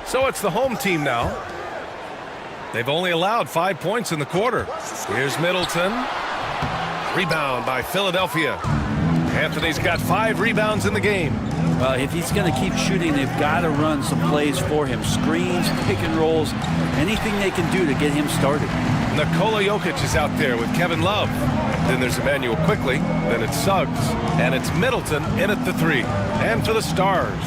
So it's the home team now. They've only allowed 5 points in the quarter. Here's Middleton. Rebound by Philadelphia. Anthony's got 5 rebounds in the game. Well, if he's going to keep shooting, they've got to run some plays for him. Screens, pick and rolls, anything they can do to get him started. Nikola Jokic is out there with Kevin Love. Then there's Emmanuel Quickly. Then it's Suggs. And it's Middleton in at the 3. And for the Stars,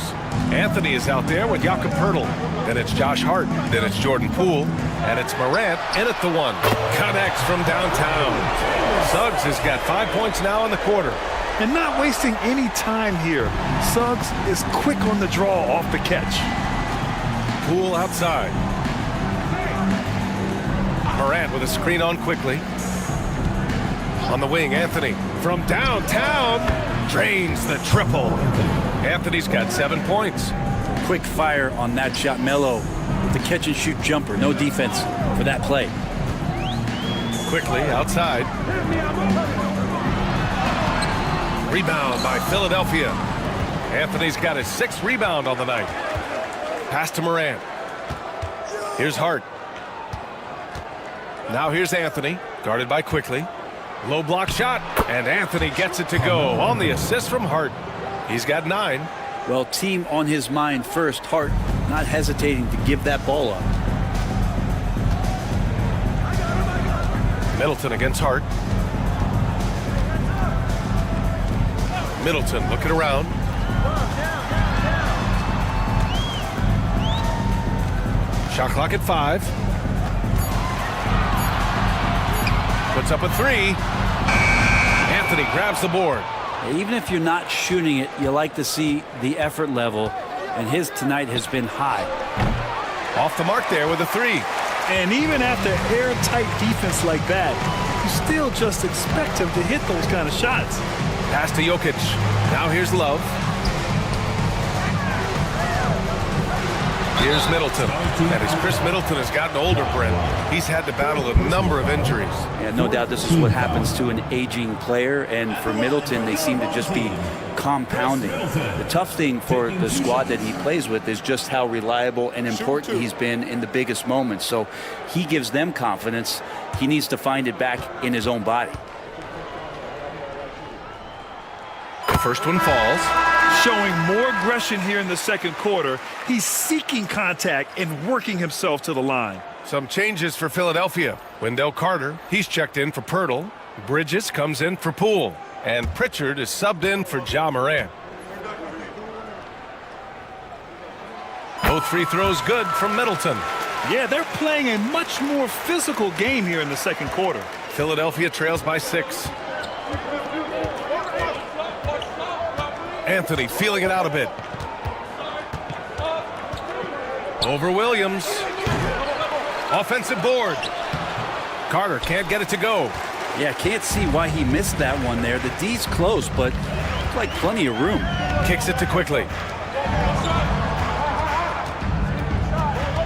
Anthony is out there with Jakob Poeltl. Then it's Josh Hart. Then it's Jordan Poole. And it's Morant in at the 1. Connects from downtown. Suggs has got 5 points now in the quarter. And not wasting any time here. Suggs is quick on the draw off the catch. Poole outside. Morant with a screen on Quickly. On the wing, Anthony from downtown drains the triple. Anthony's got 7 points. Quick fire on that shot. Melo with the catch and shoot jumper. No defense for that play. Quickly outside. Rebound by Philadelphia. Anthony's got his 6th rebound on the night. Pass to Morant. Here's Hart. Now here's Anthony, guarded by Quickly. Low block shot, and Anthony gets it to go on the assist from Hart. He's got 9. Well, team on his mind first. Hart not hesitating to give that ball up. Middleton against Hart. Middleton looking around. Shot clock at 5. Puts up a 3. Anthony grabs the board. Even if you're not shooting it, you like to see the effort level, and his tonight has been high. Off the mark there with a 3. And even after airtight defense like that, you still just expect him to hit those kind of shots. Pass to Jokic. Now here's Love. Here's Middleton. And as Chris Middleton has gotten older, Brent, he's had to battle a number of injuries. Yeah, no doubt this is what happens to an aging player, and for Middleton, they seem to just be compounding. The tough thing for the squad that he plays with is just how reliable and important he's been in the biggest moments. So he gives them confidence. He needs to find it back in his own body. The first one falls. Showing more aggression here in the second quarter. He's seeking contact and working himself to the line. Some changes for Philadelphia. Wendell Carter, he's checked in for Poeltl. Bridges comes in for Poole. And Pritchard is subbed in for Ja Morant. Both free throws good from Middleton. Yeah, they're playing a much more physical game here in the second quarter. Philadelphia trails by 6. Anthony feeling it out a bit. Over Williams. Offensive board. Carter can't get it to go. Yeah, can't see why he missed that one there. The D's close, but looks like plenty of room. Kicks it to Quickly.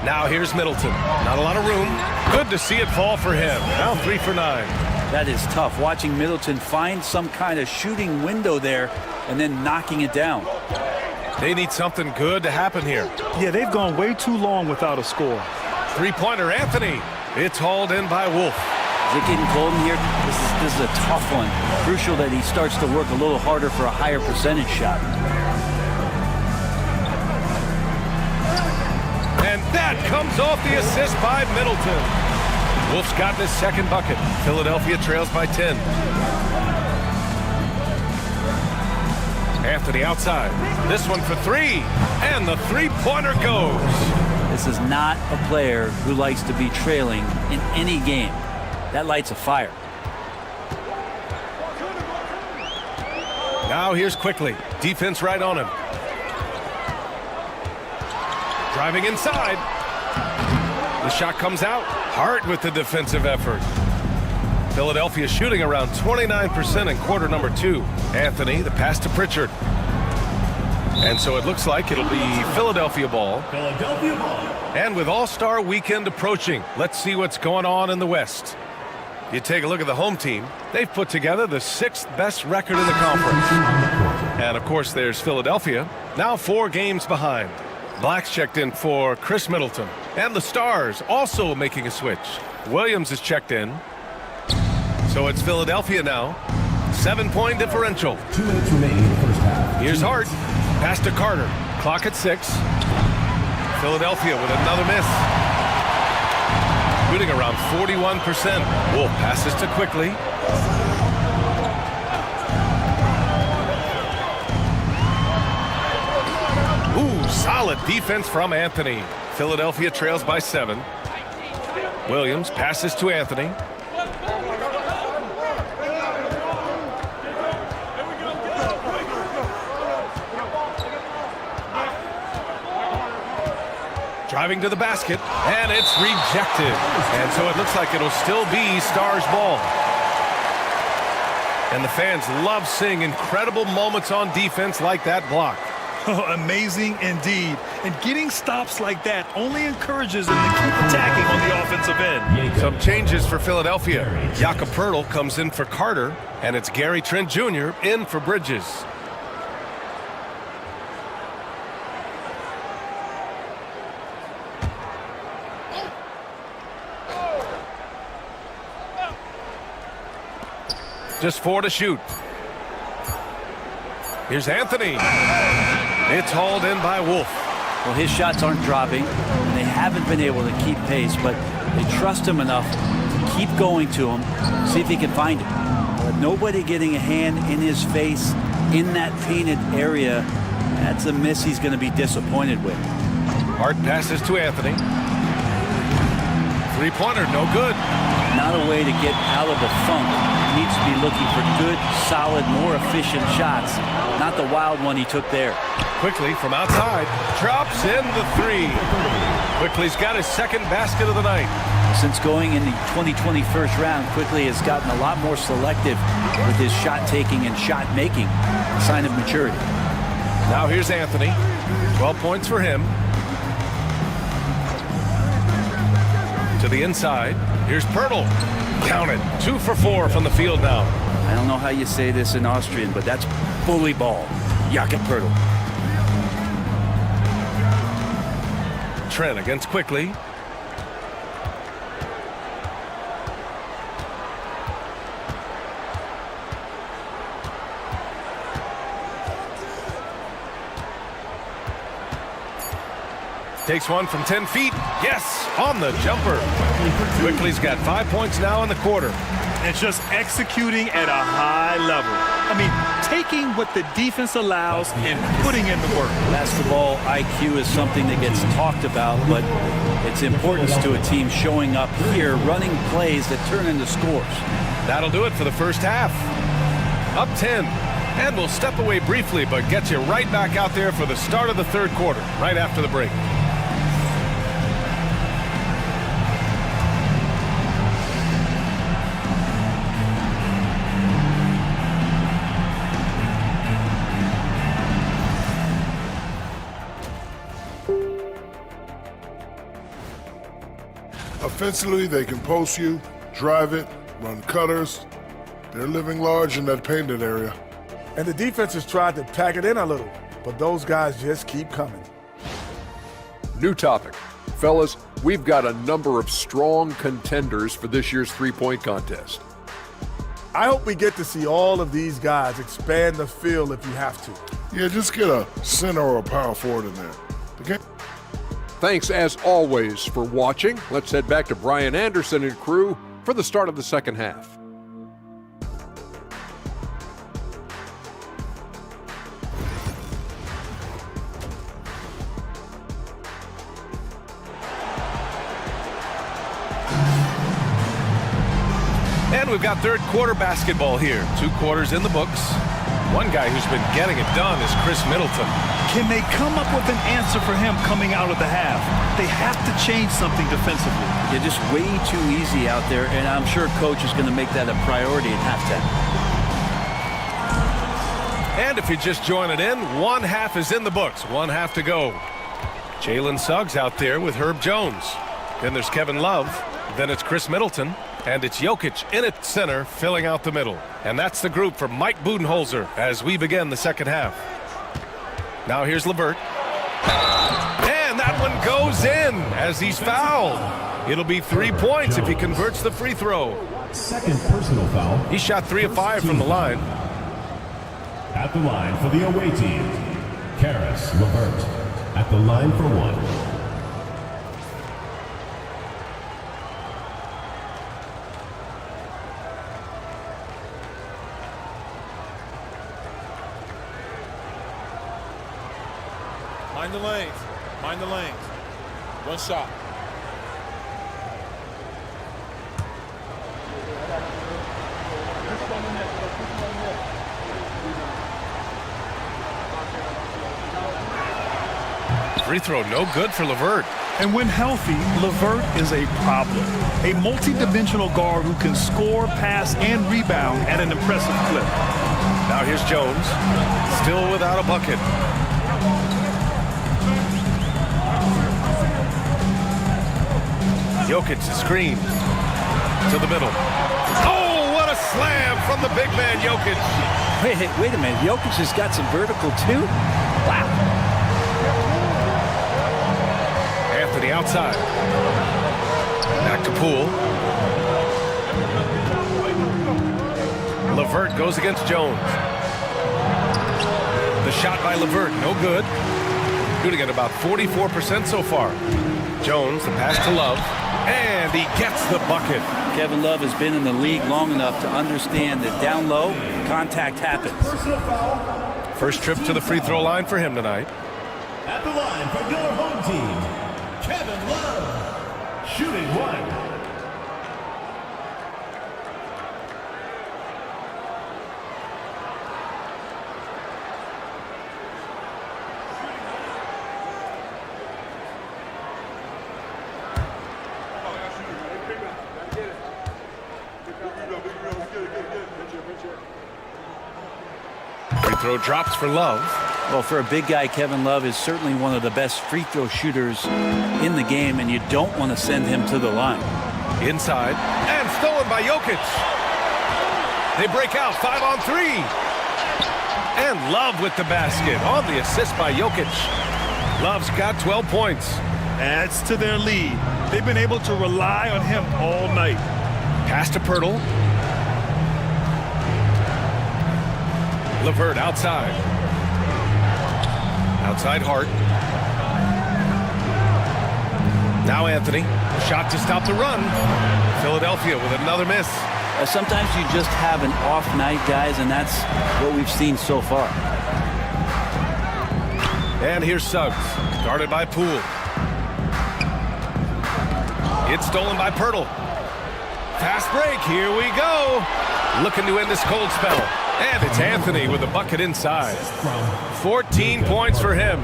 Now here's Middleton. Not a lot of room. Good to see it fall for him. Now 3 for 9. That is tough. Watching Middleton find some kind of shooting window there and then knocking it down. They need something good to happen here. Yeah, they've gone way too long without a score. 3-pointer, Anthony. It's hauled in by Wolf. Is it getting cold in here? This is a tough one. Crucial that he starts to work a little harder for a higher percentage shot. And that comes off the assist by Middleton. Wolf's gotten his second bucket. Philadelphia trails by 10. Anthony outside. This one for 3. And the 3-pointer goes. This is not a player who likes to be trailing in any game. That lights a fire. Now here's Quickly. Defense right on him. Driving inside. The shot comes out. Hart with the defensive effort. Philadelphia shooting around 29% in quarter number 2. Anthony, the pass to Pritchard. And so it looks like it'll be Philadelphia ball. Philadelphia ball. And with All-Star Weekend approaching, let's see what's going on in the West. You take a look at the home team. They've put together the 6th best record in the conference. And, of course, there's Philadelphia, now 4 games behind. Black's checked in for Chris Middleton. And the Stars also making a switch. Williams is checked in. So it's Philadelphia now. 7-point differential. 2 minutes remaining in the first half. Here's Hart. Pass to Carter. Clock at 6. Philadelphia with another miss. Shooting around 41%. Wolf passes to Quickly. Ooh, solid defense from Anthony. Philadelphia trails by 7. Williams passes to Anthony. Driving to the basket, and it's rejected. And so it looks like it'll still be Stars ball. And the fans love seeing incredible moments on defense like that block. Oh, amazing indeed. And getting stops like that only encourages them to keep attacking on the offensive end. Some changes for Philadelphia. Jakob Poeltl comes in for Carter, and it's Gary Trent Jr. in for Bridges. Just 4 to shoot. Here's Anthony. It's hauled in by Wolf. Well, his shots aren't dropping, and they haven't been able to keep pace, but they trust him enough to keep going to him, see if he can find it. But nobody getting a hand in his face in that painted area, that's a miss he's going to be disappointed with. Hart passes to Anthony. Three-pointer, no good. Not a way to get out of the funk. He needs to be looking for good, solid, more efficient shots, not the wild one he took there. Quickly from outside, drops in the 3. Quickly's got his second basket of the night. Since going in the 2020 first round, Quickly has gotten a lot more selective with his shot taking and shot making, a sign of maturity. Now here's Anthony. 12 points for him. To the inside. Here's Poeltl. Counted. 2 for 4 from the field now. I don't know how you say this in Austrian, but that's bully ball. Jakob Poeltl. Trent against Quickly. Takes one from 10 feet. Yes, on the jumper. Quickly's got 5 points now in the quarter. And just executing at a high level. I mean, taking what the defense allows and putting in the work. Basketball IQ is something that gets talked about, but its importance to a team showing up here, running plays that turn into scores. That'll do it for the first half. Up 10. And we'll step away briefly, but get you right back out there for the start of the third quarter, right after the break. Offensively, they can post you, drive it, run cutters. They're living large in that painted area. And the defense has tried to pack it in a little, but those guys just keep coming. New topic. Fellas, we've got a number of strong contenders for this year's three-point contest. I hope we get to see all of these guys expand the field if you have to. Yeah, just get a center or a power forward in there. Okay? Thanks, as always, for watching. Let's head back to Brian Anderson and crew for the start of the second half. And we've got third quarter basketball here. 2 quarters in the books. One guy who's been getting it done is Chris Middleton. Can they come up with an answer for him coming out of the half? They have to change something defensively. They're just way too easy out there, and I'm sure coach is going to make that a priority at halftime. And if you just join it in, one half is in the books. 1 half to go. Jalen Suggs out there with Herb Jones. Then there's Kevin Love. Then it's Chris Middleton. And it's Jokic in at center, filling out the middle. And that's the group for Mike Budenholzer as we begin the second half. Now here's LeVert. one goes in as he's fouled. It'll be 3 points if he converts the free throw. Second personal foul. He shot 3 of 5 from the line. At the line for the away team, Karis LeVert. At the line for one. Mind the lanes. Mind the lanes. One shot. Free throw no good for LeVert. And when healthy, LeVert is a problem. A multi-dimensional guard who can score, pass, and rebound at an impressive clip. Now here's Jones, still without a bucket. Jokic is screened to the middle. Oh, what a slam from the big man Jokic. Wait a minute. Jokic has got some vertical too? Wow. Anthony outside. Back to Poole. LeVert goes against Jones. The shot by LeVert, no good. Shooting at about 44% so far. Jones, the pass to Love, and he gets the bucket. Kevin Love has been in the league long enough to understand that down low, contact happens. First trip to the free throw line for him tonight. At the line for your home team, Kevin Love. Shooting one. Free throw drops for Love. Well, for a big guy, Kevin Love is certainly one of the best free throw shooters in the game, and you don't want to send him to the line. Inside, and stolen by Jokic. They break out 5 on 3. And Love with the basket on the assist by Jokic. Love's got 12 points. Adds to their lead. They've been able to rely on him all night. Pass to Pirtle. LeVert outside. Outside Hart. Now Anthony. Shot to stop the run. Philadelphia with another miss. Sometimes you just have an off night, guys, and that's what we've seen so far. And here's Suggs. Guarded by Poole. It's stolen by Pirtle. Fast break. Here we go. Looking to end this cold spell. And it's Anthony with a bucket inside. 14 points for him.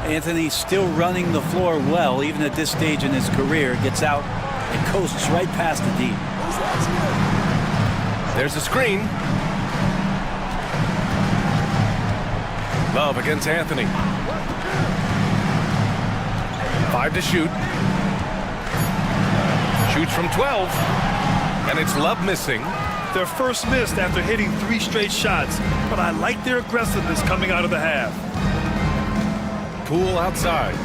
Anthony still running the floor well, even at this stage in his career. Gets out and coasts right past the D. There's a screen. Love against Anthony. 5 to shoot. Shoots from 12. And it's Love missing. Their first miss after hitting 3 straight shots, but I like their aggressiveness coming out of the half. Poole outside.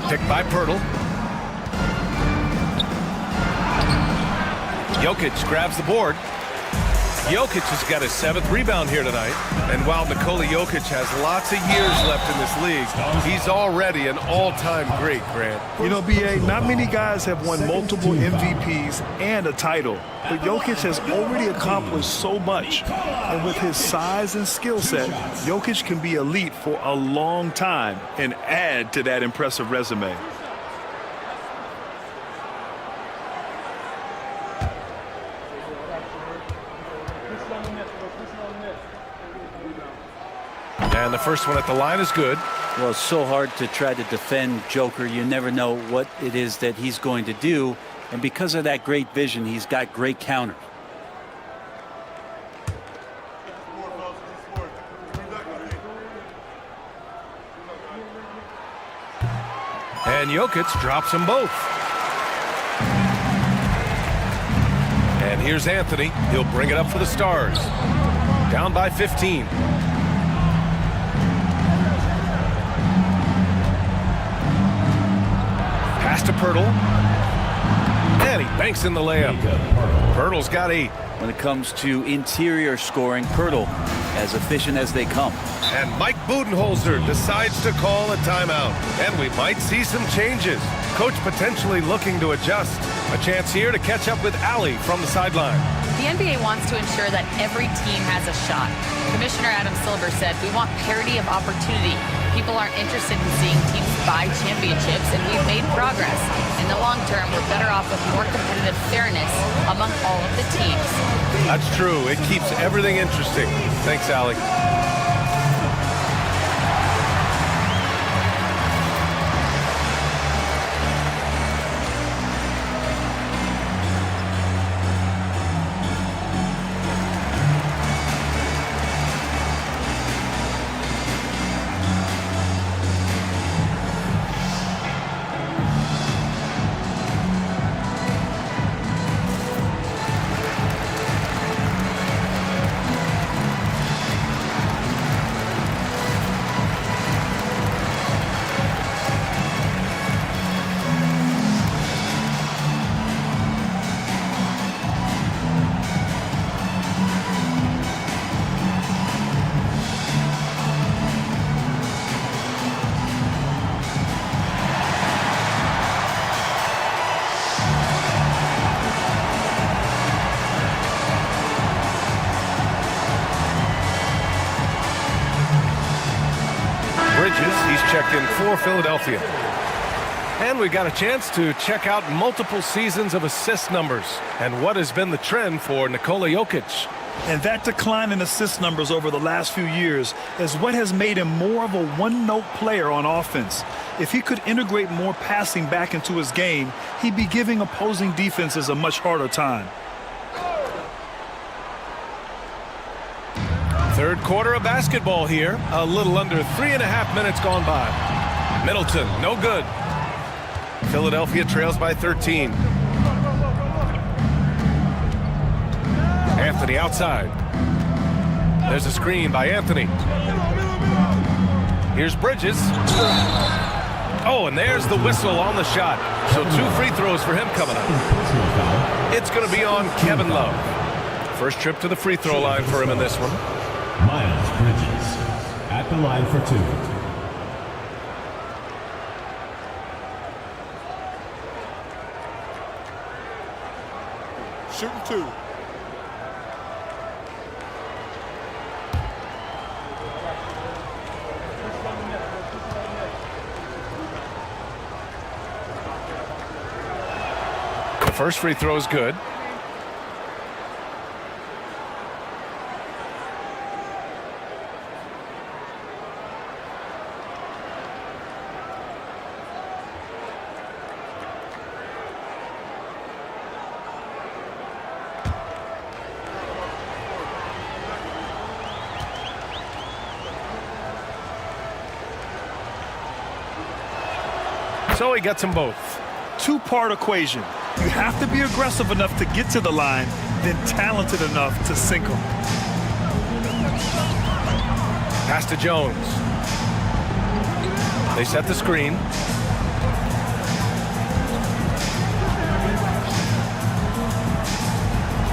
Picked by Pirtle. Jokic grabs the board. Jokic has got his 7th rebound here tonight. And while Nikola Jokic has lots of years left in this league, he's already an all-time great, Grant. You know, B.A., not many guys have won multiple MVPs and a title, but Jokic has already accomplished so much. And with his size and skill set, Jokic can be elite for a long time and add to that impressive resume. And the first one at the line is good. Well, it's so hard to try to defend Joker. You never know what it is that he's going to do. And because of that great vision, he's got great counters. And Jokic drops them both. And here's Anthony. He'll bring it up for the Stars. Down by 15. Pass to Pirtle. And he banks in the layup. Pirtle's got 8. When it comes to interior scoring, Pirtle, as efficient as they come. And Mike Budenholzer decides to call a timeout. And we might see some changes. Coach potentially looking to adjust. A chance here to catch up with Allie from the sideline. The NBA wants to ensure that every team has a shot. Commissioner Adam Silver said, we want parity of opportunity. People aren't interested in seeing teams buy championships, and we've made progress. In the long term, we're better off with more competitive fairness among all of the teams. That's true. It keeps everything interesting. Thanks, Allie. He's checked in for Philadelphia. And we got a chance to check out multiple seasons of assist numbers and what has been the trend for Nikola Jokic. And that decline in assist numbers over the last few years is what has made him more of a one-note player on offense. If he could integrate more passing back into his game, he'd be giving opposing defenses a much harder time. Third quarter of basketball here. A little under 3.5 minutes gone by. Middleton, no good. Philadelphia trails by 13. Anthony outside. There's a screen by Anthony. Here's Bridges. Oh, and there's the whistle on the shot. So 2 free throws for him coming up. It's going to be on Kevin Love. First trip to the free throw line for him in this one. Miles Bridges at the line for 2. Shooting 2. The first free throw is good. So he gets them both. Two-part equation. You have to be aggressive enough to get to the line, then talented enough to sink them. Pass to Jones. They set the screen.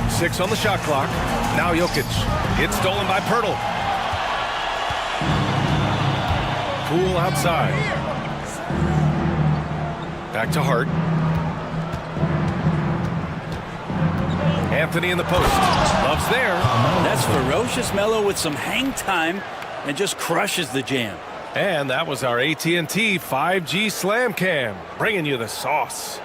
Six on the shot clock. Now Jokic. It's stolen by Pirtle. Poole outside. Back to Hart. Anthony in the post. Love's there. That's ferocious Melo with some hang time and just crushes the jam. And that was our AT&T 5G Slam Cam, bringing you the sauce.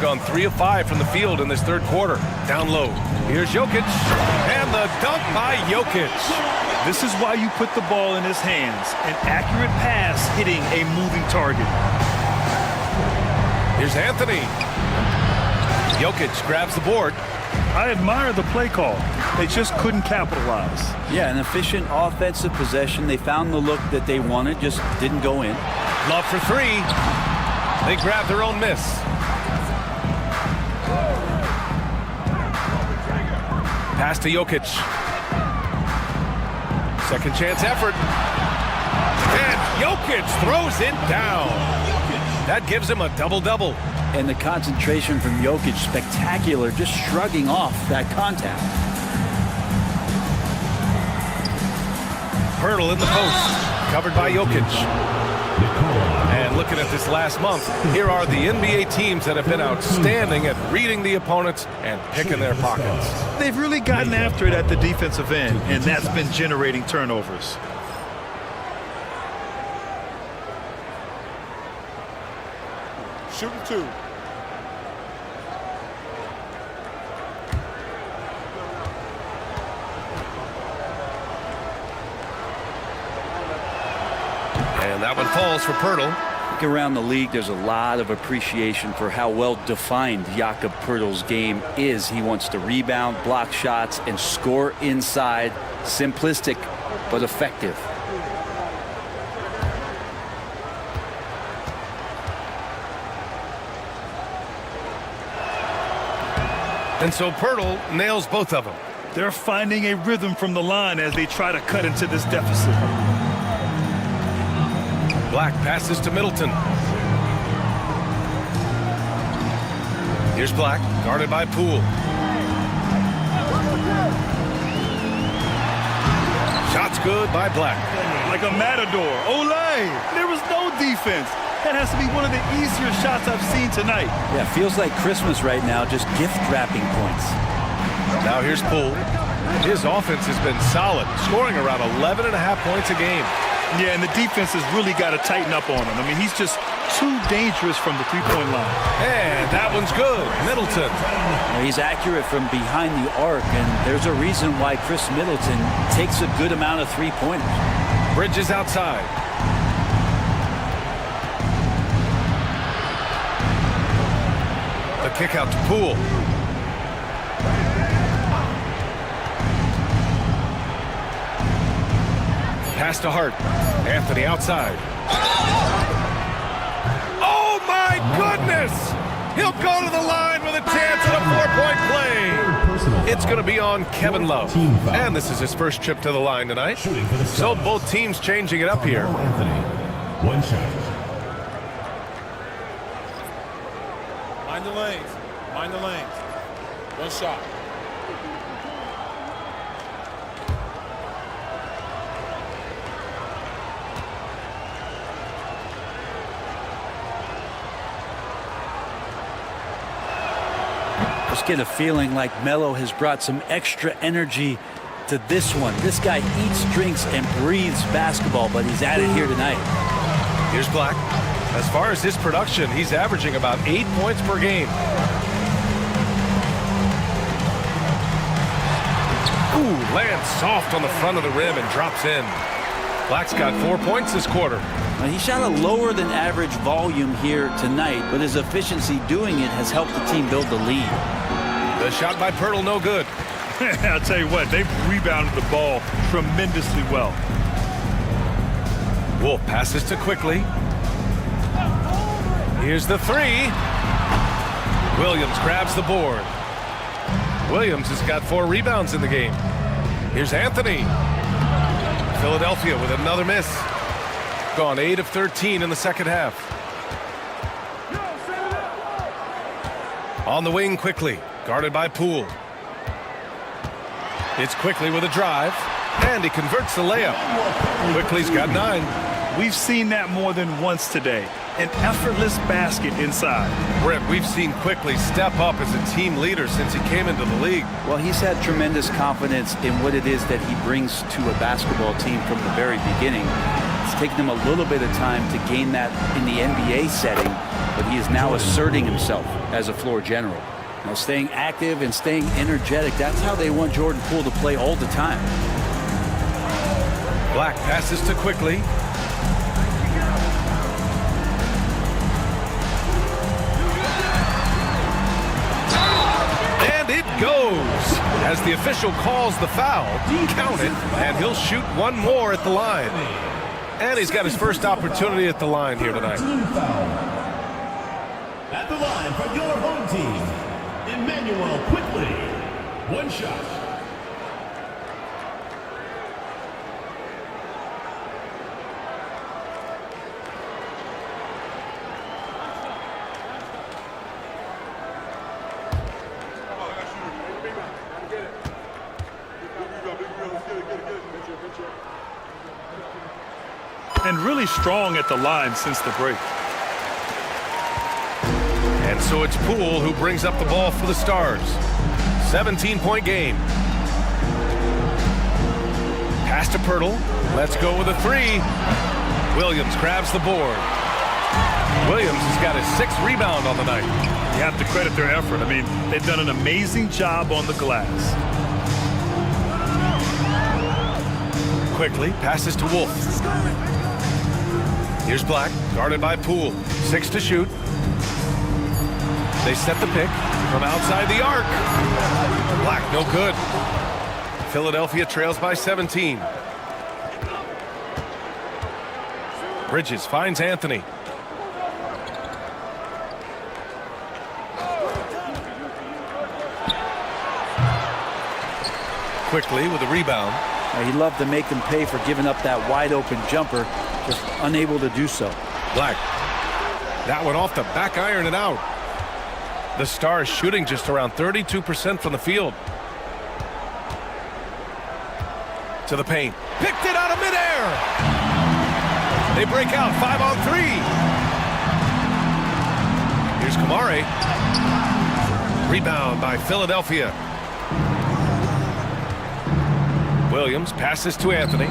Gone 3 of 5 from the field in this third quarter. Down low. Here's Jokic. And the dunk by Jokic. This is why you put the ball in his hands. An accurate pass hitting a moving target. Here's Anthony. Jokic grabs the board. I admire the play call. They just couldn't capitalize. Yeah, an efficient offensive possession. They found the look that they wanted, just didn't go in. Love for 3. They grab their own miss. Pass to Jokic. Second chance effort. Jokic throws it down. That gives him a double-double. And the concentration from Jokic, spectacular, just shrugging off that contact. Hurdle in the post, covered by Jokic. And looking at this last month, here are the NBA teams that have been outstanding at reading the opponents and picking their pockets. They've really gotten after it at the defensive end, and that's been generating turnovers. Shooting 2. And that one falls for Pirtle. Around the league, there's a lot of appreciation for how well defined Jakob Pirtle's game is. He wants to rebound, block shots, and score inside. Simplistic, but effective. And so Pirtle nails both of them. They're finding a rhythm from the line as they try to cut into this deficit. Black passes to Middleton. Here's Black, guarded by Poole. Shot's good by Black. Like a matador. Olay! There was no defense. That has to be one of the easier shots I've seen tonight. Yeah, feels like Christmas right now, just gift wrapping points. Now here's Poole. His offense has been solid, scoring around 11.5 points a game. Yeah, and the defense has really got to tighten up on him. I mean, he's just too dangerous from the three-point line. And that one's good. Middleton. He's accurate from behind the arc, and there's a reason why Chris Middleton takes a good amount of three-pointers. Bridges outside. The kick out to Poole. Pass to Hart. Anthony outside. Oh my goodness! He'll go to the line with a chance at a 4-point play. It's going to be on Kevin Love. And this is his first trip to the line tonight. So both teams changing it up here. Anthony, 1 shot. Mind the lanes. Mind the lanes. 1 shot. Just get a feeling like Melo has brought some extra energy to this one. This guy eats, drinks, and breathes basketball, but he's at it here tonight. Here's Black. As far as his production, he's averaging about 8 points per game. Ooh, lands soft on the front of the rim and drops in. Black's got 4 points this quarter. Now, he shot a lower than average volume here tonight, but his efficiency doing it has helped the team build the lead. The shot by Pirtle, no good. I'll tell you what, they've rebounded the ball tremendously well. Wolf passes to Quickly. Here's the 3. Williams grabs the board. Williams has got 4 rebounds in the game. Here's Anthony. Philadelphia with another miss. Gone 8 of 13 in the second half. On the wing, Quickly, guarded by Poole. It's Quickly with a drive, and he converts the layup. Quickly's got 9. We've seen that more than once today. An effortless basket inside. Brett, we've seen Quickly step up as a team leader since he came into the league. Well, he's had tremendous confidence in what it is that he brings to a basketball team from the very beginning. It's taken him a little bit of time to gain that in the NBA setting, but he is now asserting himself as a floor general. You know, staying active and staying energetic, that's how they want Jordan Poole to play all the time. Black passes to Quickly. And it goes! As the official calls the foul, count it, and he'll shoot one more at the line. And he's got his first opportunity at the line here tonight. Team foul. At the line for your home team, Emmanuel Quickly. 1 shot. really strong at the line since the break. And so it's Poole who brings up the ball for the Stars. 17-point game. Pass to Pirtle. Let's go with a three. Williams grabs the board. Williams has got his 6th rebound on the night. You have to credit their effort. I mean, they've done an amazing job on the glass. Quickly passes to Wolf. Here's Black, guarded by Poole. 6 to shoot. They set the pick from outside the arc. Black, no good. Philadelphia trails by 17. Bridges finds Anthony. Quickly with a rebound. He loved to make them pay for giving up that wide open jumper, just unable to do so. Black. That one off the back iron and out. The Stars shooting just around 32% from the field. To the paint. Picked it out of midair. They break out 5-on-3. Here's Kamare. Rebound by Philadelphia. Williams passes to Anthony.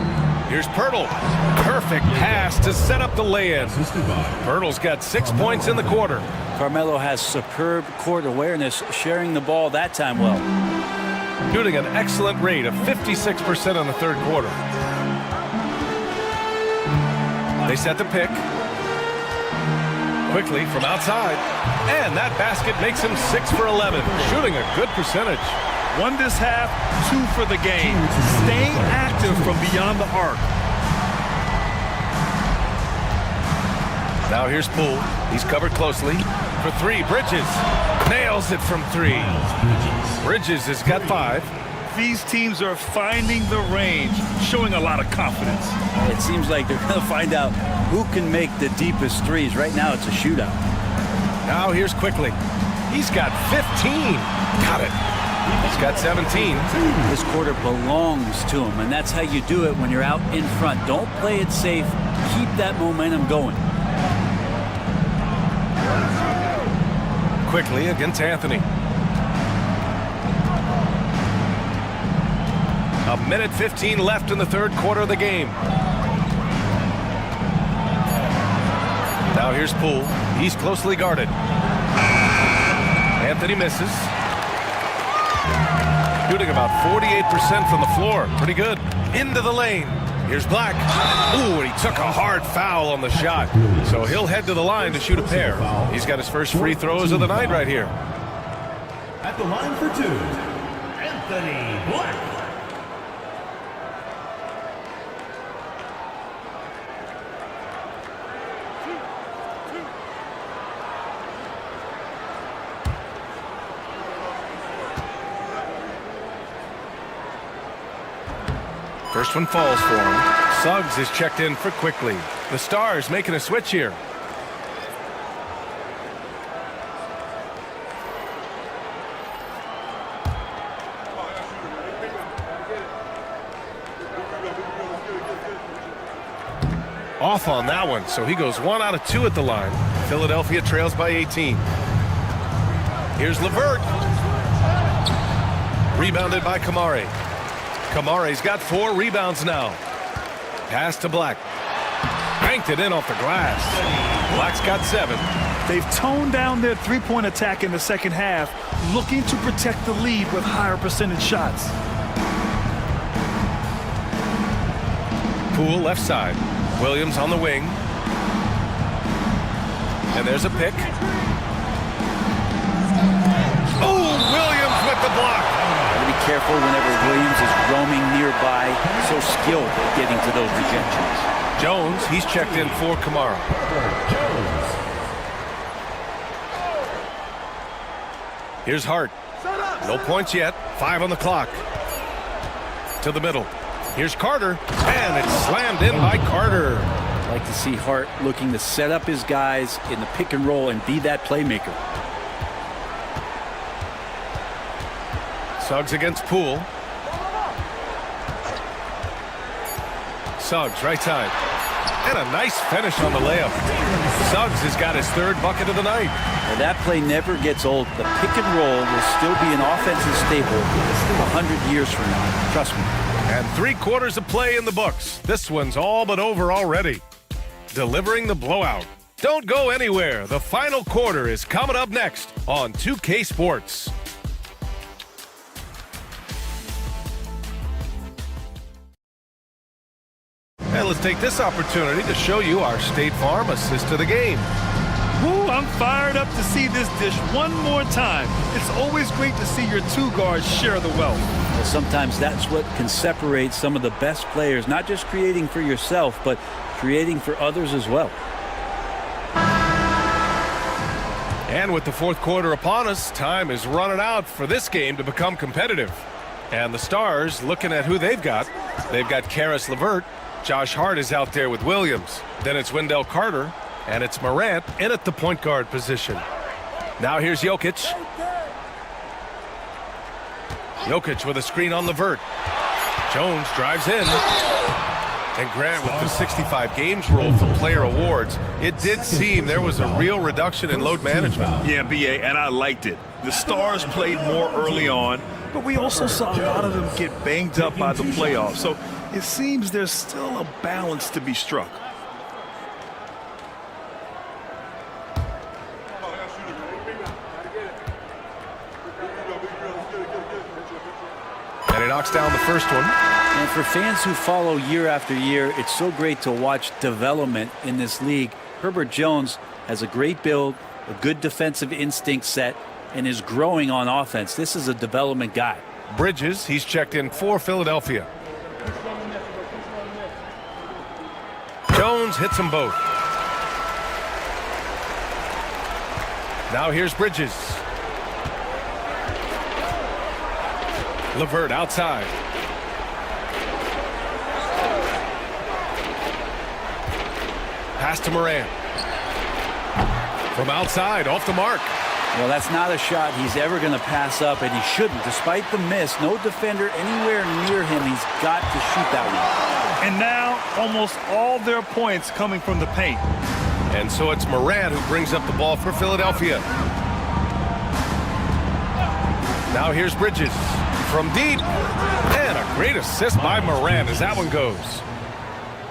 Here's Pirtle. Perfect pass to set up the lay-in. Pirtle's got 6 points in the quarter. Carmelo has superb court awareness, sharing the ball that time well. Shooting an excellent rate of 56% in the third quarter. They set the pick. Quickly from outside. And that basket makes him 6 for 11. Shooting a good percentage. 1 this half, 2 for the game. Staying active from beyond the arc. Now here's Poole. He's covered closely. For 3, Bridges. Nails it from 3. Bridges has got 5. These teams are finding the range, showing a lot of confidence. It seems like they're going to find out who can make the deepest threes. Right now, it's a shootout. Now here's Quickly. He's got 15. Got it. He's got 17. This quarter belongs to him, and that's how you do it when you're out in front. Don't play it safe. Keep that momentum going. Quickly against Anthony. A minute 15 left in the third quarter of the game. Now here's Poole. He's closely guarded. Anthony misses. Shooting about 48% from the floor. Pretty good. Into the lane. Here's Black. Ooh, and he took a hard foul on the shot. So he'll head to the line to shoot a pair. He's got his first free throws of the night right here. At the line for 2, Anthony Black. First one falls for him. Suggs is checked in for Quickly. The Stars making a switch here. Off on that one, so he goes 1 out of 2 at the line. Philadelphia trails by 18. Here's LeVert. Rebounded by Kamare. Kamare's got 4 rebounds now. Pass to Black. Banked it in off the glass. Black's got 7. They've toned down their three-point attack in the second half, looking to protect the lead with higher percentage shots. Poole left side. Williams on the wing. And there's a pick. Oh, Williams with the block. Gotta be careful whenever Williams is roaming nearby. So skilled at getting to those rejections. Jones, he's checked in for Kamara. Here's Hart. No points yet. 5 on the clock. To the middle. Here's Carter. And it's slammed in by Carter. I like to see Hart looking to set up his guys in the pick and roll and be that playmaker. Suggs against Poole. Suggs, right side. And a nice finish on the layup. Suggs has got his third bucket of the night. Well, that play never gets old. The pick and roll will still be an offensive staple 100 years from now. Trust me. And 3/4 of play in the books. This one's all but over already. Delivering the blowout. Don't go anywhere. The final quarter is coming up next on 2K Sports. And let's take this opportunity to show you our State Farm assist of the game. Ooh, I'm fired up to see this dish one more time. It's always great to see your two guards share the wealth. Well, sometimes that's what can separate some of the best players, not just creating for yourself, but creating for others as well. And with the fourth quarter upon us, time is running out for this game to become competitive. And the Stars, looking at who they've got Karis LeVert. Josh Hart is out there with Williams. Then it's Wendell Carter, and it's Morant in at the point guard position. Now here's Jokic. Jokic with a screen on LeVert. Jones drives in. And Grant, with the 65 games rule for player awards, it did seem there was a real reduction in load management. Yeah, BA, and I liked it. The Stars played more early on, but we also saw a lot of them get banged up by the playoffs. So it seems there's still a balance to be struck. And he knocks down the first one. And for fans who follow year after year, it's so great to watch development in this league. Herbert Jones has a great build, a good defensive instinct set, and is growing on offense. This is a development guy. Bridges, he's checked in for Philadelphia. Jones hits them both. Now here's Bridges. LeVert outside. Pass to Morant. From outside, off the mark. Well, that's not a shot he's ever going to pass up, and he shouldn't. Despite the miss, no defender anywhere near him. He's got to shoot that one. And now almost all their points coming from the paint. And so it's Morant who brings up the ball for Philadelphia. Now here's Bridges from deep. And a great assist by Morant as that one goes.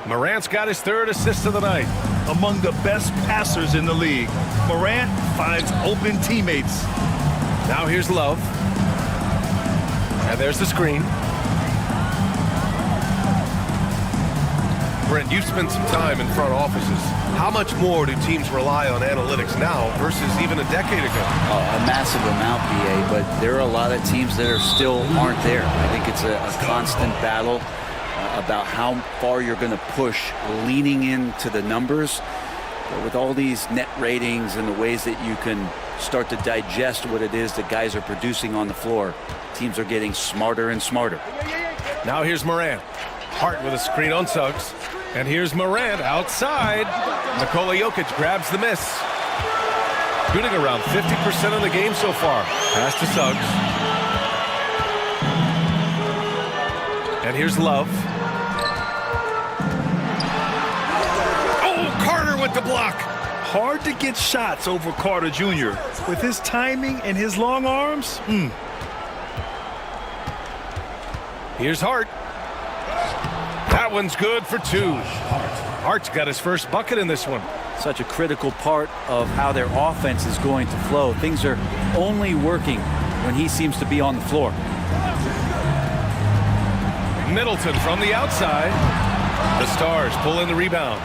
Morant's got his third assist of the night. Among the best passers in the league, Morant finds open teammates. Now here's Love. And there's the screen. Brent, you've spent some time in front offices. How much more do teams rely on analytics now versus even a decade ago? A massive amount, BA, but there are a lot of teams that aren't there. I think it's a constant battle about how far you're going to push, leaning into the numbers. But with all these net ratings and the ways that you can start to digest what it is that guys are producing on the floor, teams are getting smarter and smarter. Now here's Morant. Hart with a screen on Suggs. And here's Morant outside. Nikola Jokic grabs the miss. Shooting around 50% of the game so far. Pass to Suggs. And here's Love. Oh, Carter with the block. Hard to get shots over Carter Jr. With his timing and his long arms. Here's Hart. That one's good for two. Hart's got his first bucket in this one. Such a critical part of how their offense is going to flow. Things are only working when he seems to be on the floor. Middleton from the outside. The Stars pull in the rebound.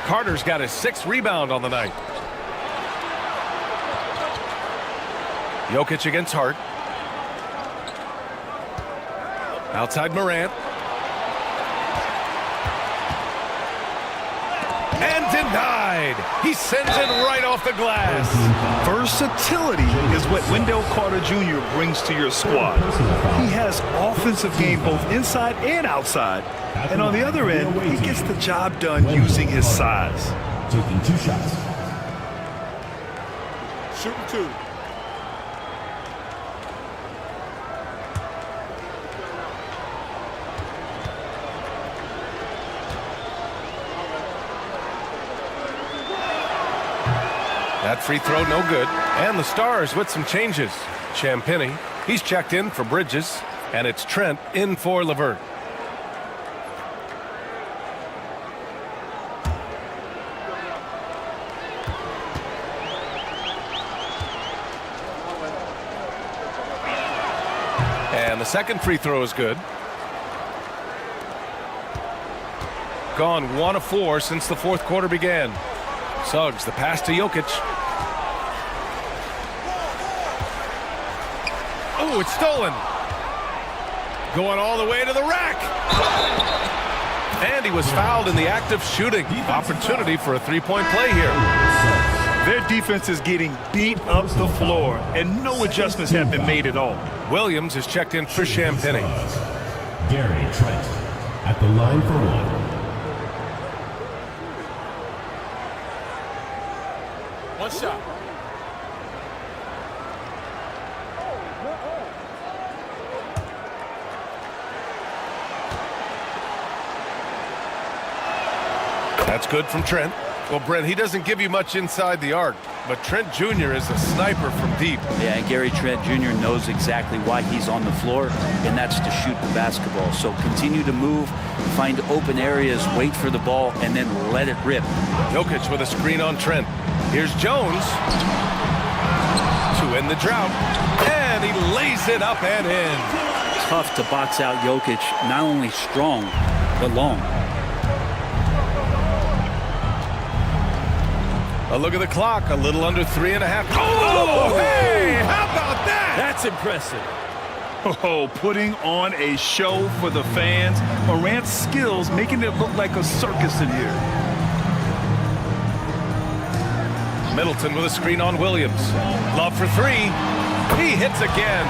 Carter's got his 6th rebound on the night. Jokic against Hart. Outside Morant. And denied. He sends it right off the glass. Versatility is what Wendell Carter Jr. brings to your squad. He has offensive game both inside and outside. And on the other end, he gets the job done using his size. Taking 2 shots. Shooting 2. That free throw no good. And the Stars with some changes. Champagny, he's checked in for Bridges, and it's Trent in for Levert. And the second free throw is good. Gone 1 of 4 since the fourth quarter began. Suggs, the pass to Jokic. Oh, it's stolen. Going all the way to the rack. And he was fouled in the act of shooting. Opportunity for a three-point play here. Their defense is getting beat up the floor, and no adjustments have been made at all. Williams is checked in for Champagny. Gary Trent at the line for one. One shot. That's good from Trent. Well, Brent, he doesn't give you much inside the arc, but Trent Jr. is a sniper from deep. Yeah, and Gary Trent Jr. knows exactly why he's on the floor, and that's to shoot the basketball. So continue to move, find open areas, wait for the ball, and then let it rip. Jokic with a screen on Trent. Here's Jones to end the drought, and he lays it up and in. Tough to box out Jokic, not only strong, but long. A look at the clock, a little under 3.5. Oh, hey, how about that? That's impressive. Oh, putting on a show for the fans. Morant's skills making it look like a circus in here. Middleton with a screen on Williams. Love for three. He hits again.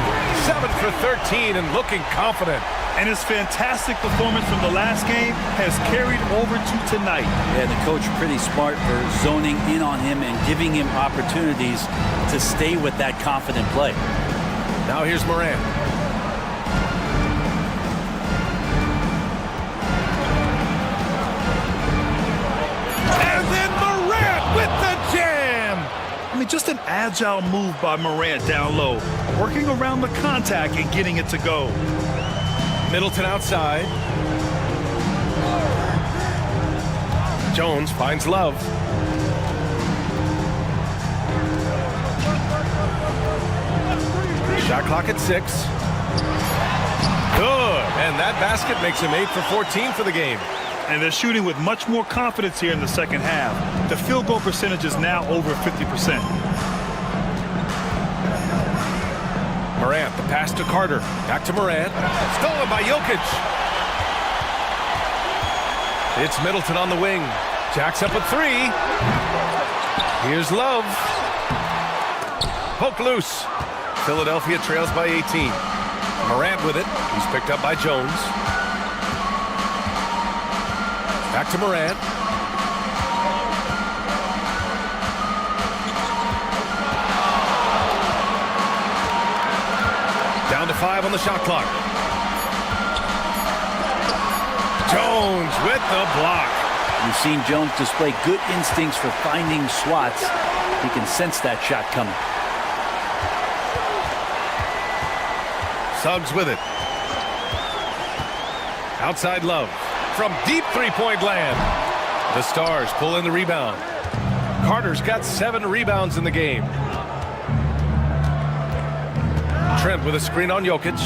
7 for 13 and looking confident. And his fantastic performance from the last game has carried over to tonight. Yeah, the coach pretty smart for zoning in on him and giving him opportunities to stay with that confident play. Now here's Morant. And then Morant with the jam. I mean, just an agile move by Morant down low, working around the contact and getting it to go. Middleton outside. Jones finds Love. Shot clock at 6. Good. And that basket makes him 8 for 14 for the game. And they're shooting with much more confidence here in the second half. The field goal percentage is now over 50%. Morant, the pass to Carter. Back to Morant. Stolen by Jokic. It's Middleton on the wing. Jacks up a 3. Here's Love. Poke loose. Philadelphia trails by 18. Morant with it. He's picked up by Jones. Back to Morant. Down to 5 on the shot clock. Jones with the block. You've seen Jones display good instincts for finding swats. He can sense that shot coming. Suggs with it. Outside Love. From deep three-point land. The Stars pull in the rebound. Carter's got 7 rebounds in the game. Trent with a screen on Jokic.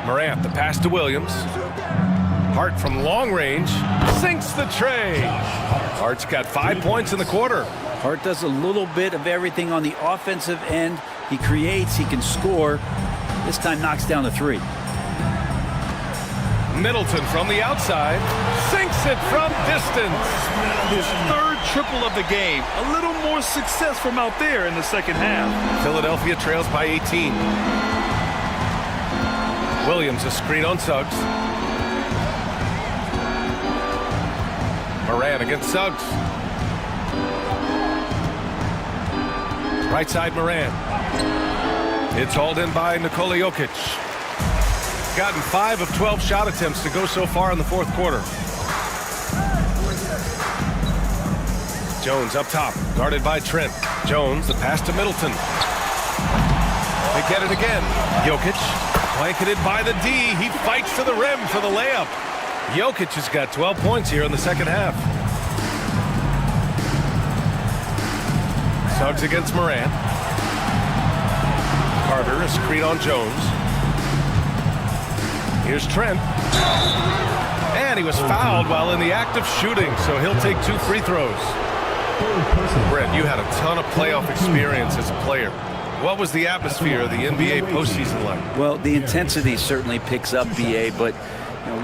Morant, the pass to Williams. Hart from long range sinks the tray. Hart's got 5 points in the quarter. Hart does a little bit of everything on the offensive end. He creates, he can score. This time knocks down a 3. Middleton from the outside sinks it from distance. His 3rd triple of the game. A little more success from out there in the second half. Philadelphia trails by 18. Williams a screen on Suggs. Morant against Suggs. Right side Morant. It's hauled in by Nikola Jokic. Gotten 5 of 12 shot attempts to go so far in the fourth quarter. Jones up top, guarded by Trent. Jones, the pass to Middleton. They get it again. Jokic, blanketed by the D. He fights to the rim for the layup. Jokic has got 12 points here in the second half. Suggs against Morant. Carter, a screen on Jones. Here's Trent. And he was fouled while in the act of shooting, so he'll take 2 free throws. Brent, you had a ton of playoff experience as a player. What was the atmosphere of the NBA postseason like? Well, the intensity certainly picks up, BA, but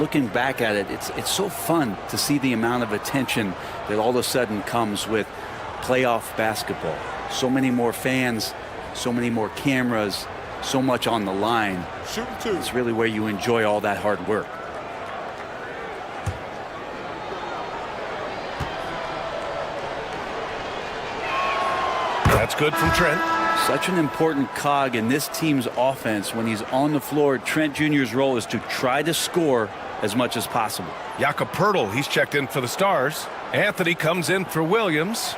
looking back at it, it's so fun to see the amount of attention that all of a sudden comes with playoff basketball. So many more fans, so many more cameras, so much on the line. It's really where you enjoy all that hard work. That's good from Trent. Such an important cog in this team's offense. When he's on the floor, Trent Jr.'s role is to try to score as much as possible. Jakob Poeltl, he's checked in for the Stars. Anthony comes in for Williams.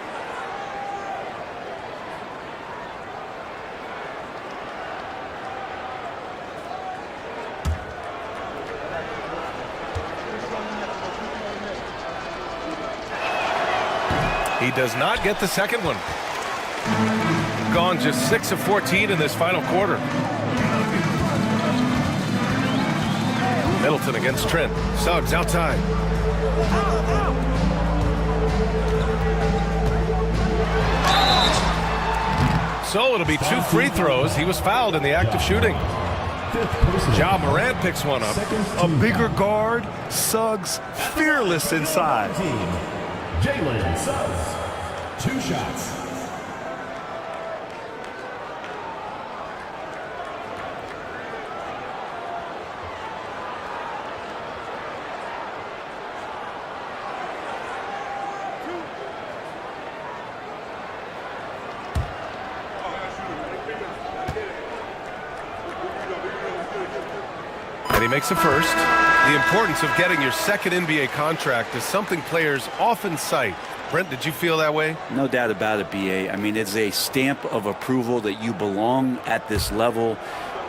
He does not get the second one. Gone just 6 of 14 in this final quarter. Middleton against Trent. Suggs outside. So it'll be 2 free throws. He was fouled in the act of shooting. Ja Morant picks one up. A bigger guard, Suggs fearless inside. Jalen Suggs, 2 shots. And he makes the first. The importance of getting your second NBA contract is something players often cite. Brent, did you feel that way? No doubt about it, BA. I mean, it's a stamp of approval that you belong at this level.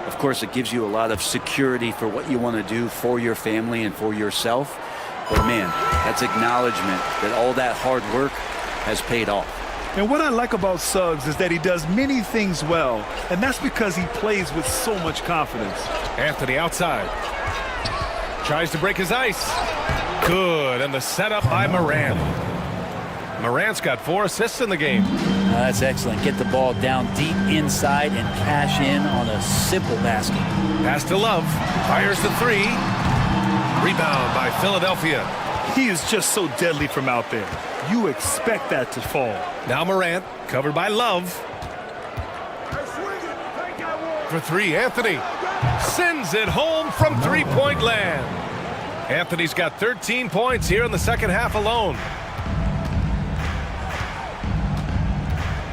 Of course, it gives you a lot of security for what you want to do for your family and for yourself. But man, that's acknowledgement that all that hard work has paid off. And what I like about Suggs is that he does many things well, and that's because he plays with so much confidence. Anthony outside. Tries to break his ice. Good, and the setup by Morant. Morant's got 4 assists in the game. That's excellent. Get the ball down deep inside and cash in on a simple basket. Pass to Love. Fires the 3. Rebound by Philadelphia. He is just so deadly from out there. You expect that to fall. Now Morant, covered by Love. For 3, Anthony sends it home from three-point land. Anthony's got 13 points here in the second half alone.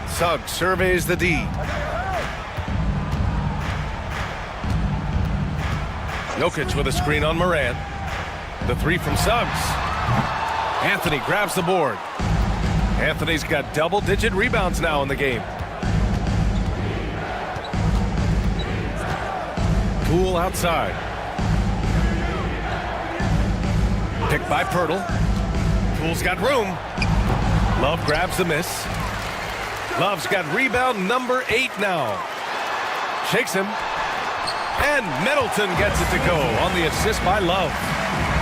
Suggs surveys the D. Jokic with a screen on Morant. The 3 from Suggs. Anthony grabs the board. Anthony's got double-digit rebounds now in the game. Poole outside. Picked by Poeltl. Poole's got room. Love grabs the miss. Love's got rebound number 8 now. Shakes him. And Middleton gets it to go on the assist by Love.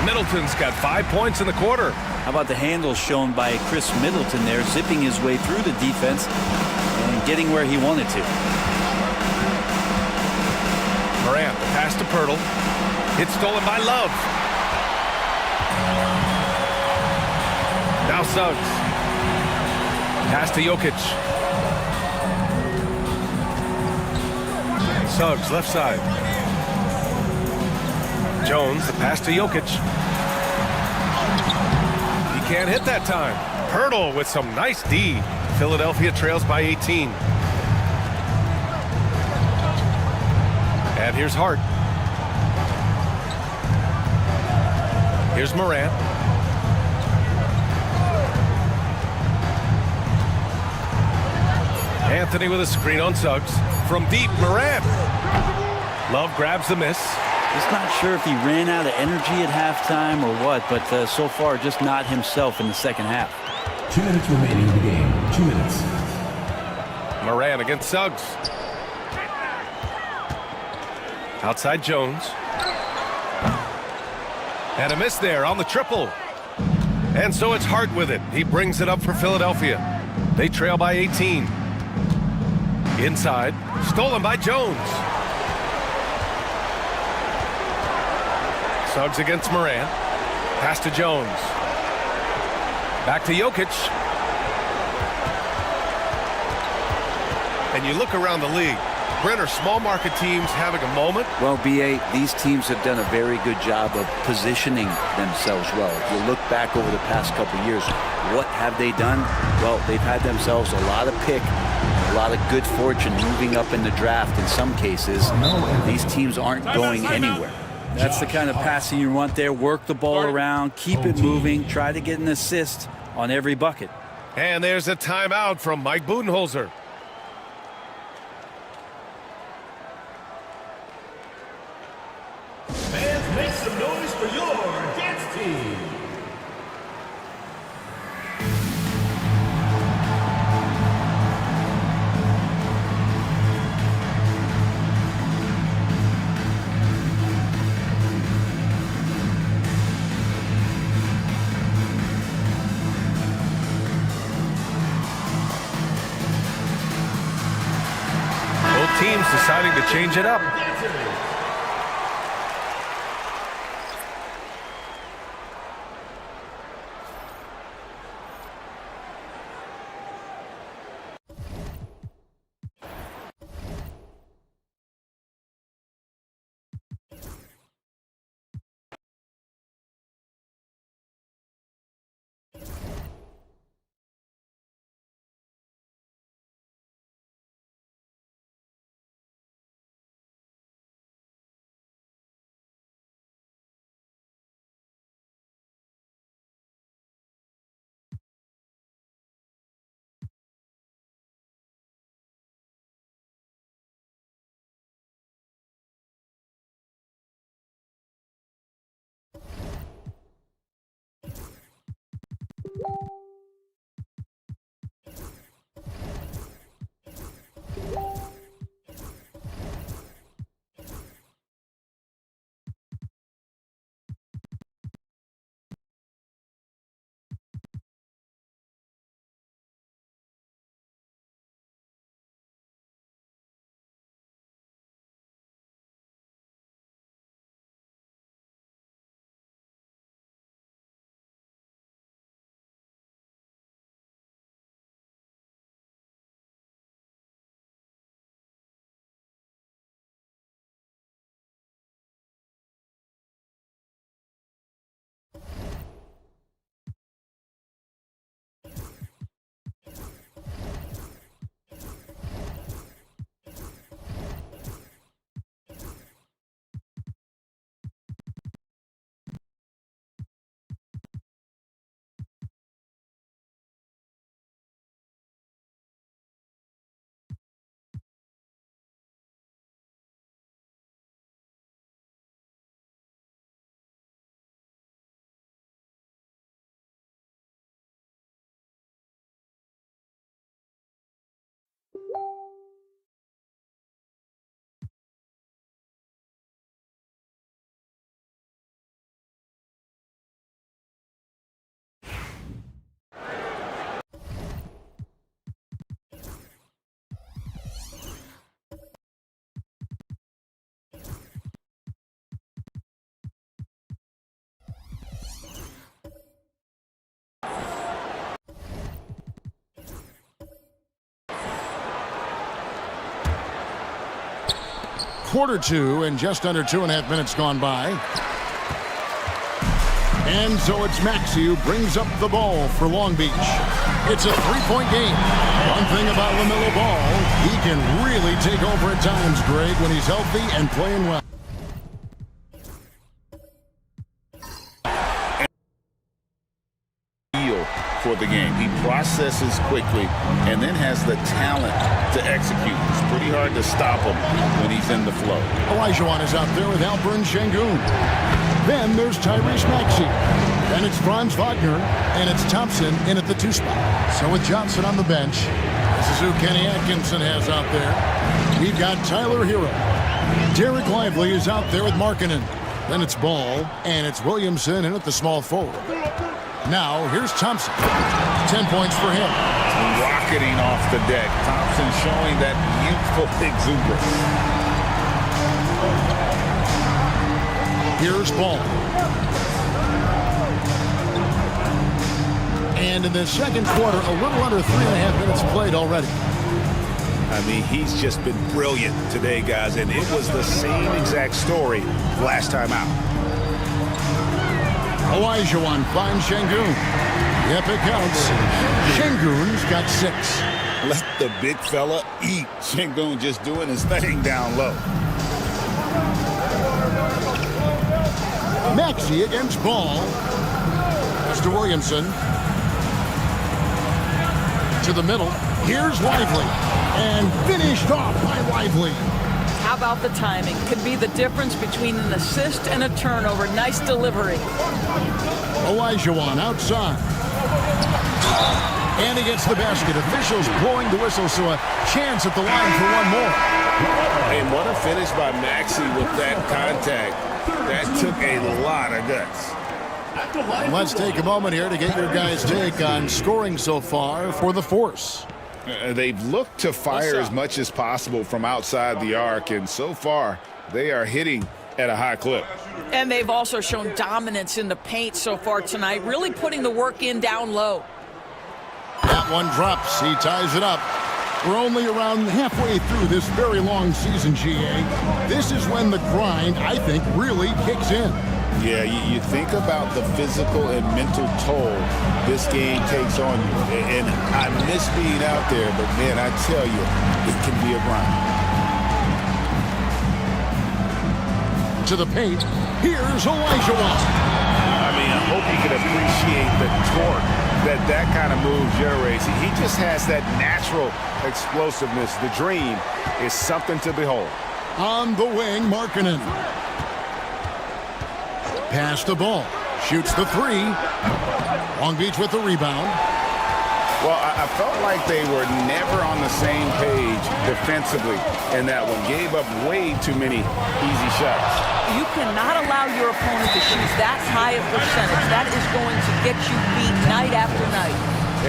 Middleton's got 5 points in the quarter. How about the handle shown by Chris Middleton there, zipping his way through the defense and getting where he wanted to. Morant, the pass to Poeltl. It's stolen by Love. Now Suggs. Pass to Jokic. Suggs, left side. Jones, the pass to Jokic. He can't hit that time. Poeltl with some nice D. Philadelphia trails by 18. And here's Hart. Here's Morant. Anthony with a screen on Suggs. From deep, Moran. Love grabs the miss. Just not sure if he ran out of energy at halftime or what, but so far just not himself in the second half. 2 minutes remaining in the game. 2 minutes. Moran against Suggs. Outside Jones. And a miss there on the triple. And so it's Hart with it. He brings it up for Philadelphia. They trail by 18. Inside. Stolen by Jones. Suggs against Moran. Pass to Jones. Back to Jokic. And you look around the league. Brent, are small market teams having a moment? Well, B.A., these teams have done a very good job of positioning themselves well. If you look back over the past couple of years, what have they done? Well, they've had themselves a lot of pick, a lot of good fortune moving up in the draft in some cases. These teams aren't going anywhere. That's the kind of passing you want there. Work the ball around, keep it moving, try to get an assist on every bucket. And there's a timeout from Mike Budenholzer. Fans, make some noise for your dance team. Both teams deciding to change it up. Quarter two and just under 2.5 minutes gone by. And so it's Maxey who brings up the ball for Long Beach. It's a three-point game. One thing about LaMelo Ball, he can really take over at times, Greg, when he's healthy and playing well. For the game. He processed processes quickly, and then has the talent to execute. It's pretty hard to stop him when he's in the flow. Olajuwon is out there with Alperen Şengün. Then there's Tyrese Maxey. Then it's Franz Wagner, and it's Thompson in at the 2 spot. So with Johnson on the bench, this is who Kenny Atkinson has out there. We've got Tyler Hero. Derek Lively is out there with Markkanen. Then it's Ball, and it's Williamson in at the small forward. Now, here's Thompson. 10 points for him. Rocketing off the deck. Thompson showing that youthful exuberance. Here's Ball. And in the second quarter, a little under 3.5 minutes played already. I mean, he's just been brilliant today, guys, and it was the same exact story last time out. Olajuwon finds Şengün. Yep, it counts. Şengün's got 6. Let the big fella eat. Şengün just doing his thing down low. Maxey against Ball. Mr. Williamson. To the middle. Here's Lively. And finished off by Lively. How about the timing? Could be the difference between an assist and a turnover. Nice delivery. Olajuwon outside. And he gets the basket. Officials blowing the whistle, so a chance at the line for one more. And what a finish by Maxey with that contact. That took a lot of guts. Let's take a moment here to get your guys' take on scoring so far for the Force. They've looked to fire as much as possible from outside the arc, and so far they are hitting at a high clip. And they've also shown dominance in the paint so far tonight, really putting the work in down low. That one drops. He ties it up. We're only around halfway through this very long season, GA. This is when the grind, I think, really kicks in. Yeah, you think about the physical and mental toll this game takes on you. And I miss being out there, but man, I tell you, it can be a grind. To the paint, here's Olajuwon. I mean, I hope you can appreciate the torque that kind of move generates. He just has that natural explosiveness. The dream is something to behold. On the wing, Markkanen. Pass the ball. Shoots the 3. Long Beach with the rebound. Well, I felt like they were never on the same page defensively in that one. Gave up way too many easy shots. You cannot allow your opponent to shoot that high a percentage. That is going to get you beat night after night.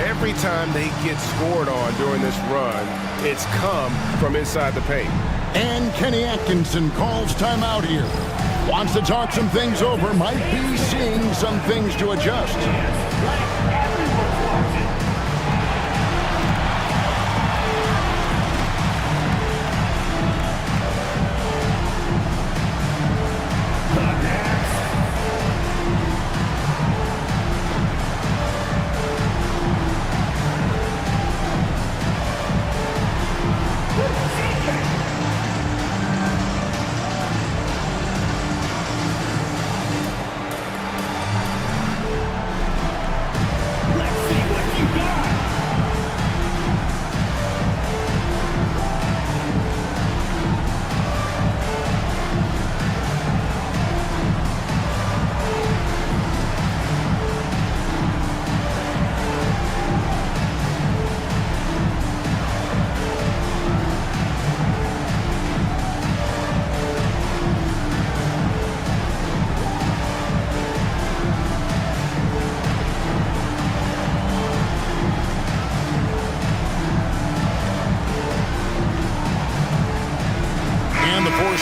Every time they get scored on during this run, it's come from inside the paint. And Kenny Atkinson calls timeout here. Wants to talk some things over, might be seeing some things to adjust.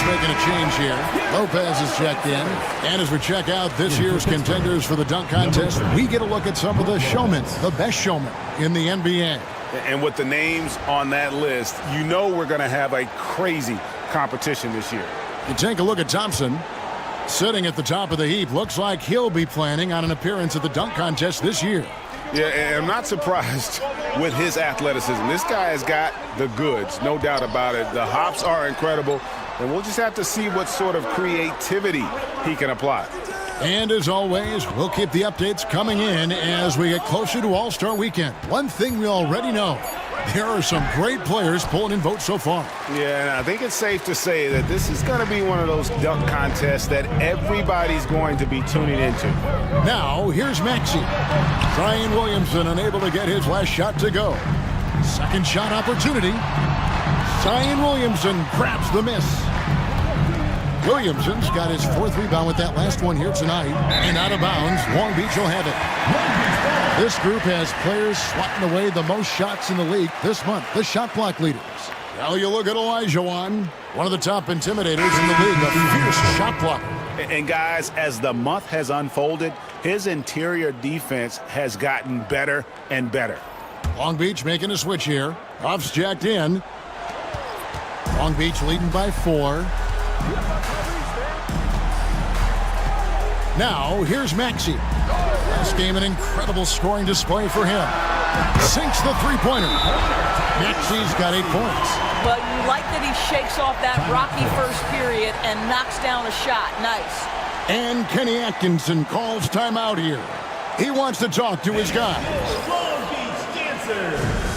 Making a change here. Lopez is checked in. And as we check out this year's contenders for the dunk contest, we get a look at some of the showmen, the best showmen in the NBA. And with the names on that list, you know we're going to have a crazy competition this year. You take a look at Thompson, sitting at the top of the heap. Looks like he'll be planning on an appearance at the dunk contest this year. Yeah, and I'm not surprised with his athleticism. This guy has got the goods, no doubt about it. The hops are incredible. And we'll just have to see what sort of creativity he can apply. And as always, we'll keep the updates coming in as we get closer to All-Star Weekend. One thing we already know, there are some great players pulling in votes so far. Yeah, and I think it's safe to say that this is going to be one of those dunk contests that everybody's going to be tuning into. Now, here's Maxey. Zion Williamson unable to get his last shot to go. Second shot opportunity. Zion Williamson grabs the miss. Williamson's got his 4th rebound with that last one here tonight. And out of bounds, Long Beach will have it. This group has players swatting away the most shots in the league this month, the shot block leaders. Now you look at Olajuwon, one of the top intimidators in the league, a fierce shot blocker. And guys, as the month has unfolded, his interior defense has gotten better and better. Long Beach making a switch here. Huff's jacked in. Long Beach leading by 4. Now, here's Maxey. Last game, an incredible scoring display for him. Sinks the three-pointer. Maxey's got 8 points. Well, you like that he shakes off that rocky first period and knocks down a shot. Nice. And Kenny Atkinson calls timeout here. He wants to talk to his guys. Long Beach Dancers.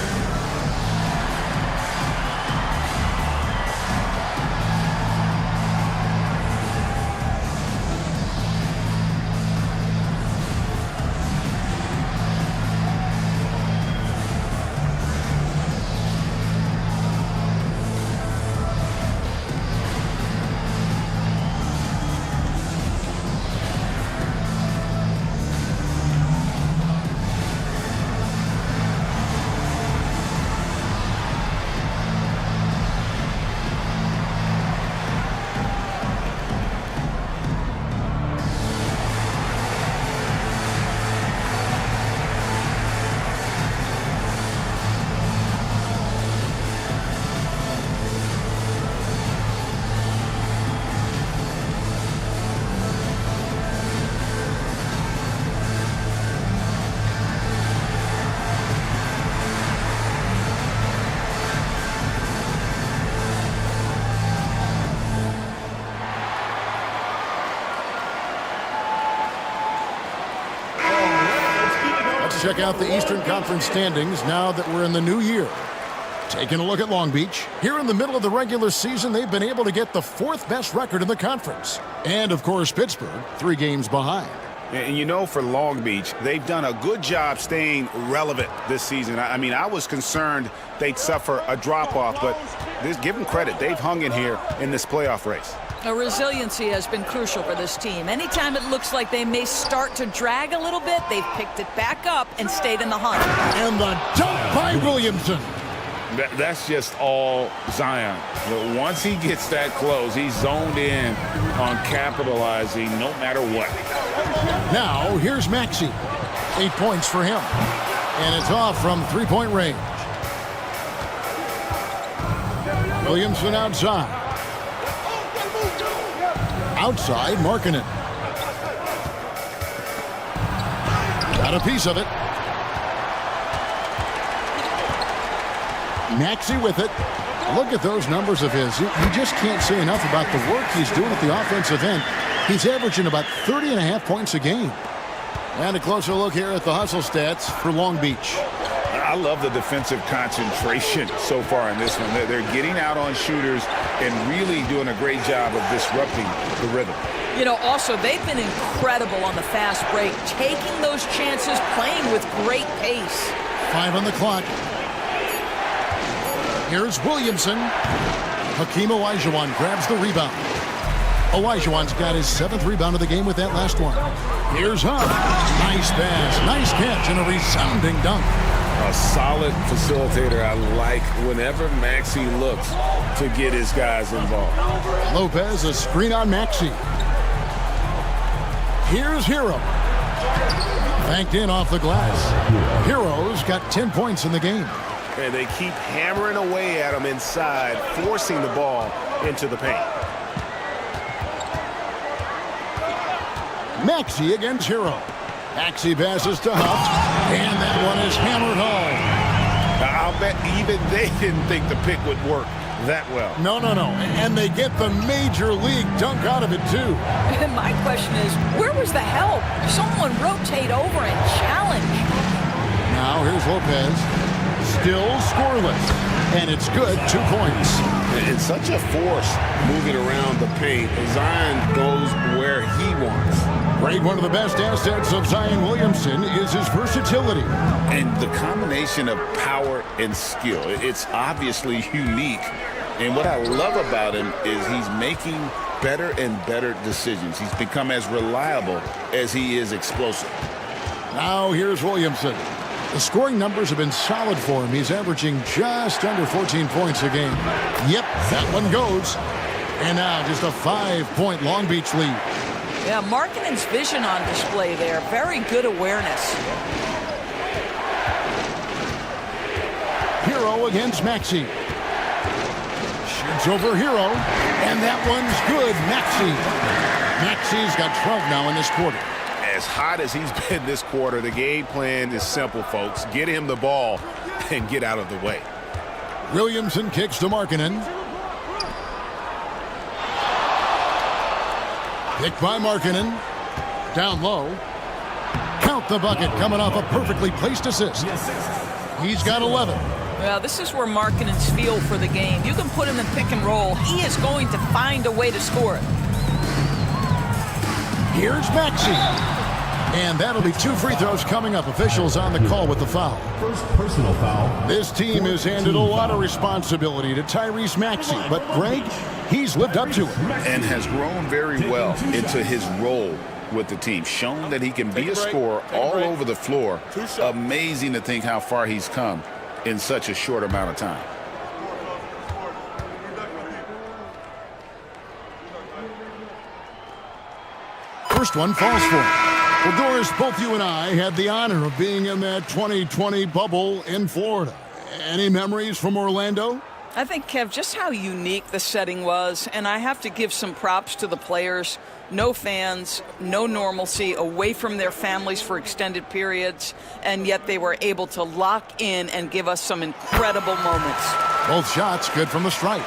Check out the Eastern Conference standings now that we're in the new year. Taking a look at Long Beach. Here in the middle of the regular season, they've been able to get the 4th best record in the conference. And, of course, Pittsburgh, 3 games behind. And you know, for Long Beach, they've done a good job staying relevant this season. I mean, I was concerned they'd suffer a drop-off, but give them credit. They've hung in here in this playoff race. Resiliency has been crucial for this team. Anytime it looks like they may start to drag a little bit, they've picked it back up and stayed in the hunt. And the dunk by Williamson. That's just all Zion. But once he gets that close, he's zoned in on capitalizing no matter what. Now, here's Maxey. 8 points for him. And it's off from 3-point range. Williamson outside. Outside, Markkanen. Got a piece of it. Maxey with it. Look at those numbers of his. You just can't say enough about the work he's doing at the offensive end. He's averaging about 30.5 points a game. And a closer look here at the hustle stats for Long Beach. I love the defensive concentration so far in this one. They're getting out on shooters and really doing a great job of disrupting the rhythm. You know, also, they've been incredible on the fast break, taking those chances, playing with great pace. 5 on the clock. Here's Williamson. Hakeem Olajuwon grabs the rebound. Olajuwon's got his 7th rebound of the game with that last one. Here's Huff. Nice pass, nice catch, and a resounding dunk. A solid facilitator. I like whenever Maxey looks to get his guys involved. Lopez, a screen on Maxey. Here's Hero. Banked in off the glass. Hero's got 10 points in the game. And they keep hammering away at him inside, forcing the ball into the paint. Maxey against Hero. Maxey passes to Huff, and that one is hammered home. I'll bet even they didn't think the pick would work. that well. No. And they get the major league dunk out of it, too. And my question is, where was the help? Someone rotate over and challenge. Now here's Lopez. Still scoreless. And it's good, 2 points. It's such a force moving around the paint. Zion goes where he wants. Greg, one of the best assets of Zion Williamson is his versatility. And the combination of power and skill, it's obviously unique. And what I love about him is he's making better and better decisions. He's become as reliable as he is explosive. Now here's Williamson. The scoring numbers have been solid for him. He's averaging just under 14 points a game. Yep, that one goes. And now just a 5-point Long Beach lead. Yeah, Markkanen's vision on display there. Very good awareness. Hero against Maxey. Shoots over Hero. And that one's good. Maxey's got 12 now in this quarter. As hot as he's been this quarter, the game plan is simple, folks. Get him the ball and get out of the way. Williamson kicks to Markkanen. Picked by Markkanen. Down low. Count the bucket coming off a perfectly placed assist. He's got 11. Well, this is where Markkanen's feel for the game. You can put him in pick and roll. He is going to find a way to score it. Here's Maxey. And that'll be 2 free throws coming up. Officials on the call with the foul. First personal foul. This team has handed a lot of responsibility to Tyrese Maxey, but Greg, he's lived up to it. And has grown very well into his role with the team. Shown that he can be a scorer all over the floor. Amazing to think how far he's come in such a short amount of time. First one falls for him. Well, Doris, both you and I had the honor of being in that 2020 bubble in Florida. Any memories from Orlando? I think, Kev, just how unique the setting was, and I have to give some props to the players. No fans, no normalcy, away from their families for extended periods, and yet they were able to lock in and give us some incredible moments. Both shots good from the stripe.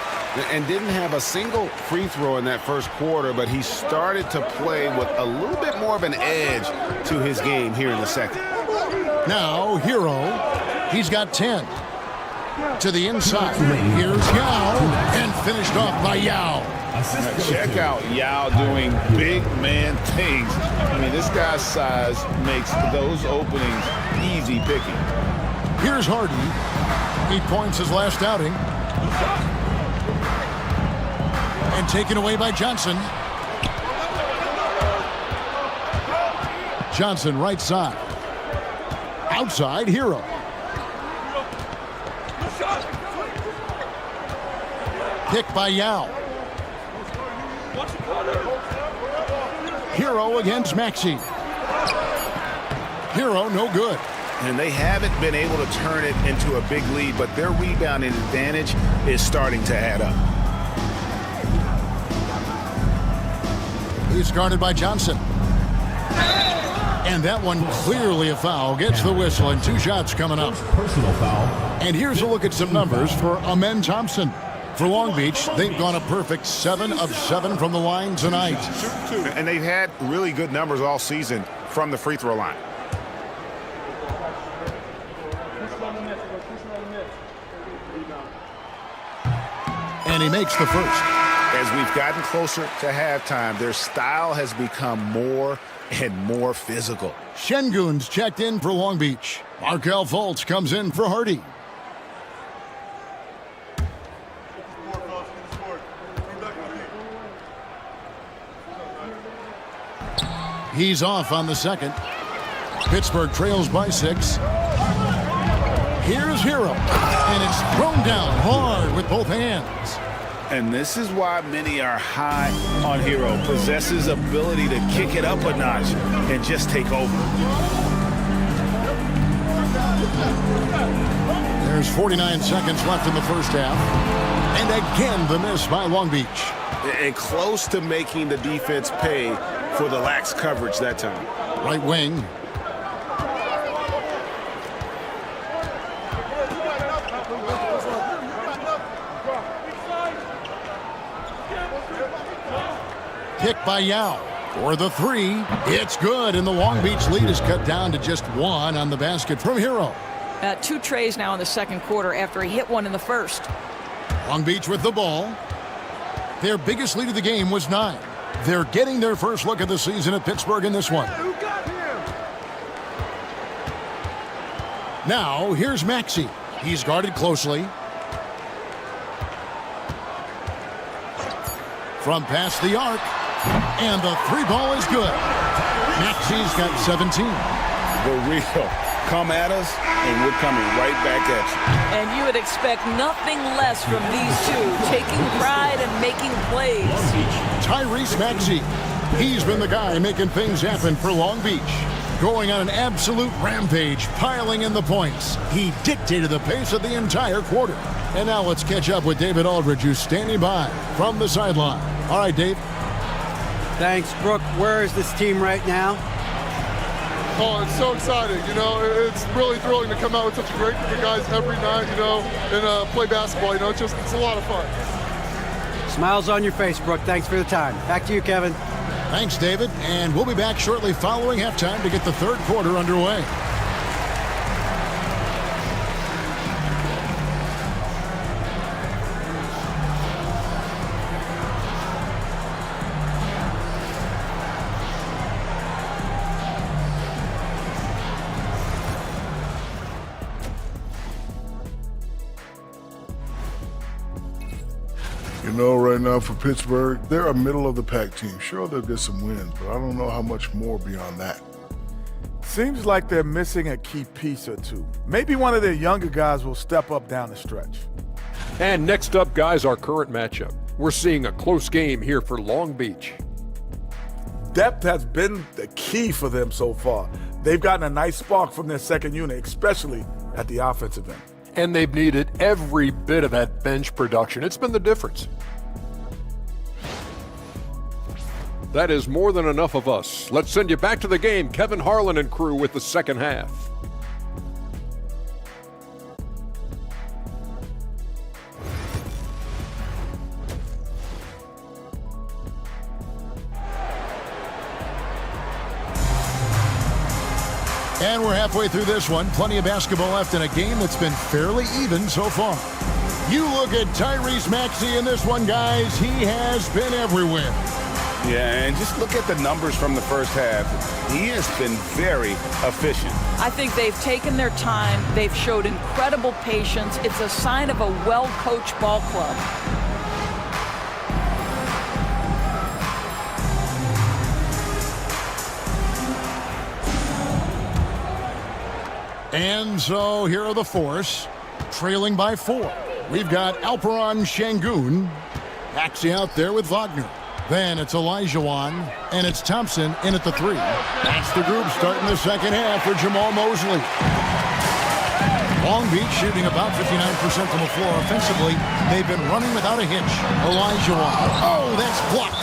And didn't have a single free throw in that first quarter, but he started to play with a little bit more of an edge to his game here in the second. Now, Hero, he's got 10. To the inside, here's Yao, and finished off by Yao. Check out Yao doing big man things. I mean, this guy's size makes those openings easy picking. Here's Hardy. 8 points his last outing. And taken away by Johnson. Johnson right side. Outside, Hero. Picked by Yao. Hero against Maxey. Hero no good. And they haven't been able to turn it into a big lead, but their rebounding advantage is starting to add up. He's guarded by Johnson. And that one clearly a foul. Gets the whistle, and 2 shots coming up. Personal foul. And here's a look at some numbers for Amen Thompson. For Long Beach, they've gone a perfect 7 of 7 from the line tonight. And they've had really good numbers all season from the free throw line. And he makes the first. As we've gotten closer to halftime, their style has become more and more physical. Şengün's checked in for Long Beach. Markelle Fultz comes in for Hardy. He's off on the second. Pittsburgh trails by 6. Here's Hero. And it's thrown down hard with both hands. And this is why many are high on Hero. Possesses ability to kick it up a notch and just take over. There's 49 seconds left in the first half. And again, the miss by Long Beach. And close to making the defense pay for the lax coverage that time. Right wing. pick by Yao. For the three, it's good, and the Long Beach lead is cut down to just one on the basket from Hero. 2 trays now in the second quarter after he hit one in the first. Long Beach with the ball. Their biggest lead of the game was 9. They're getting their first look at the season at Pittsburgh in this one. Now, here's Maxey. He's guarded closely. From past the arc. And the 3 ball is good. Maxey's got 17. The real. Come at us, and we're coming right back at you. And you would expect nothing less from these two, taking pride and making plays. Tyrese Maxey. He's been the guy making things happen for Long Beach. Going on an absolute rampage, piling in the points. He dictated the pace of the entire quarter. And now let's catch up with David Aldridge, who's standing by from the sideline. All right, Dave. Thanks, Brooke. Where is this team right now? Oh, it's so exciting. You know, it's really thrilling to come out with such a great group of guys every night, you know, and play basketball. You know, it's a lot of fun. Smiles on your face, Brooke. Thanks for the time. Back to you, Kevin. Thanks, David. And we'll be back shortly following halftime to get the third quarter underway. You know, right now for Pittsburgh, they're a middle-of-the-pack team. Sure, they'll get some wins, but I don't know how much more beyond that. Seems like they're missing a key piece or two. Maybe one of their younger guys will step up down the stretch. And next up, guys, our current matchup. We're seeing a close game here for Long Beach. Depth has been the key for them so far. They've gotten a nice spark from their second unit, especially at the offensive end. And they've needed every bit of that bench production. It's been the difference. That is more than enough of us. Let's send you back to the game. Kevin Harlan and crew with the second half. And we're halfway through this one. Plenty of basketball left in a game that's been fairly even so far. You look at Tyrese Maxey in this one, guys. He has been everywhere. Yeah, and just look at the numbers from the first half. He has been very efficient. I think they've taken their time. They've showed incredible patience. It's a sign of a well-coached ball club. And so here are the Force, trailing by 4. We've got Alperon Şengün. Maxey out there with Wagner. Then it's Olajuwon, and it's Thompson in at the 3. That's the group starting the second half for Jamal Mosley. Long Beach shooting about 59% from the floor offensively. They've been running without a hitch. Olajuwon. Oh, that's blocked.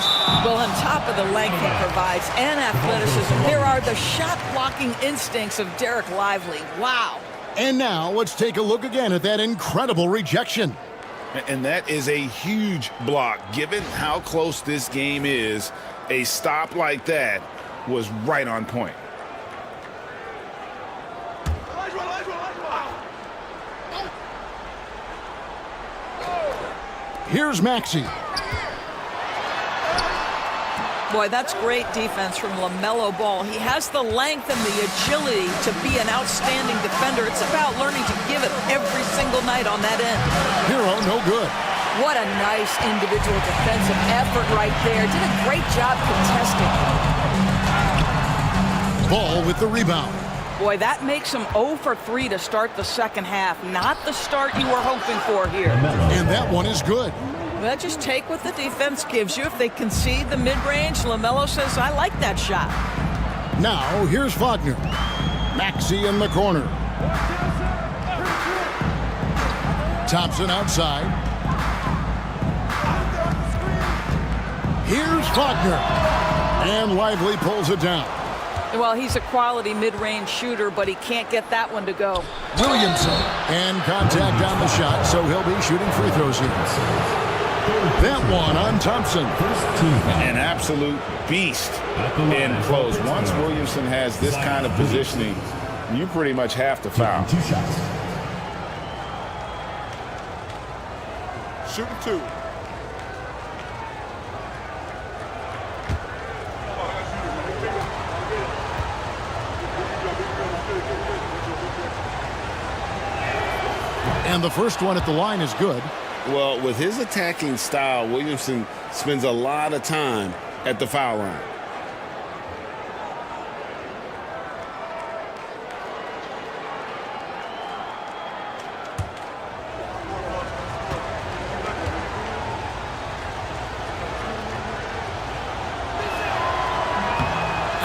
Well, on top of the length he provides and athleticism, there are the shot-blocking instincts of Derek Lively. Wow. And now let's take a look again at that incredible rejection. And that is a huge block. Given how close this game is, a stop like that was right on point. Here's Maxey. Boy, that's great defense from LaMelo Ball. He has the length and the agility to be an outstanding defender. It's about learning to give it every single night on that end. Hero, no good. What a nice individual defensive effort right there. Did a great job contesting. Ball with the rebound. Boy, that makes him 0 for 3 to start the second half. Not the start you were hoping for here. And that one is good. Well, just take what the defense gives you. If they concede the mid-range, LaMelo says, I like that shot. Now, here's Wagner. Maxey in the corner. Thompson outside. Here's Wagner. And Lively pulls it down. Well, he's a quality mid-range shooter, but he can't get that one to go. Williamson. And contact on the shot, so he'll be shooting free throws here. That one on Thompson. An absolute beast in close. Once Williamson has this kind of positioning, you pretty much have to foul. 2 shots. Shooting 2. And the first one at the line is good. Well, with his attacking style, Williamson spends a lot of time at the foul line.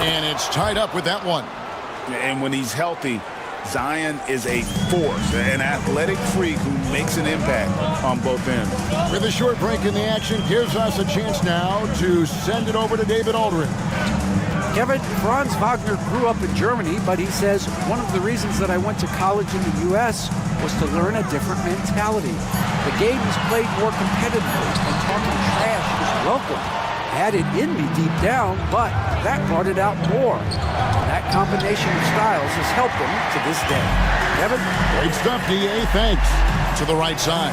And it's tied up with that one. And when he's healthy, Zion is a force, an athletic freak who makes an impact on both ends. With a short break in the action, gives us a chance now to send it over to David Aldridge. Kevin, Franz Wagner grew up in Germany, but he says one of the reasons that I went to college in the U.S. was to learn a different mentality. The game is played more competitively, and talking trash is welcome. I had it in me deep down, but that brought it out more. That combination of styles has helped him to this day. Kevin? Great stuff, D.A. Thanks. To the right side.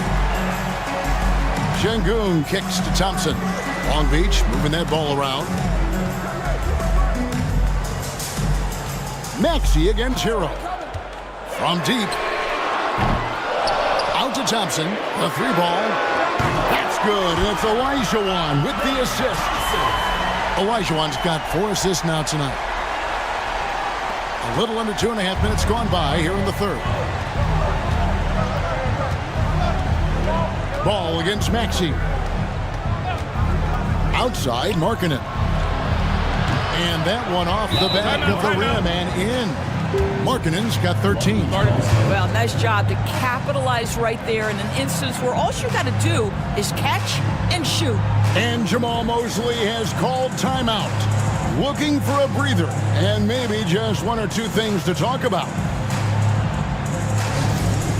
Şengün kicks to Thompson. Long Beach moving that ball around. Maxey against Hero. From deep. Out to Thompson. The 3-ball. That's good. And it's Olajuwon with the assist. Olajuwon's got 4 assists now tonight. A little under 2.5 minutes gone by here in the third. Ball against Maxey. Outside, Markkanen. And that one off the back of the rim and in. Markkanen's got 13. Well, nice job to capitalize right there in an instance where all you got to do is catch and shoot. And Jamal Mosley has called timeout. Looking for a breather and maybe just 1 or 2 things to talk about.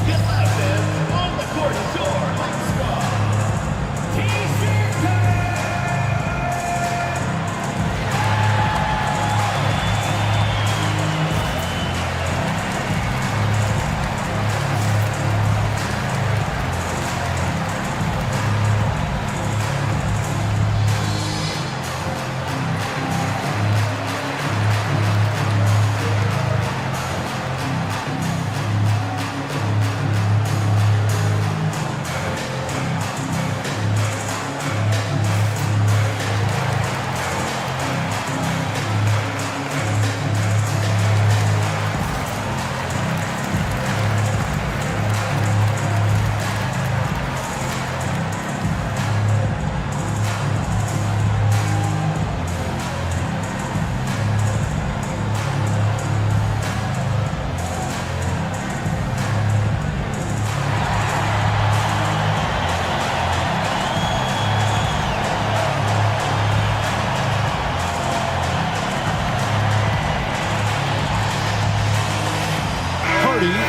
Get left in on the court, your lead squad.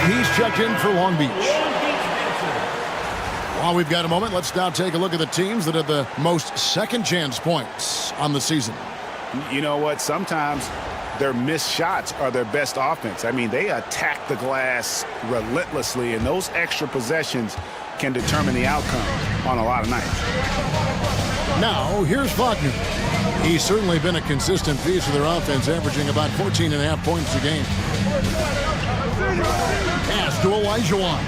He's checked in for Long Beach. While we've got a moment, let's now take a look at the teams that have the most second chance points on the season. You know what? Sometimes their missed shots are their best offense. I mean, they attack the glass relentlessly, and those extra possessions can determine the outcome on a lot of nights. Now, here's Wagner. He's certainly been a consistent piece of their offense, averaging about 14.5 points a game. Pass to Olajuwon.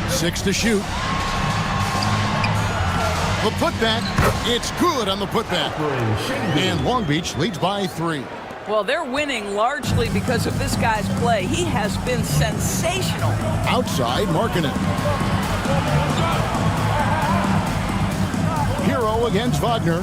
6 to shoot. The putback. It's good on the putback. And Long Beach leads by 3. Well, they're winning largely because of this guy's play. He has been sensational. Outside, Markkanen. Hero against Wagner.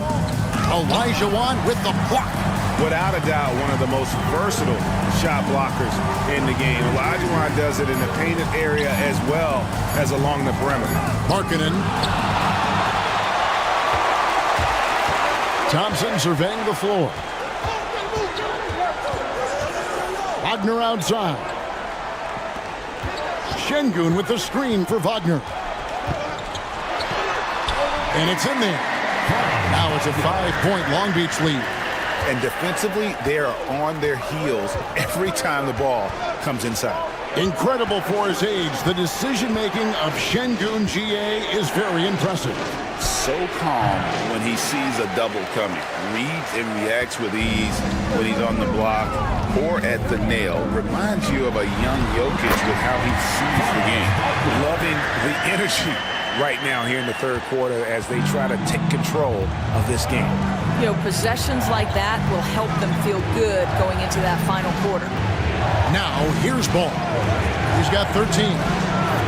Olajuwon with the block. Without a doubt, one of the most versatile shot blockers in the game. Olajuwon does it in the painted area as well as along the perimeter. Markkanen. Thompson surveying the floor. Wagner outside. Şengün with the screen for Wagner. and it's in there. Now it's a 5-point Long Beach lead. And defensively, they are on their heels every time the ball comes inside. Incredible for his age, the decision-making of Şengün GA is very impressive. So calm when he sees a double coming. Reads and reacts with ease when he's on the block or at the nail. Reminds you of a young Jokic with how he sees the game. Loving the energy right now here in the third quarter as they try to take control of this game. You know, possessions like that will help them feel good going into that final quarter. Now, here's Ball. He's got 13.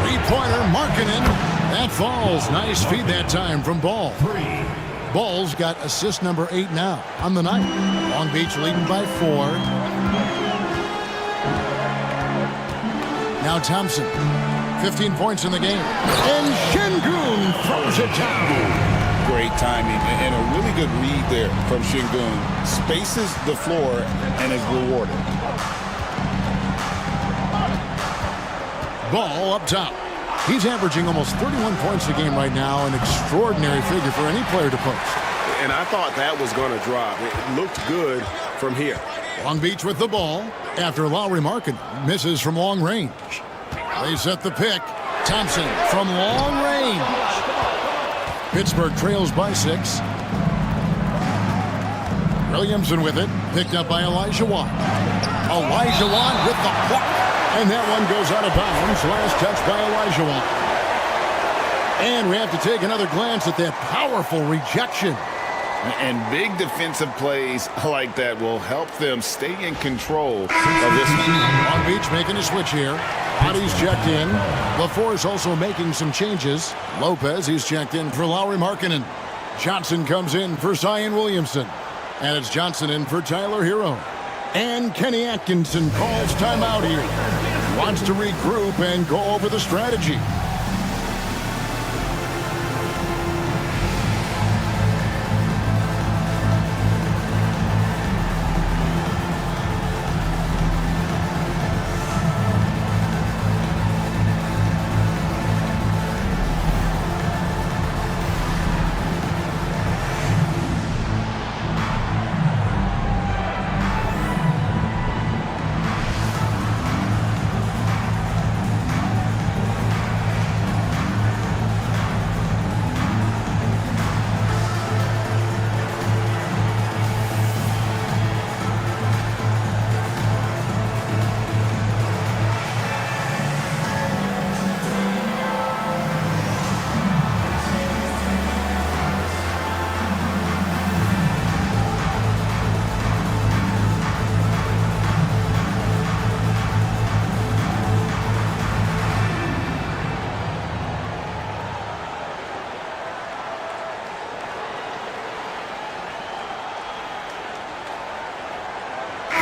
Three-pointer, Markkanen. That falls. Nice feed that time from Ball. Ball's got assist number 8 now on the night. Long Beach leading by 4. Now Thompson. 15 points in the game. And Şengün throws it down. Great timing and a really good read there from Şengün. Spaces the floor and is rewarded. Ball up top. He's averaging almost 31 points a game right now, an extraordinary figure for any player to post. And I thought that was going to drop. It looked good from here. Long Beach with the ball after Lauri Markkanen misses from long range. They set the pick. Thompson from long range. Pittsburgh trails by 6. Williamson with it. Picked up by Elijah Watt. Elijah Watt with the hook. And that one goes out of bounds. Last touch by Elijah Watt. And we have to take another glance at that powerful rejection. And big defensive plays like that will help them stay in control of this one. Long Beach making a switch here. Bodies checked in. LaFour's also making some changes. Lopez, he's checked in for Lauri Markkanen. Johnson comes in for Zion Williamson. And it's Johnson in for Tyler Hero. And Kenny Atkinson calls timeout here. Wants to regroup and go over the strategy.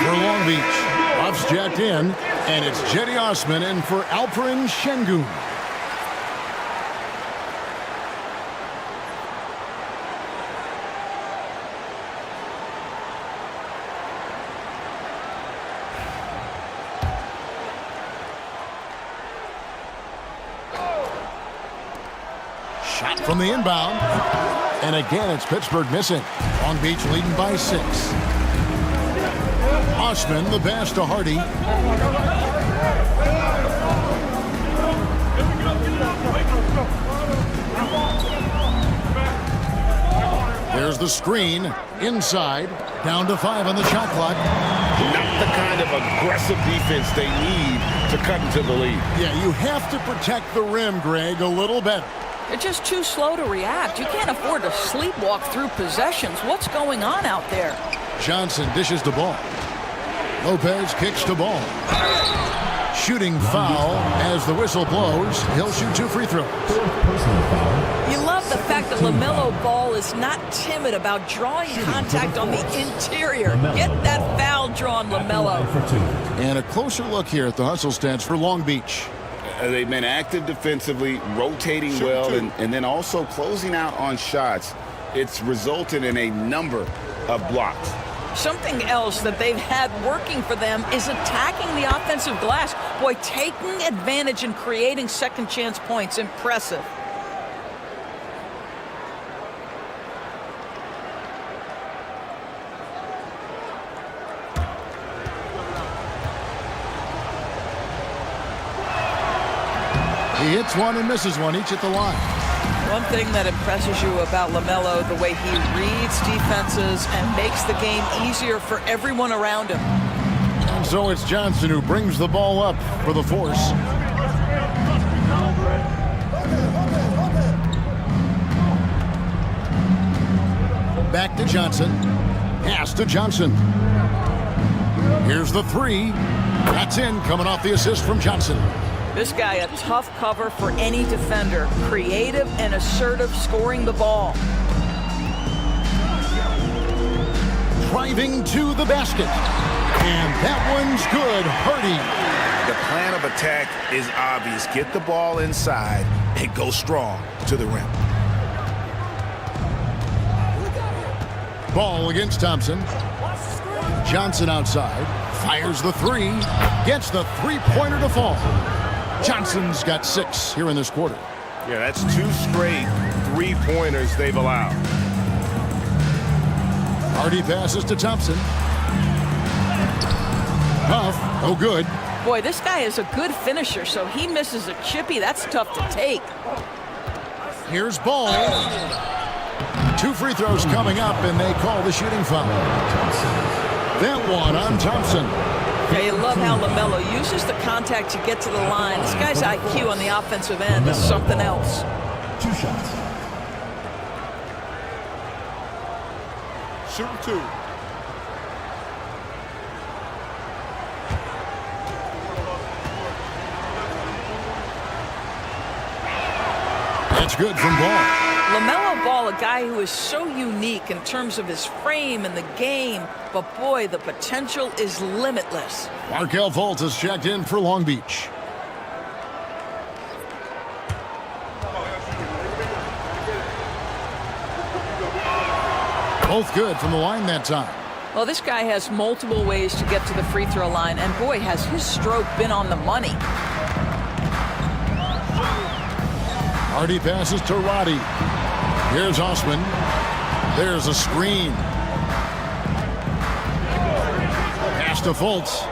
For Long Beach, Buffs jacked in, and it's Cedi Osman in for Alperen Şengün. Shot from the inbound. And again, it's Pittsburgh missing. Long Beach leading by 6. Osman, the pass to Hardy. There's the screen. Inside. Down to 5 on the shot clock. Not the kind of aggressive defense they need to cut into the lead. Yeah, you have to protect the rim, Greg, a little better. They're just too slow to react. You can't afford to sleepwalk through possessions. What's going on out there? Johnson dishes the ball. Lopez kicks the ball. Shooting foul as the whistle blows. He'll shoot 2 free throws. You love the fact that LaMelo Ball is not timid about drawing contact on the interior. Get that foul drawn, LaMelo. And a closer look here at the hustle stats for Long Beach. They've been active defensively, rotating well, and then also closing out on shots. It's resulted in a number of blocks. Something else that they've had working for them is attacking the offensive glass. Boy, taking advantage and creating second chance points. Impressive. He hits one and misses one, each at the line. One thing that impresses you about LaMelo, the way he reads defenses and makes the game easier for everyone around him. And so it's Johnson who brings the ball up for the Force. Back to Johnson. Pass to Johnson. Here's the three. That's in, coming off the assist from Johnson. This guy, a tough cover for any defender. Creative and assertive, scoring the ball. Driving to the basket. And that one's good. Hardy. The plan of attack is obvious. Get the ball inside and go strong to the rim. Ball against Thompson. Johnson outside. Fires the three. Gets the three-pointer to fall. Johnson's got 6 here in this quarter. Yeah, that's 2 straight three-pointers they've allowed. Hardy passes to Thompson. Huff, no good. Boy, this guy is a good finisher, so he misses a chippy. That's tough to take. Here's Ball. 2 free throws coming up, and they call the shooting foul. That one on Thompson. I love how LaMelo uses the contact to get to the line. This guy's IQ on the offensive end is something else. 2 shots. Shooting 2. That's good from Ball. LaMelo Ball, a guy who is so unique in terms of his frame and the game, but boy, the potential is limitless. Markelle Fultz has checked in for Long Beach. Both good from the line that time. Well, this guy has multiple ways to get to the free throw line, and boy, has his stroke been on the money. Hardy passes to Roddy. Here's Osman. There's a screen. Pass to Fultz.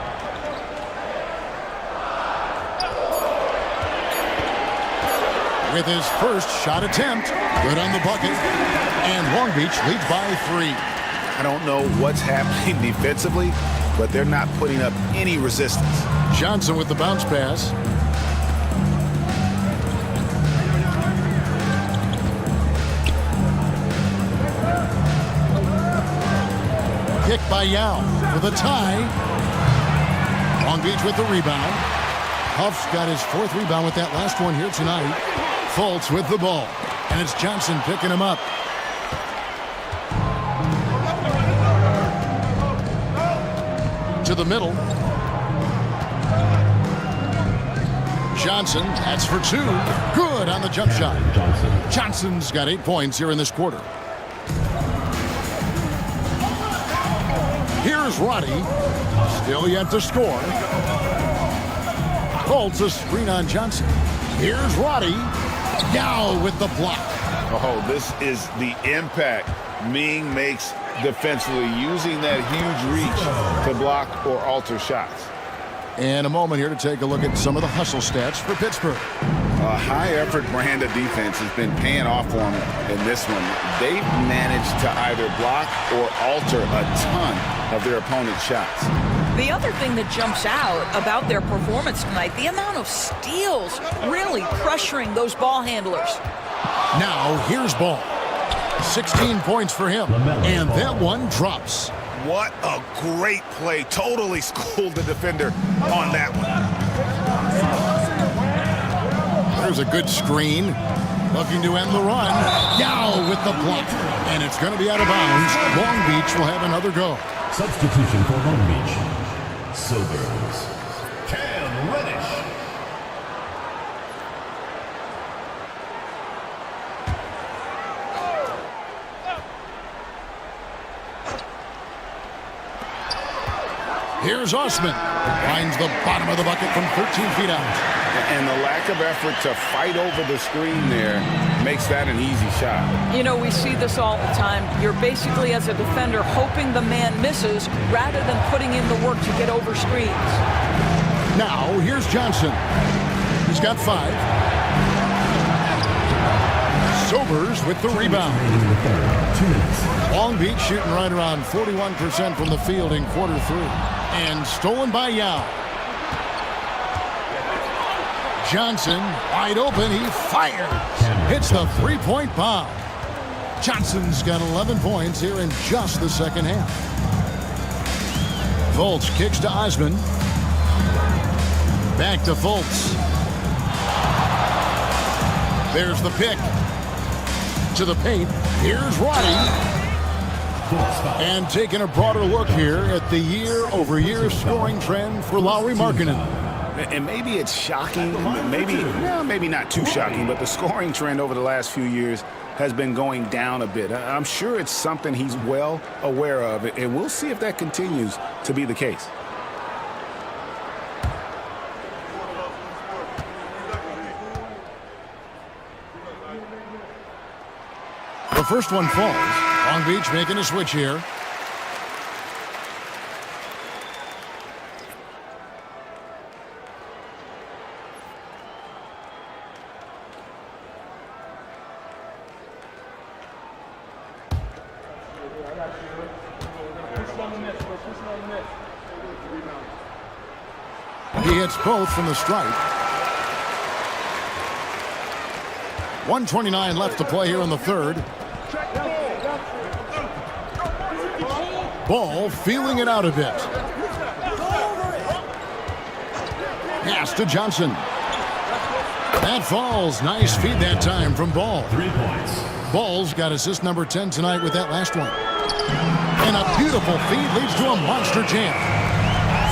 With his first shot attempt, good on the bucket, and Long Beach leads by 3. I don't know what's happening defensively, but they're not putting up any resistance. Johnson with the bounce pass. Kick by Yao for the tie. Long Beach with the rebound. Huff's got his 4th rebound with that last one here tonight. Fultz with the ball. And it's Johnson picking him up. To the middle. Johnson, that's for 2. Good on the jump shot. Johnson's got 8 points here in this quarter. Here's Roddy. Still yet to score. Fultz a screen on Johnson. Here's Roddy. Yao with the block. Oh, this is the impact Ming makes defensively, using that huge reach to block or alter shots. And a moment here to take a look at some of the hustle stats for Pittsburgh. A high-effort brand of defense has been paying off for them in this one. They've managed to either block or alter a ton of their opponent's shots. The other thing that jumps out about their performance tonight, the amount of steals, really pressuring those ball handlers. Now, here's Ball. 16 points for him, and that one drops. What a great play. Totally schooled the defender on that one. There's a good screen. Looking to end the run. Yao with the block. And it's going to be out of bounds. Long Beach will have another go. Substitution for Long Beach. Silvers. Cam Reddish. Here's Osman. Finds the bottom of the bucket from 13 feet out. And the lack of effort to fight over the screen there makes that an easy shot. You know, we see this all the time. You're basically, as a defender, hoping the man misses rather than putting in the work to get over screens. Now, here's Johnson. He's got 5. Silvers with the rebound. Long Beach shooting right around 41% from the field in quarter 3. And stolen by Yao. Johnson, wide open, he fires. Hits the three-point bomb. Johnson's got 11 points here in just the second half. Fultz kicks to Osman. Back to Fultz. There's the pick. To the paint. Here's Roddy. And taking a broader look here at the year-over-year scoring trend for Lauri Markkanen. And maybe it's shocking, maybe not too shocking, but the scoring trend over the last few years has been going down a bit. I'm sure it's something he's well aware of, and we'll see if that continues to be the case. The first one falls. Long Beach making a switch here. He hits both from the stripe. 1:29 left to play here in the third. Ball feeling it out a bit. Pass to Johnson. That falls. Nice feed that time from Ball. 3 points. Ball's got assist number 10 tonight with that last one. And a beautiful feed leads to a monster jam.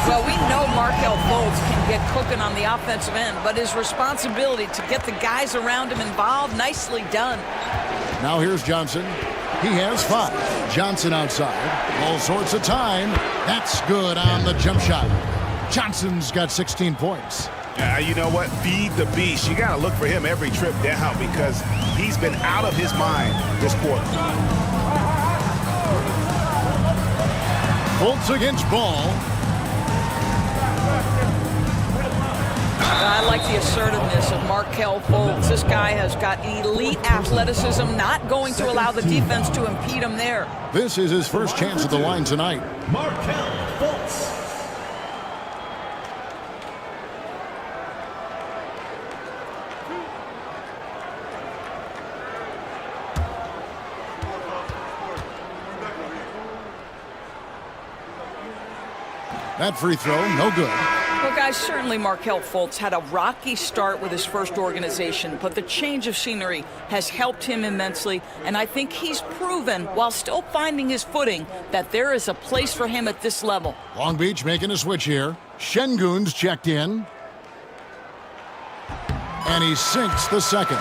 Well, we know Markelle Fultz can get cooking on the offensive end, but his responsibility to get the guys around him involved, nicely done. Now here's Johnson. He has 5. Johnson outside. All sorts of time. That's good on the jump shot. Johnson's got 16 points. You know what? Feed the beast. You got to look for him every trip down because he's been out of his mind this quarter. Fultz against Ball. I like the assertiveness of Markelle Fultz. This guy has got elite athleticism, not going to allow the defense to impede him there. This is his first chance at the line tonight. Markelle Fultz. That free throw, no good. Well, guys, certainly Markelle Fultz had a rocky start with his first organization, but the change of scenery has helped him immensely, and I think he's proven, while still finding his footing, that there is a place for him at this level. Long Beach making a switch here. Şengün's checked in. And he sinks the second.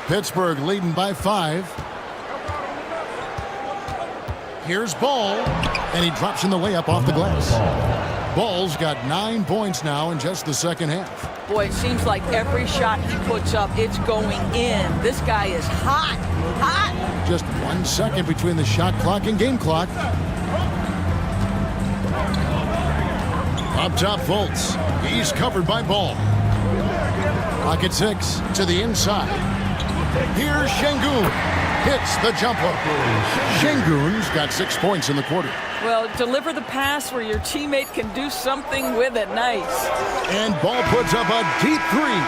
Pittsburgh leading by 5. Here's Ball, and he drops in the layup off the glass. Ball's got 9 points now in just the second half. Boy, it seems like every shot he puts up, it's going in. This guy is hot, hot. Just 1 second between the shot clock and game clock. Up top, Fultz. He's covered by Ball. Pocket 6 to the inside. Here's Şengün. Hits the jumper. Şengün's got 6 points in the quarter. Well, deliver the pass where your teammate can do something with it. Nice. And Ball puts up a deep 3.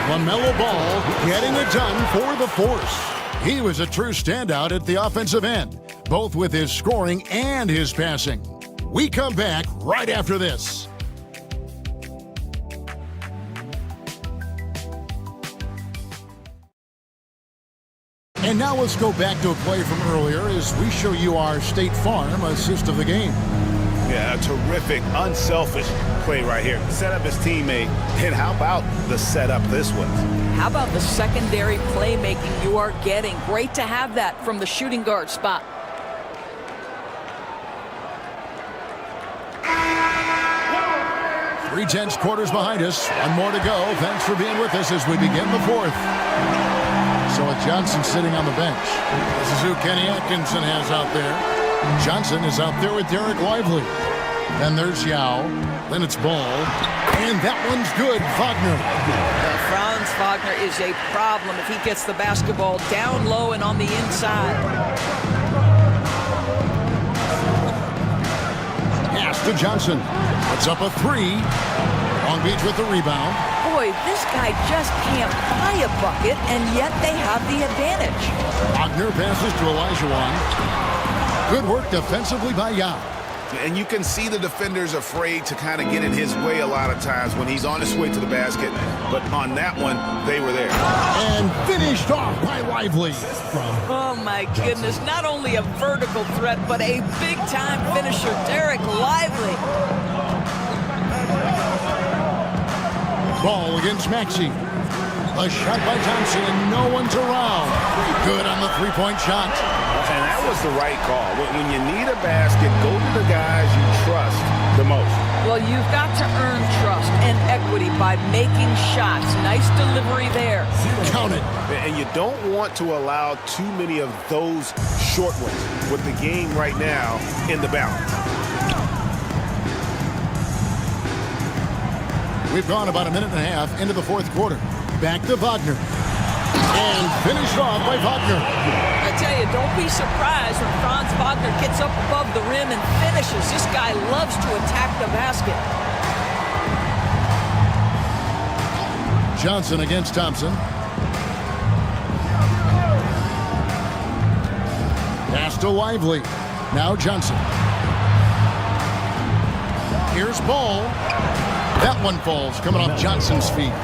LaMelo Ball getting it done for the Force. He was a true standout at the offensive end, both with his scoring and his passing. We come back right after this. And now let's go back to a play from earlier as we show you our State Farm assist of the game. Yeah, a terrific, unselfish play right here. Set up his teammate. And how about the setup this was? How about the secondary playmaking you are getting? Great to have that from the shooting guard spot. Three-tenths quarters behind us. One more to go. Thanks for being with us as we begin the fourth. So with Johnson sitting on the bench. This is who Kenny Atkinson has out there. Johnson is out there with Derek Lively. Then there's Yao. Then it's Ball. And that one's good. Wagner. Franz Wagner Wagner is a problem if he gets the basketball down low and on the inside. Pass to Johnson. Puts up a three. Long Beach with the rebound. Boy, this guy just can't buy a bucket, and yet they have the advantage. Wagner passes to Olajuwon. Good work defensively by Yao. And you can see the defenders afraid to kind of get in his way a lot of times when he's on his way to the basket. But on that one, they were there. And finished off by Lively. Oh, my goodness. Not only a vertical threat, but a big-time finisher, Derek Lively. Ball against Maxey. A shot by Thompson, and no one's around. Good on the three-point shot. And that was the right call. When you need a basket, go to the guys you trust the most. Well, you've got to earn trust and equity by making shots. Nice delivery there. Count it. And you don't want to allow too many of those short ones with the game right now in the balance. We've gone about a minute and a half into the fourth quarter. Back to Wagner. And finished off by Wagner. I tell you, don't be surprised when Franz Wagner gets up above the rim and finishes. This guy loves to attack the basket. Johnson against Thompson. Pass to Lively. Now Johnson. Here's Ball. That one falls, coming off Johnson's feet.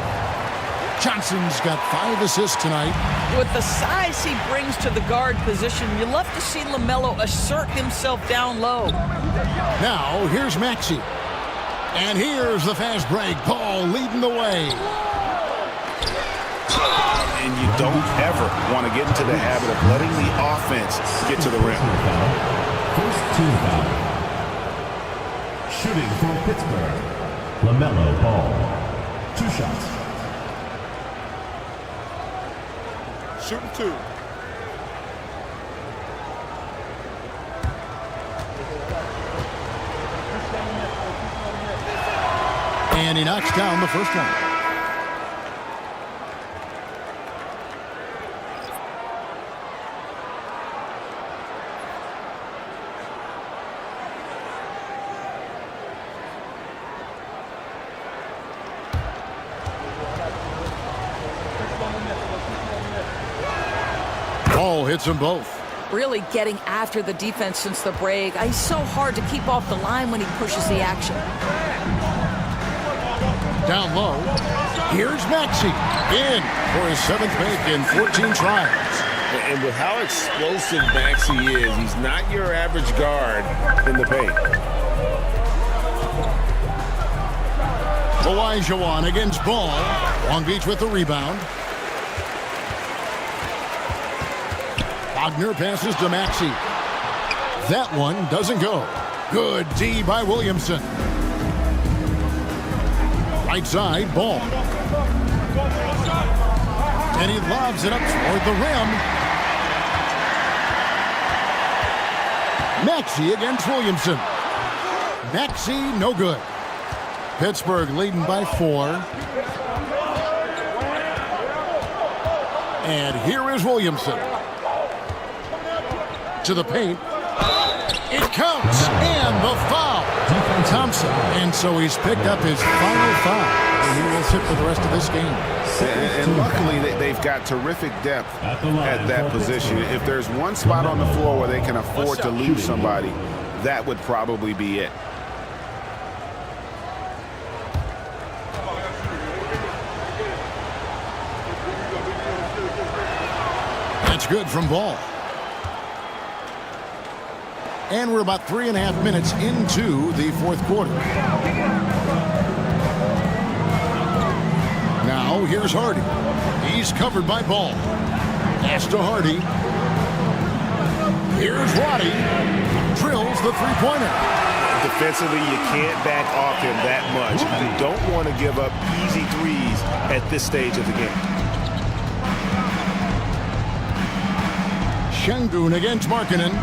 Johnson's got 5 assists tonight. With the size he brings to the guard position, you love to see LaMelo assert himself down low. Now, here's Maxey. And here's the fast break. Ball leading the way. And you don't ever want to get into the habit of letting the offense get to the rim. First team foul. Shooting for Pittsburgh, LaMelo Ball. 2 shots. Shooting 2. And he knocks down the first one. Ball hits them both. Really getting after the defense since the break. He's so hard to keep off the line when he pushes the action. Down low. Here's Maxey. In for his 7th make in 14 tries. And with how explosive Maxey is, he's not your average guard in the paint. Olajuwon against Ball. Long Beach with the rebound. Wagner passes to Maxey. That one doesn't go. Good D by Williamson. Right side, Ball. And he lobs it up toward the rim. Maxey against Williamson. Maxey, no good. Pittsburgh leading by 4. And here is Williamson. To the paint. It counts. And the foul. Thompson. And so he's picked up his final foul. And he will sit for the rest of this game. And luckily, they've got terrific depth at that position. If there's one spot on the floor where they can afford to lose somebody, that would probably be it. That's good from Ball. And we're about 3.5 minutes into the fourth quarter. Now here's Hardy. He's covered by Ball. Pass to Hardy. Here's Roddy. Drills the three-pointer. Defensively, you can't back off him that much. You don't want to give up easy threes at this stage of the game. Şengün against Markkanen.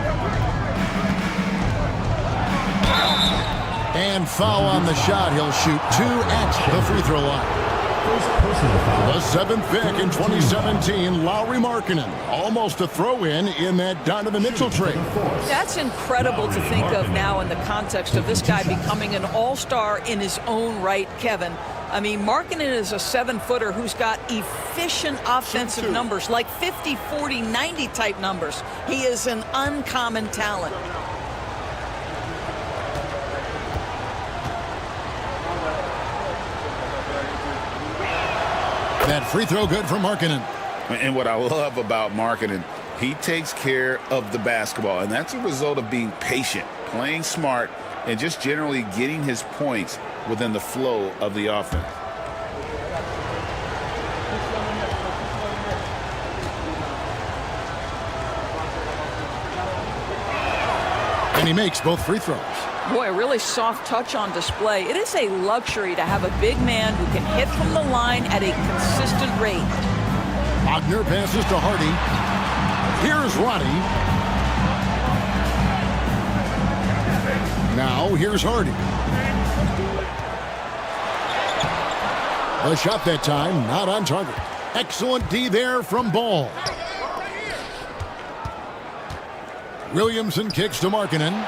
And foul on the shot. He'll shoot 2 at the free throw line. The 7th pick in 2017, Lauri Markkanen. Almost a throw-in that Donovan Mitchell trade. That's incredible to think of now in the context of this guy becoming an all-star in his own right, Kevin. I mean, Markkanen is a 7-footer who's got efficient offensive numbers, like 50, 40, 90 type numbers. He is an uncommon talent. That free throw good for Markkanen. And what I love about Markkanen, he takes care of the basketball, and that's a result of being patient, playing smart, and just generally getting his points within the flow of the offense. And he makes both free throws. Boy, a really soft touch on display. It is a luxury to have a big man who can hit from the line at a consistent rate. Wagner passes to Hardy. Here's Roddy. Now here's Hardy. The shot that time, not on target. Excellent D there from Ball. Williamson kicks to Markkanen.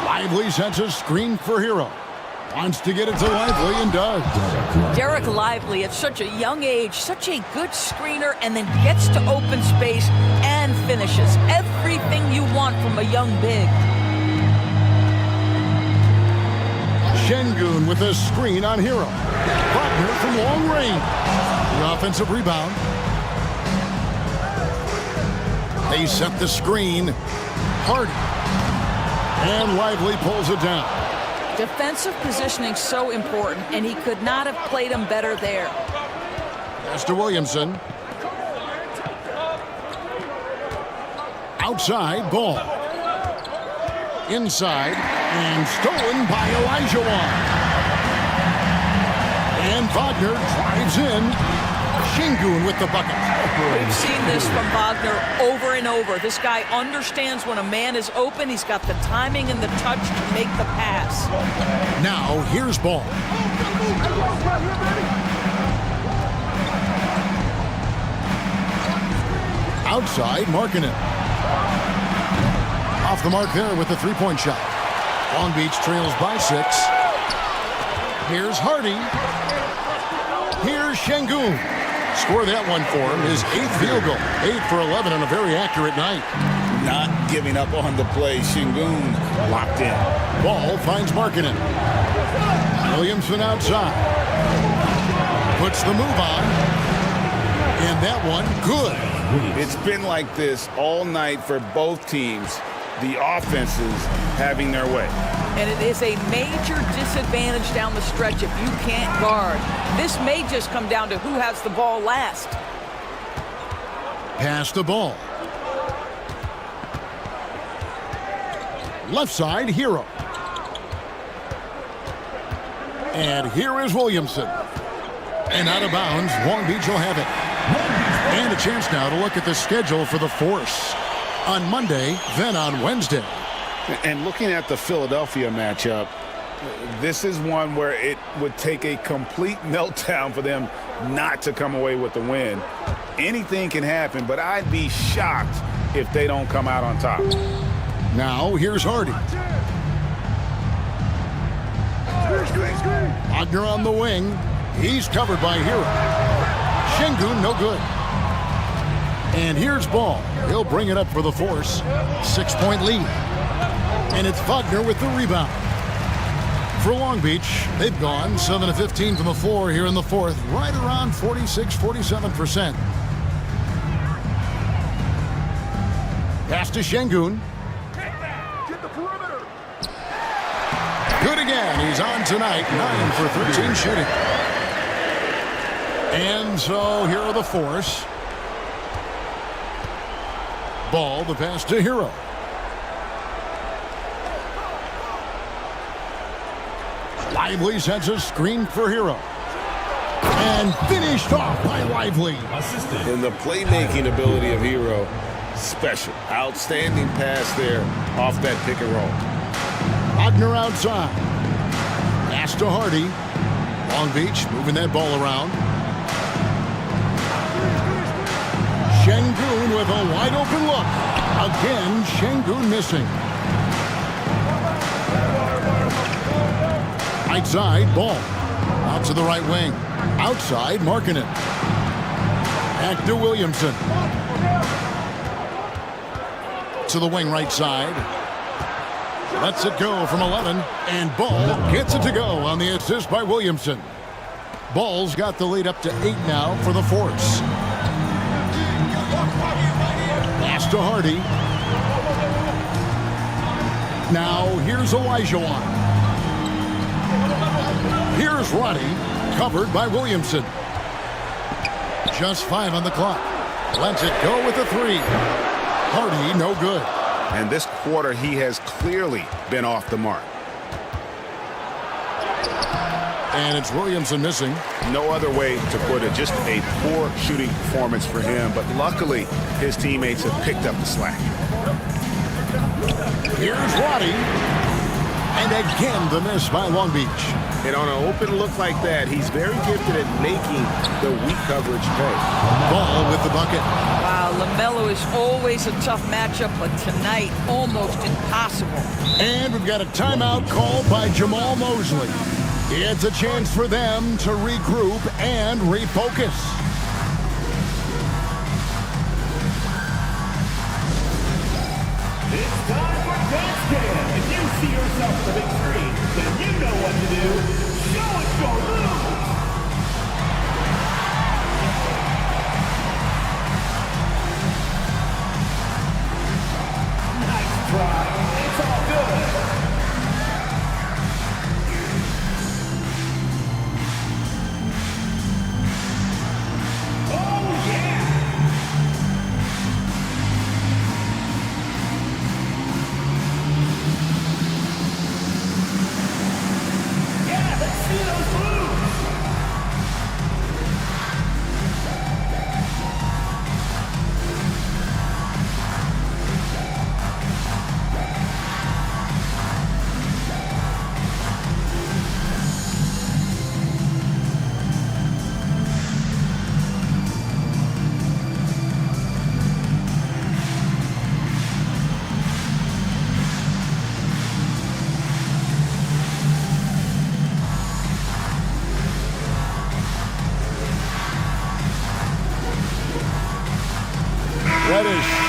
Lively sets a screen for Hero. Wants to get it to Lively and does. Derek Lively at such a young age, such a good screener, and then gets to open space and finishes. Everything you want from a young big. Şengün with a screen on Hero. Wagner from long range. The offensive rebound. They set the screen. Hardy. And Lively pulls it down. Defensive positioning so important, and he could not have played him better there. Pass to Williamson. Outside, Ball. Inside, and stolen by Elijah Wan. And Wagner drives in. Şengün with the bucket. We've seen this from Wagner over and over. This guy understands when a man is open. He's got the timing and the touch to make the pass. Now, here's Ball. Outside, Markkanen. Off the mark there with the three-point shot. Long Beach trails by 6. Here's Hardy. Here's Şengün. Score that one for him. His 8th field goal. 8 for 11 on a very accurate night. Not giving up on the play. Şengün locked in. Ball finds Markkanen. Williamson outside. Puts the move on. And that one, good. It's been like this all night for both teams. The offenses having their way. And it is a major disadvantage down the stretch if you can't guard. This may just come down to who has the ball last. Pass the ball. Left side, Hero. And here is Williamson. And out of bounds, Long Beach will have it. And a chance now to look at the schedule for the Force. On Monday, then on Wednesday. And looking at the Philadelphia matchup, this is one where it would take a complete meltdown for them not to come away with the win. Anything can happen, but I'd be shocked if they don't come out on top. Now, here's Hardy. Wagner on the wing. He's covered by Hero. Şengün, no good. And here's Ball. He'll bring it up for the Force. 6-point lead. And it's Wagner with the rebound. For Long Beach, they've gone 7 of 15 from the floor here in the fourth, right around 46-47%. Pass to Şengün. Good again. He's on tonight. 9 for 13 shooting. And so here are the Force. Ball, the pass to Hero. Lively sets a screen for Hero. And finished off by Lively. And the playmaking ability of Hero, special. Outstanding pass there off that pick and roll. Wagner outside. Pass to Hardy. Long Beach moving that ball around. Şengün with a wide open look. Again, Şengün missing. Right side, ball. Out to the right wing. Outside, marking it. Back to Williamson. To the wing right side. Lets it go from 11. And Ball gets it to go on the assist by Williamson. Ball's got the lead up to 8 now for the Force. Pass to Hardy. Now here's Olajuwon. Here's Roddy, covered by Williamson. Just 5 on the clock. Lets it go with a 3. Hardy, no good. And this quarter, he has clearly been off the mark. And it's Williamson missing. No other way to put it. Just a poor shooting performance for him. But luckily, his teammates have picked up the slack. Here's Roddy. And again, the miss by Long Beach. And on an open look like that, he's very gifted at making the weak coverage pay. Ball with the bucket. Wow, LaMelo is always a tough matchup, but tonight, almost impossible. And we've got a timeout called by Jamal Mosley. It's a chance for them to regroup and refocus. It's time for Dance Cam. If you see yourself on the big screen, then you know what to do. Show us your moves. Nice try. It's all good. Oh, yeah. See those moves.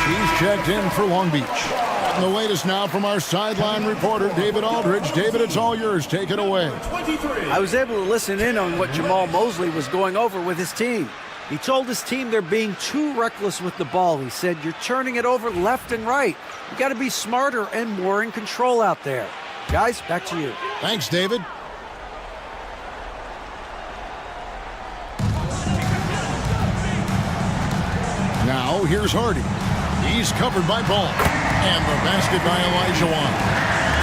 He's checked in for Long Beach. And the latest now from our sideline reporter, David Aldridge. David, it's all yours. Take it away. I was able to listen in on what Jamal Mosley was going over with his team. He told his team they're being too reckless with the ball. He said, you're turning it over left and right. You got to be smarter and more in control out there. Guys, back to you. Thanks, David. Now, here's Hardy. He's covered by Ball. And the basket by Olajuwon.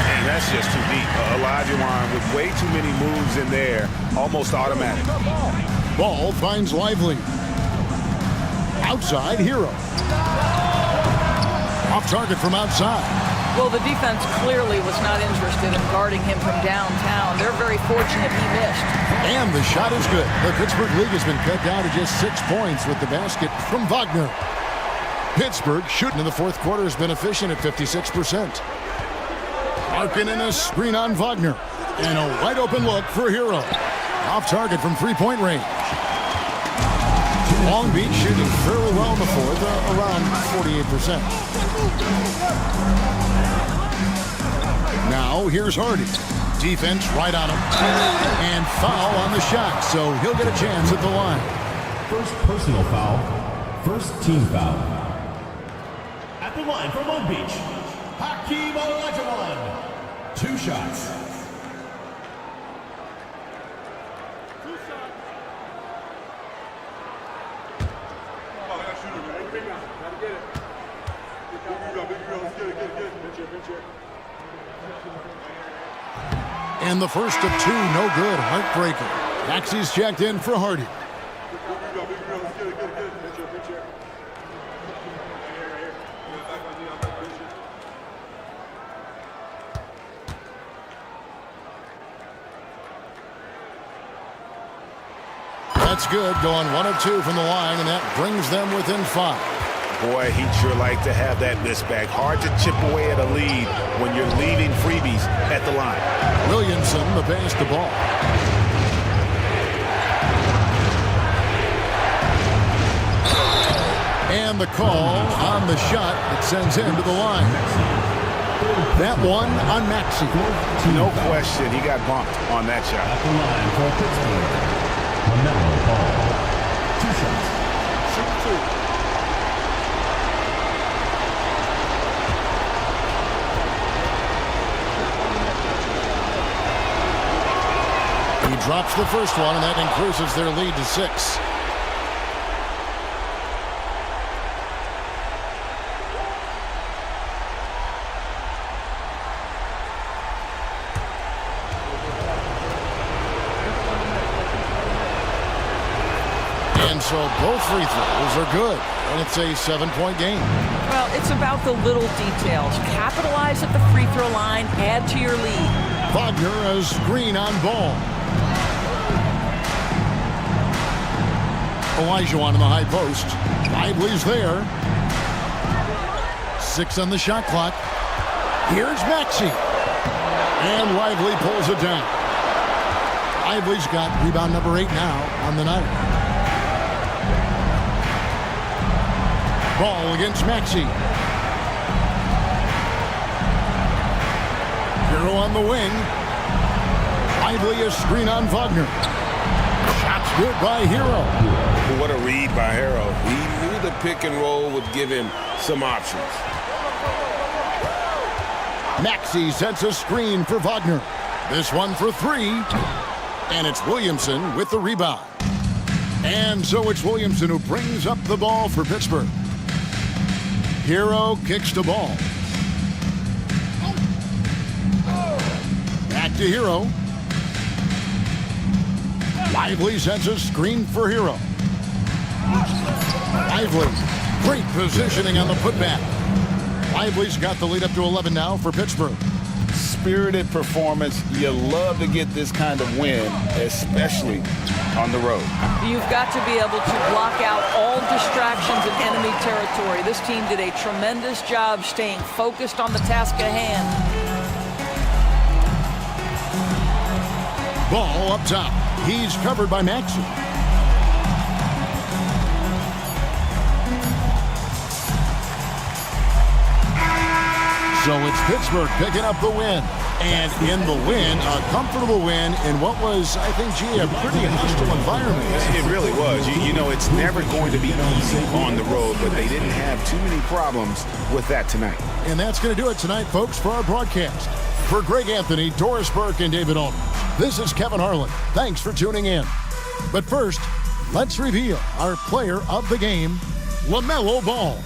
And that's just too deep. Olajuwon with way too many moves in there. Almost automatic. Ball finds Lively. Outside, Hero. Off target from outside. Well, the defense clearly was not interested in guarding him from downtown. They're very fortunate he missed. And the shot is good. The Pittsburgh League has been cut down to just 6 points with the basket from Wagner. Pittsburgh shooting in the fourth quarter has been efficient at 56%. Larkin in a screen on Wagner. And a wide open look for Hero. Off target from 3-point range. Long Beach shooting fairly well in the fourth, around 48%. Now here's Hardy. Defense right on him. And foul on the shot, so he'll get a chance at the line. First personal foul. First team foul. At the line for Long Beach, Hakeem Olajuwon. 2 shots. And the first of 2, no good. Heartbreaker. Taxi's checked in for Hardy. That's good, going 1 of 2 from the line, and that brings them within 5. Boy, he'd sure like to have that miss back. Hard to chip away at a lead when you're leaving freebies at the line. Williamson, the pass to Ball. And the call on the shot that sends him to the line. That one on Maxey. No question, he got bumped on that shot. At the line for Pittsburgh, LaMelo Ball. 2 shots. Shoot 2. He drops the first one, and that increases their lead to 6. And so both free throws are good, and it's a 7-point game. Well, it's about the little details. Capitalize at the free throw line, add to your lead. Wagner, a screen on Ball. Olajuwon in the high post. Lively's there. 6 on the shot clock. Here's Maxey. And Lively pulls it down. Lively's got rebound number 8 now on the night. Ball against Maxey. Hero on the wing. Lively, a screen on Wagner. Shots good by Hero. What a read by Hero. He knew the pick and roll would give him some options. Maxey sets a screen for Wagner. This one for 3. And it's Williamson with the rebound. And so it's Williamson who brings up the ball for Pittsburgh. Hero kicks the ball. Back to Hero. Lively sets a screen for Hero. Lively, great positioning on the putback. Lively's got the lead up to 11 now for Pittsburgh. Spirited performance. You love to get this kind of win, especially on the road. You've got to be able to block out all distractions in enemy territory. This team did a tremendous job staying focused on the task at hand. Ball up top. He's covered by Maxey. So it's Pittsburgh picking up the win. And in the win, a comfortable win in what was, I think, a pretty hostile environment. It really was. You know, it's never going to be easy on the road, but they didn't have too many problems with that tonight. And that's going to do it tonight, folks, for our broadcast. For Greg Anthony, Doris Burke, and David Aldridge, this is Kevin Harlan. Thanks for tuning in. But first, let's reveal our player of the game, LaMelo Ball.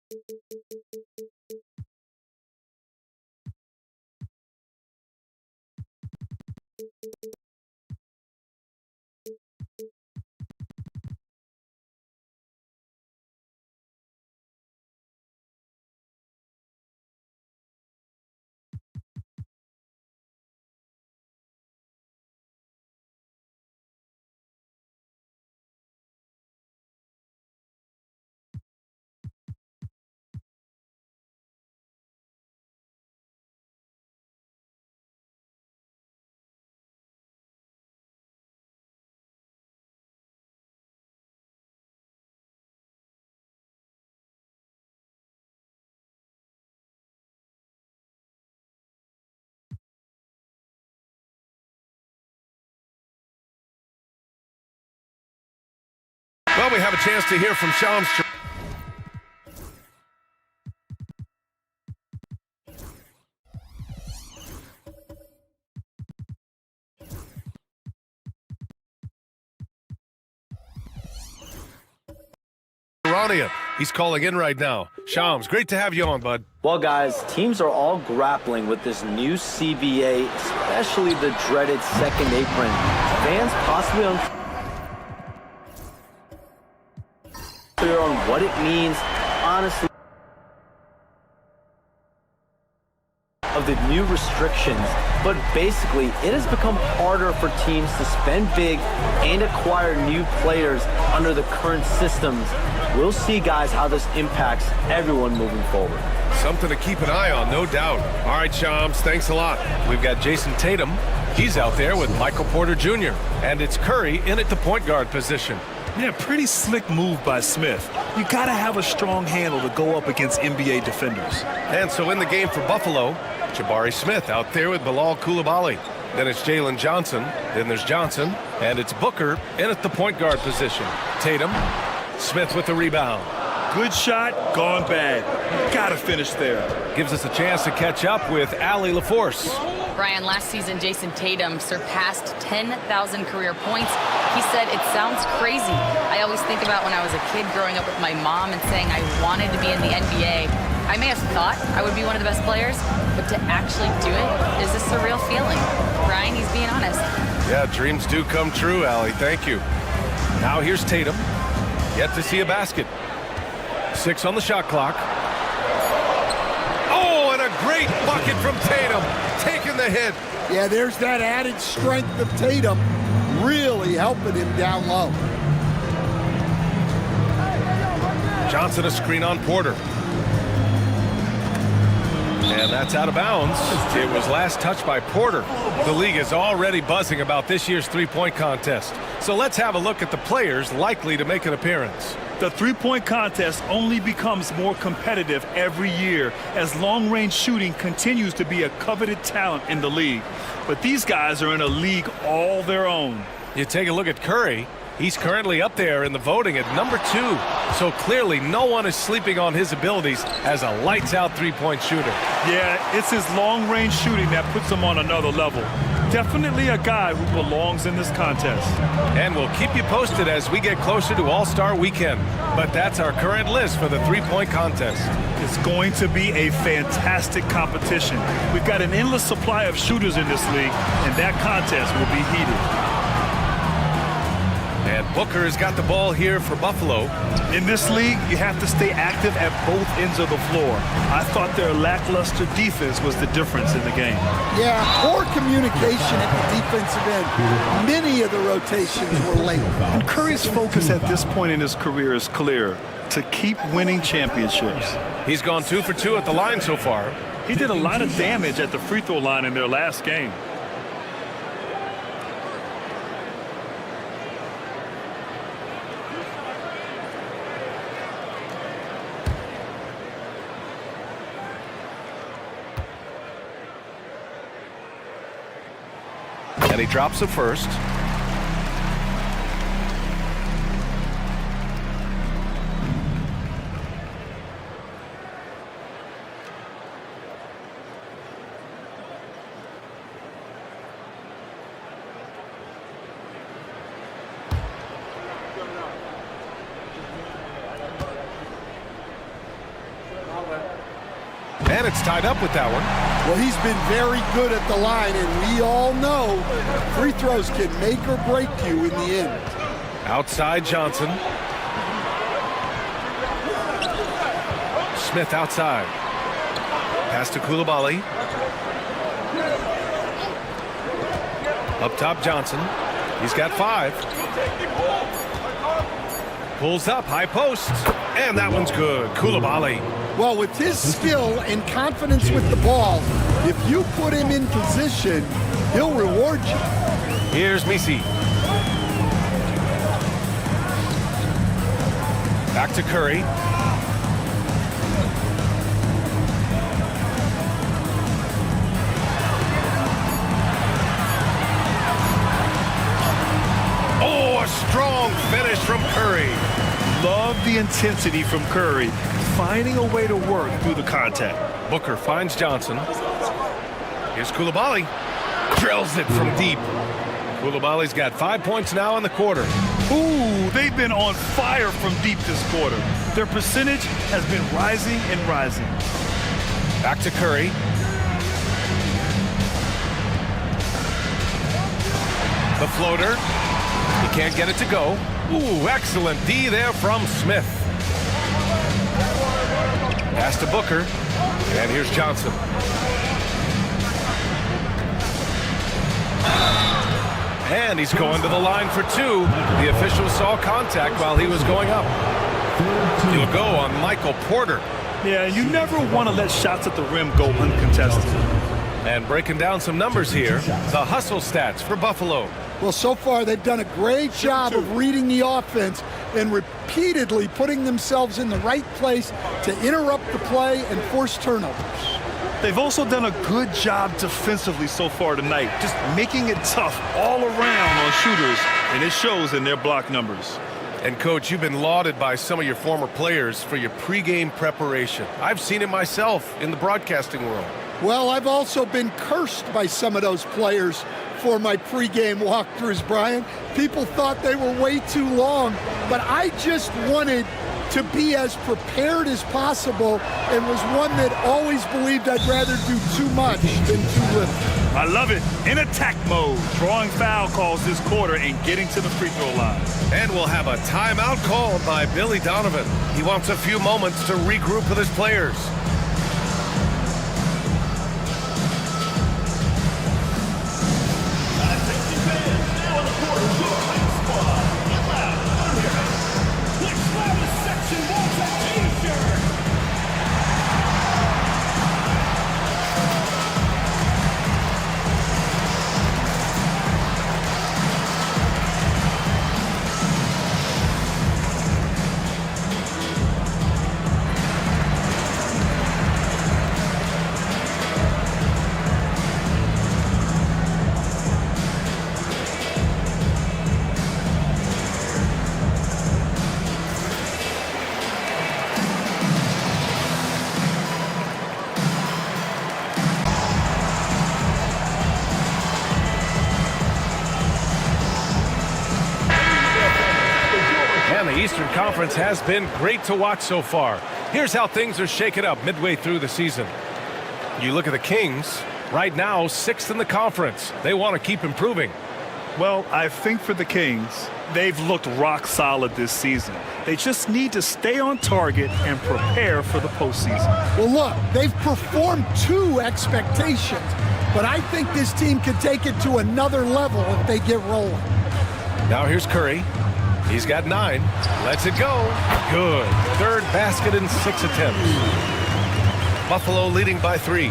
Well, we have a chance to hear from Shams. He's calling in right now. Shams, great to have you on, bud. Well, guys, teams are all grappling with this new CBA, especially the dreaded second apron. Fans possibly unclear on what it means, honestly, of the new restrictions. But basically, it has become harder for teams to spend big and acquire new players under the current systems. We'll see, guys, how this impacts everyone moving forward. Something to keep an eye on, no doubt. All right, Shams, thanks a lot. We've got Jason Tatum. He's out there with Michael Porter Jr. And it's Curry in at the point guard position. Yeah, pretty slick move by Smith. You got to have a strong handle to go up against NBA defenders. And so in the game for Buffalo, Jabari Smith out there with Bilal Coulibaly. Then it's Jalen Johnson. Then there's Johnson. And it's Booker in at the point guard position. Tatum, Smith with the rebound. Good shot, gone bad. Got to finish there. Gives us a chance to catch up with Allie LaForce. Brian, last season, Jason Tatum surpassed 10,000 career points. He said, it sounds crazy. I always think about when I was a kid growing up with my mom and saying I wanted to be in the NBA. I may have thought I would be one of the best players, but to actually do it is a surreal feeling. Brian, he's being honest. Yeah, dreams do come true, Allie. Thank you. Now here's Tatum. Yet to see a basket. 6 on the shot clock. Oh, and a great bucket from Tatum. Taking the hit. Yeah, there's that added strength of Tatum really helping him down low. Johnson a screen on Porter. And that's out of bounds. It was last touched by Porter. The league is already buzzing about this year's three-point contest. So let's have a look at the players likely to make an appearance. The three-point contest only becomes more competitive every year as long-range shooting continues to be a coveted talent in the league. But these guys are in a league all their own. You take a look at Curry. He's currently up there in the voting at number 2. So clearly no one is sleeping on his abilities as a lights-out three-point shooter. Yeah, it's his long-range shooting that puts him on another level. Definitely a guy who belongs in this contest. And we'll keep you posted as we get closer to All-Star Weekend. But that's our current list for the three-point contest. It's going to be a fantastic competition. We've got an endless supply of shooters in this league, and that contest will be heated. And Booker has got the ball here for Buffalo. In this league, you have to stay active at both ends of the floor. I thought their lackluster defense was the difference in the game. Yeah, poor communication at the defensive end. Many of the rotations were late. And Curry's focus at this point in his career is clear: to keep winning championships. He's gone 2 for 2 at the line so far. He did a lot of damage at the free throw line in their last game. And he drops it first. gets tied up with that one. Well, he's been very good at the line, and we all know free throws can make or break you in the end. Outside Johnson. Smith outside. Pass to Coulibaly. Up top Johnson. He's got 5. Pulls up, high post. And that one's good. Coulibaly. Well, with his skill and confidence with the ball, if you put him in position, he'll reward you. Here's Misi. Back to Curry. Oh, a strong finish from Curry. Love the intensity from Curry, finding a way to work through the contact. Booker finds Johnson. Here's Coulibaly. Drills it from deep. Coulibaly's got 5 points now in the quarter. Ooh, they've been on fire from deep this quarter. Their percentage has been rising and rising. Back to Curry. The floater. He can't get it to go. Ooh, excellent D there from Smith. Pass to Booker. And here's Johnson. And he's going to the line for 2. The official saw contact while he was going up. He'll go on Michael Porter. Yeah, you never want to let shots at the rim go uncontested. And breaking down some numbers here, the hustle stats for Buffalo. Well, so far they've done a great job of reading the offense and repeatedly putting themselves in the right place to interrupt the play and force turnovers. They've also done a good job defensively so far tonight, just making it tough all around on shooters, and it shows in their block numbers. And, Coach, you've been lauded by some of your former players for your pregame preparation. I've seen it myself in the broadcasting world. Well, I've also been cursed by some of those players for my pregame walkthroughs, Brian. People thought they were way too long, but I just wanted to be as prepared as possible and was one that always believed I'd rather do too much than too little. I love it. In attack mode, drawing foul calls this quarter and getting to the free throw line. And we'll have a timeout called by Billy Donovan. He wants a few moments to regroup with his players. Eastern Conference has been great to watch so far. Here's how things are shaken up midway through the season. You look at the Kings, right now 6th in the conference. They want to keep improving. Well, I think for the Kings, they've looked rock solid this season. They just need to stay on target and prepare for the postseason. Well, look, they've performed to expectations, but I think this team can take it to another level if they get rolling. Now here's Curry. He's got 9. Lets it go. Good. 3rd basket in 6 attempts. Buffalo leading by 3.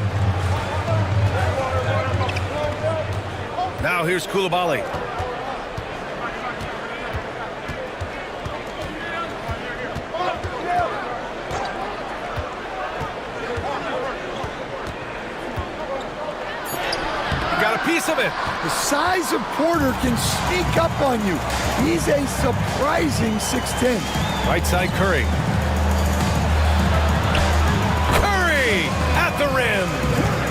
Now here's Coulibaly. Got a piece of it. The size of Porter can sneak up on you. He's a surprising 6'10". Right side Curry. Curry at the rim.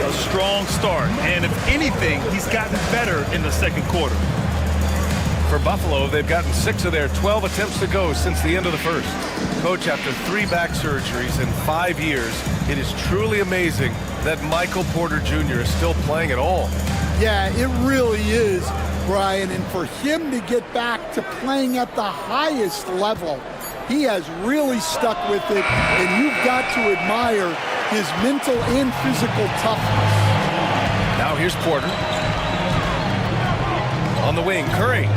A strong start, and if anything, he's gotten better in the second quarter. For Buffalo, they've gotten 6 of their 12 attempts to go since the end of the first. Coach, after 3 back surgeries in 5 years, it is truly amazing that Michael Porter Jr. is still playing at all. Yeah, it really is, Brian. And for him to get back to playing at the highest level, he has really stuck with it, and you've got to admire his mental and physical toughness. Now here's Porter. On the wing, Curry.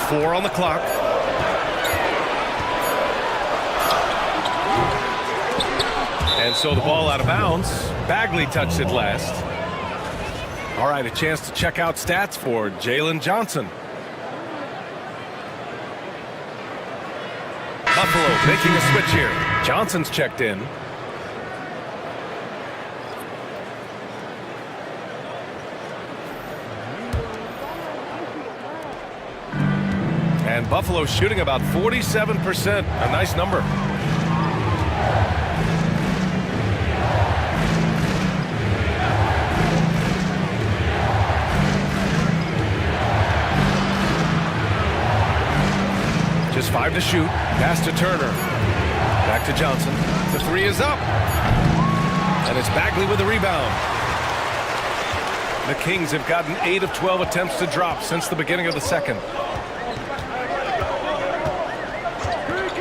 Four on the clock. And so the ball out of bounds. Bagley touched it last. All right, a chance to check out stats for Jalen Johnson. Buffalo making a switch here. Johnson's checked in. And Buffalo shooting about 47%. A nice number. Just 5 to shoot. Pass to Turner. Back to Johnson. The 3 is up. And it's Bagley with the rebound. The Kings have gotten 8 of 12 attempts to drop since the beginning of the second.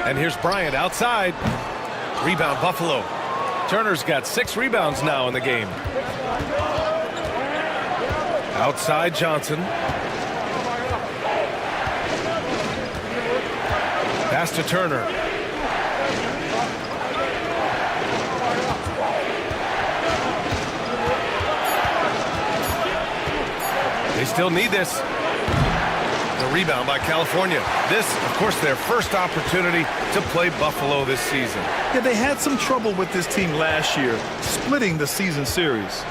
And here's Bryant outside. Rebound Buffalo. Turner's got 6 rebounds now in the game. Outside Johnson. Pass to Turner. They still need this. The rebound by California. This, of course, their first opportunity to play Buffalo this season. Yeah, they had some trouble with this team last year, splitting the season series.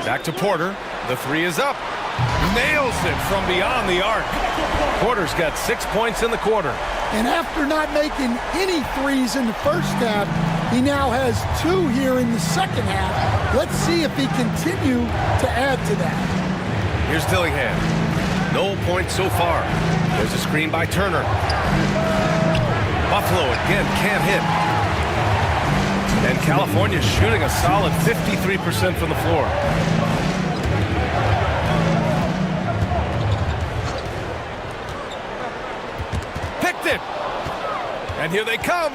Back to Porter. The 3 is up. Nails it from beyond the arc. Porter's got 6 points in the quarter. And after not making any threes in the first half, he now has 2 here in the second half. Let's see if he continue to add to that. Here's Dillingham. No points so far. There's a screen by Turner. Buffalo again can't hit. And California shooting a solid 53% from the floor. And here they come.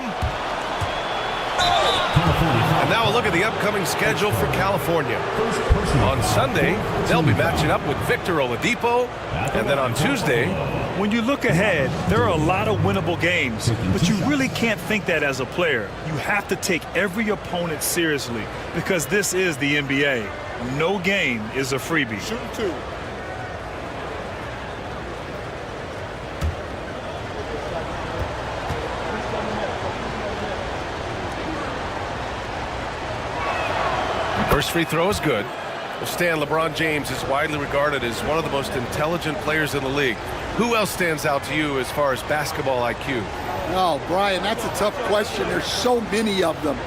And now a look at the upcoming schedule for California. On Sunday, they'll be matching up with Victor Oladipo. And then on Tuesday. When you look ahead, there are a lot of winnable games, but you really can't think that as a player. You have to take every opponent seriously because this is the NBA. No game is a freebie. Shooting 2. First free throw is good. Well, Stan, LeBron James is widely regarded as one of the most intelligent players in the league. Who else stands out to you as far as basketball IQ? Oh, Brian, that's a tough question. There's so many of them.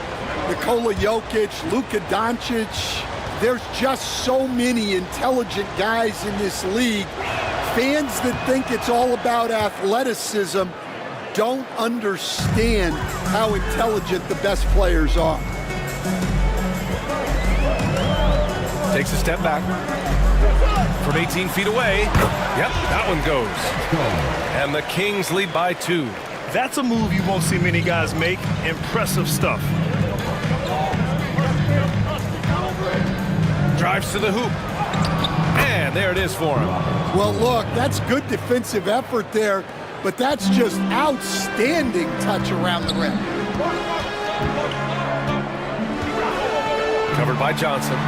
Nikola Jokic, Luka Doncic. There's just so many intelligent guys in this league. Fans that think it's all about athleticism don't understand how intelligent the best players are. Takes a step back from 18 feet away. Yep, that one goes. And the Kings lead by 2. That's a move you won't see many guys make. Impressive stuff. Drives to the hoop. And there it is for him. Well, look, that's good defensive effort there, but that's just outstanding touch around the rim. Covered by Johnson.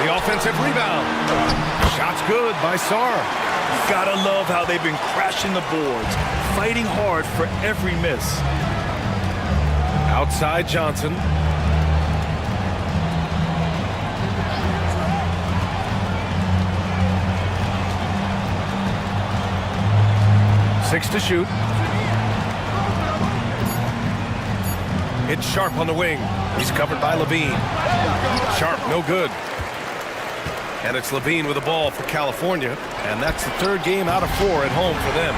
The offensive rebound. Shot's good by Sarr. Gotta love how they've been crashing the boards, fighting hard for every miss. Outside Johnson. Six to shoot. It's Sharp on the wing. He's covered by Levine. Sharp, no good. And it's Levine with the ball for California, and that's the third game out of 4 at home for them.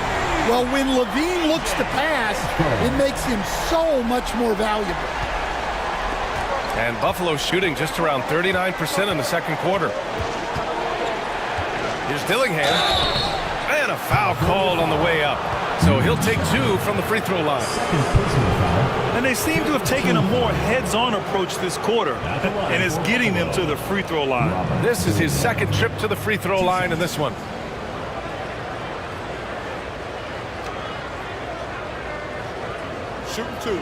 Well, when Levine looks to pass, it makes him so much more valuable. And Buffalo shooting just around 39% in the second quarter. Here's Dillingham. And a foul called on the way up. So he'll take 2 from the free throw line. And they seem to have taken a more heads-on approach this quarter, and it's getting them to the free throw line. This is his second trip to the free throw line in this one. Shooting 2.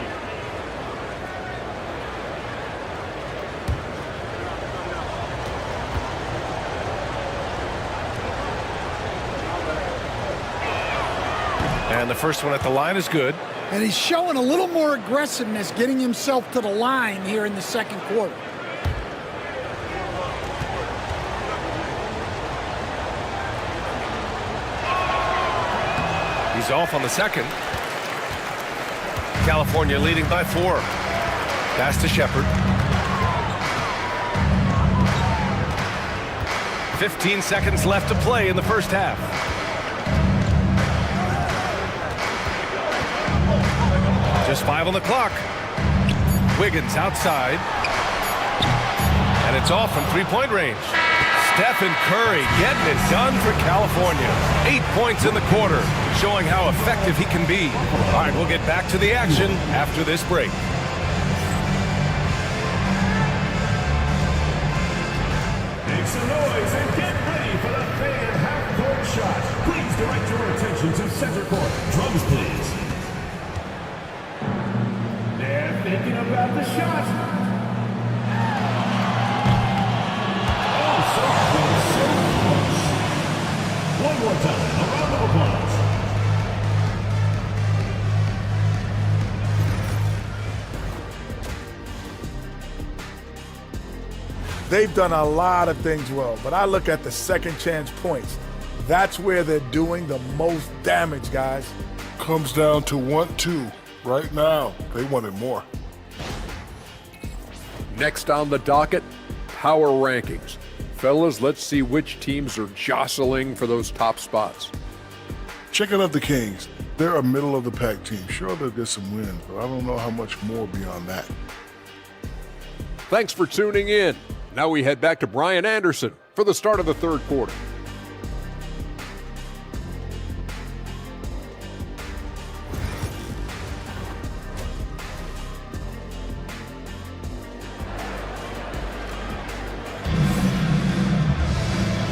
And the first one at the line is good. And he's showing a little more aggressiveness, getting himself to the line here in the second quarter. He's off on the second. California leading by 4. Pass to Shepard. 15 seconds left to play in the first half. Just 5 on the clock. Wiggins outside. And it's off from 3-point range. Stephen Curry getting it done for California. 8 points in the quarter, showing how effective he can be. All right, we'll get back to the action after this break. Make some noise and get ready for the fan half-court shot. Please direct your attention to center court. Drums, please. They're thinking about the shot. Oh, so close. One more time. A round of applause. They've done a lot of things well, but I look at the second chance points. That's where they're doing the most damage, guys. Comes down to 1-2 right now. They wanted more. Next on the docket, power rankings. Fellas, let's see which teams are jostling for those top spots. Checking out the Kings. They're a middle-of-the-pack team. Sure, they'll get some wins, but I don't know how much more beyond that. Thanks for tuning in. Now we head back to Brian Anderson for the start of the third quarter.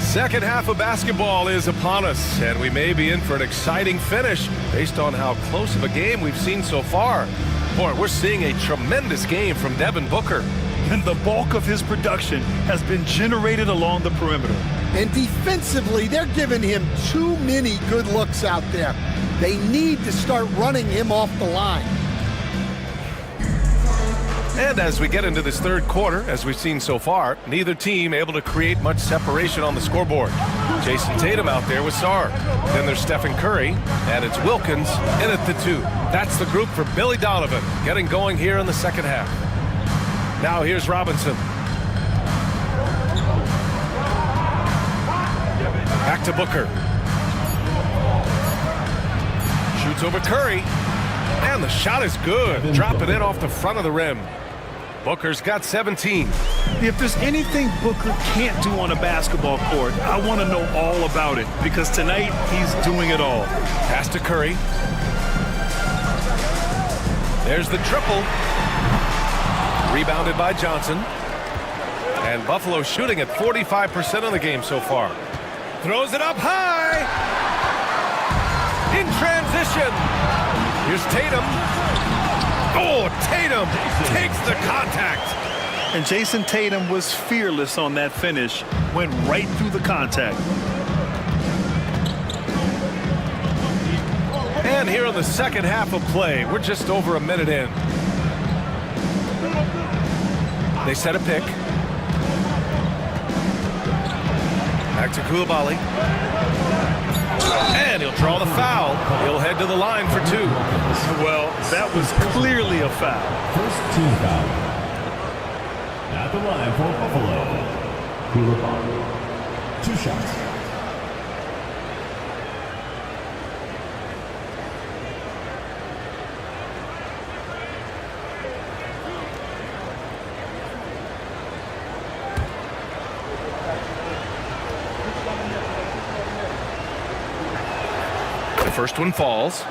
Second half of basketball is upon us, and we may be in for an exciting finish based on how close of a game we've seen so far. Boy, we're seeing a tremendous game from Devin Booker. And the bulk of his production has been generated along the perimeter. And defensively, they're giving him too many good looks out there. They need to start running him off the line. And as we get into this third quarter, as we've seen so far, neither team able to create much separation on the scoreboard. Jason Tatum out there with Sarr. Then there's Stephen Curry, and it's Wilkins in at the 2. That's the group for Billy Donovan, getting going here in the second half. Now here's Robinson. Back to Booker. Shoots over Curry. And the shot is good. Dropping in off the front of the rim. Booker's got 17. If there's anything Booker can't do on a basketball court, I want to know all about it, because tonight he's doing it all. Pass to Curry. There's the triple. Rebounded by Johnson. And Buffalo shooting at 45% of the game so far. Throws it up high. In transition. Here's Tatum. Oh, Tatum takes the contact. And Jason Tatum was fearless on that finish. Went right through the contact. And here in the second half of play, we're just over a minute in. They set a pick. Back to Koulibaly. And he'll draw the foul. He'll head to the line for 2. Well, that was clearly a foul. First team foul. At the line for Buffalo, Relive. 2 shots. The first one falls.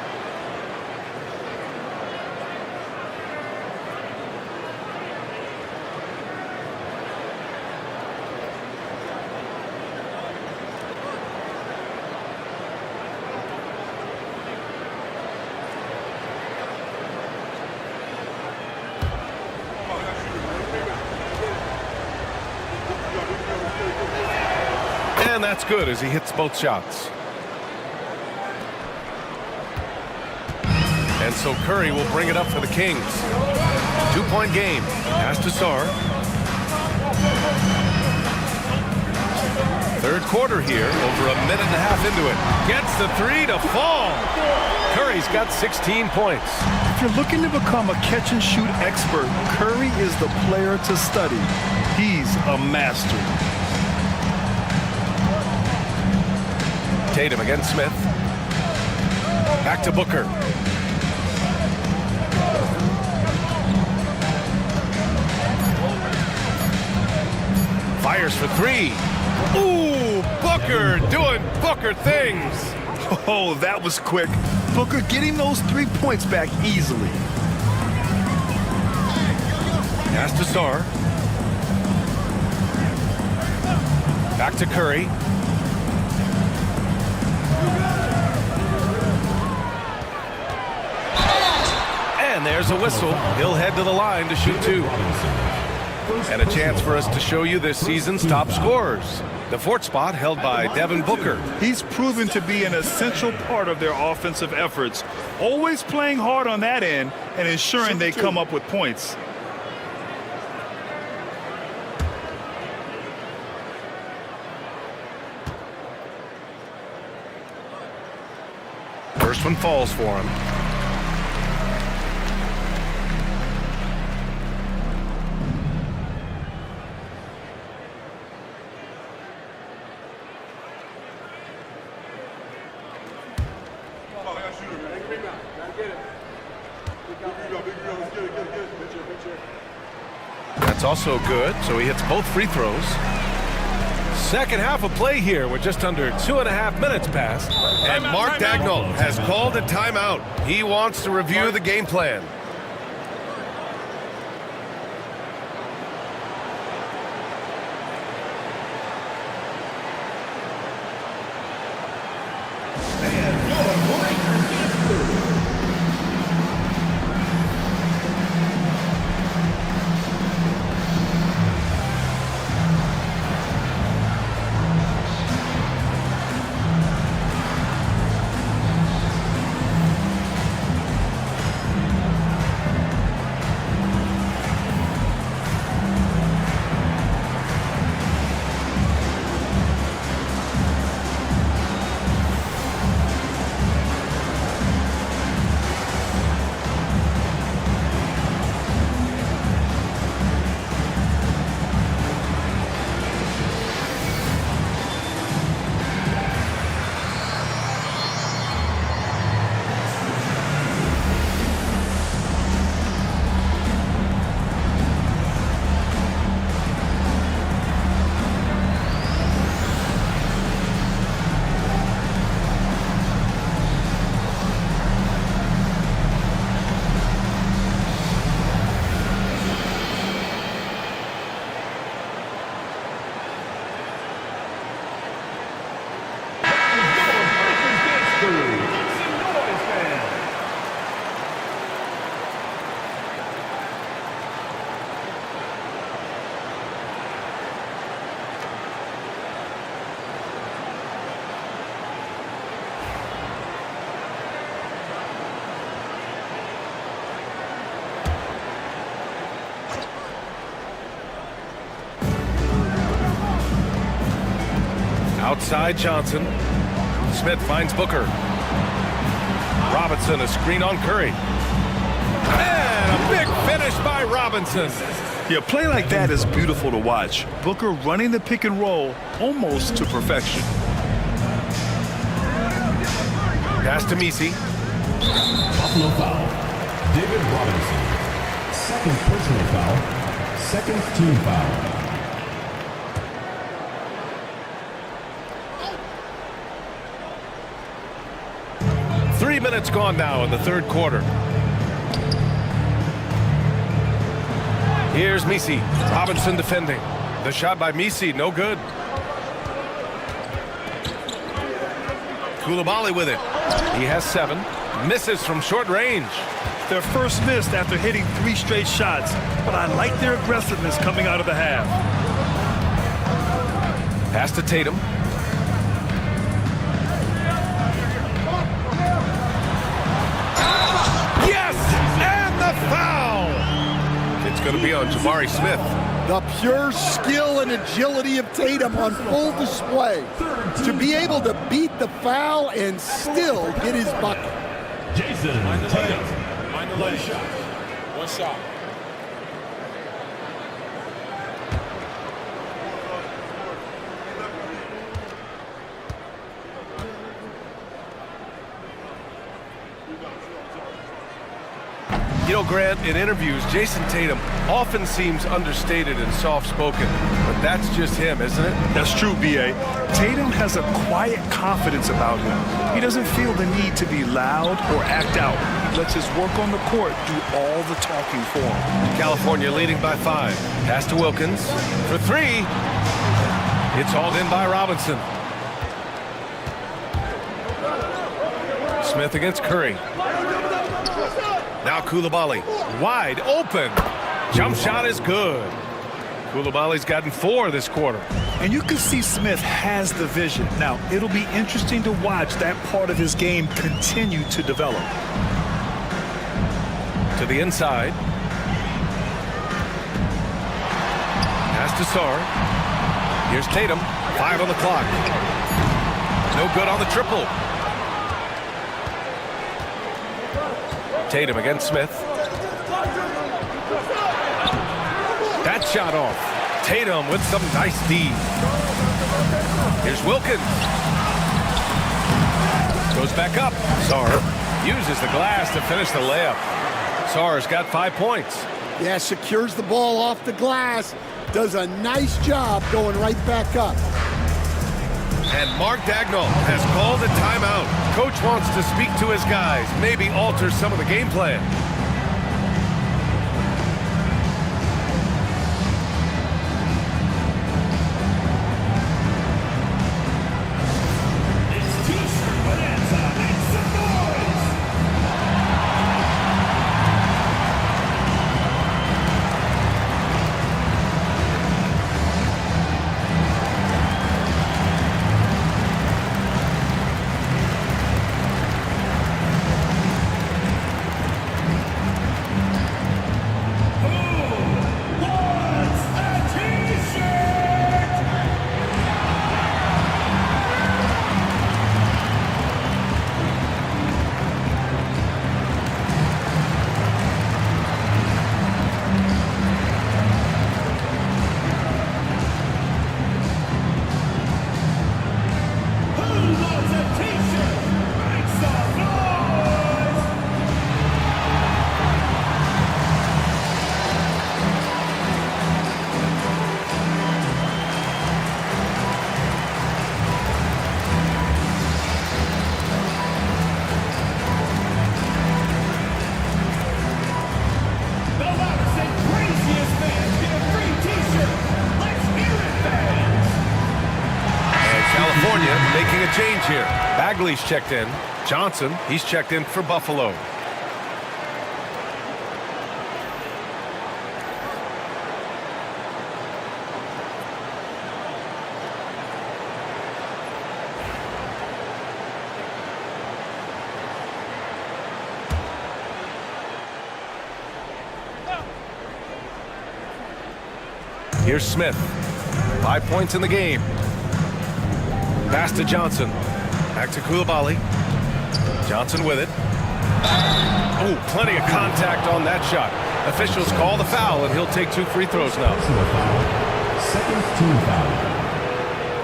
And that's good as he hits both shots. And so Curry will bring it up for the Kings. 2-point game. Pass to Sarr. Third quarter here, over a minute and a half into it. Gets the 3 to fall. Curry's got 16 points. If you're looking to become a catch-and-shoot expert, Curry is the player to study. He's a master. Tatum against Smith. Back to Booker. Fires for 3. Ooh, Booker doing Booker things. Oh, that was quick. Booker getting those 3 points back easily. Pass to Sarr. Back to Curry. And there's a whistle. He'll head to the line to shoot 2. And a chance for us to show you this season's top scorers. The 4th spot held by Devin Booker. He's proven to be an essential part of their offensive efforts, always playing hard on that end and ensuring they come up with points. First one falls for him. That's also good, so he hits both free throws. Second half of play here. We're just under 2.5 minutes past. And Mark Dagnall has called a timeout. He wants to review the game plan. Outside Johnson. Smith finds Booker. Robinson, a screen on Curry. And a big finish by Robinson. Yeah, play like that is beautiful to watch. Booker running the pick and roll almost to perfection. Pass to Messi. Buffalo foul. David Robinson. Second personal foul. Second team foul. Three minutes gone now in the third quarter. Here's Messi. Robinson defending. The shot by Messi, no good. Koulibaly with it. He has 7. Misses from short range. Their first miss after hitting 3 straight shots, but I like their aggressiveness coming out of the half. Pass to Tatum. Yes! And the foul! It's going to be on Jabari Smith. The pure skill and agility of Tatum on full display. To be able to beat the foul and still get his bucket. Jason Tatum. Mind the leg. One shot. You know, Grant, in interviews, Jason Tatum often seems understated and soft-spoken, but that's just him, isn't it? That's true, B.A. Tatum has a quiet confidence about him. He doesn't feel the need to be loud or act out. He lets his work on the court do all the talking for him. California leading by 5. Pass to Wilkins for 3. It's hauled in by Robinson. Smith against Curry. Now Koulibaly, wide open. Jump shot is good. Koulibaly's gotten 4 this quarter. And you can see Smith has the vision. Now, it'll be interesting to watch that part of his game continue to develop. To the inside. Pass to Sarr. Here's Tatum, 5 on the clock. No good on the triple. Tatum against Smith. That shot off. Tatum with some nice D. Here's Wilkins. Goes back up. Sarr uses the glass to finish the layup. Sarr's got 5 points. Yeah, secures the ball off the glass. Does a nice job going right back up. And Mark Dagnall has called a timeout. Coach wants to speak to his guys, maybe alter some of the game plan. Making a change here. Bagley's checked in. Johnson, he's checked in for Buffalo. Here's Smith. 5 points in the game. Pass to Johnson. Back to Koulibaly. Johnson with it. Oh, plenty of contact on that shot. Officials call the foul, and he'll take 2 free throws now. Second team foul.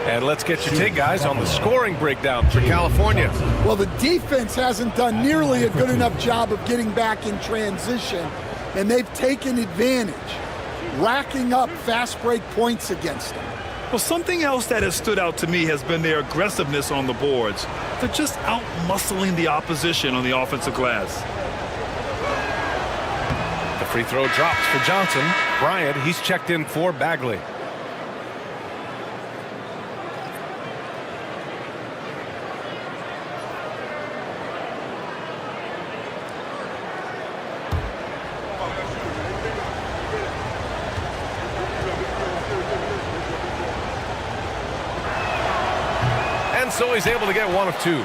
And let's get your take, guys, on the scoring breakdown for California. Well, the defense hasn't done nearly a good enough job of getting back in transition, and they've taken advantage, racking up fast break points against them. Well, something else that has stood out to me has been their aggressiveness on the boards. They're just out-muscling the opposition on the offensive glass. The free throw drops for Johnson. Bryant, he's checked in for Bagley. So he's able to get 1 of 2.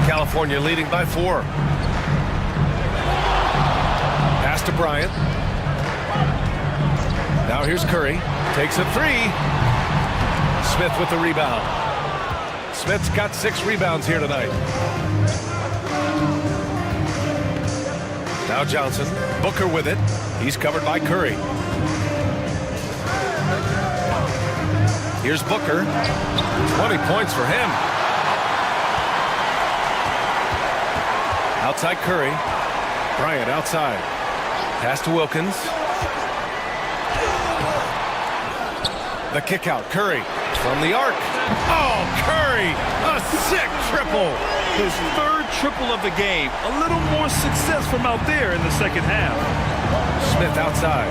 California leading by 4. Pass to Bryant. Now here's Curry. Takes a 3. Smith with the rebound. Smith's got 6 rebounds here tonight. Now Johnson. Booker with it. He's covered by Curry. Here's Booker. 20 points for him. Outside Curry. Bryant outside. Pass to Wilkins. The kick out. Curry from the arc. Oh, Curry! A sick triple. His 3rd triple of the game. A little more success from out there in the second half. Smith outside.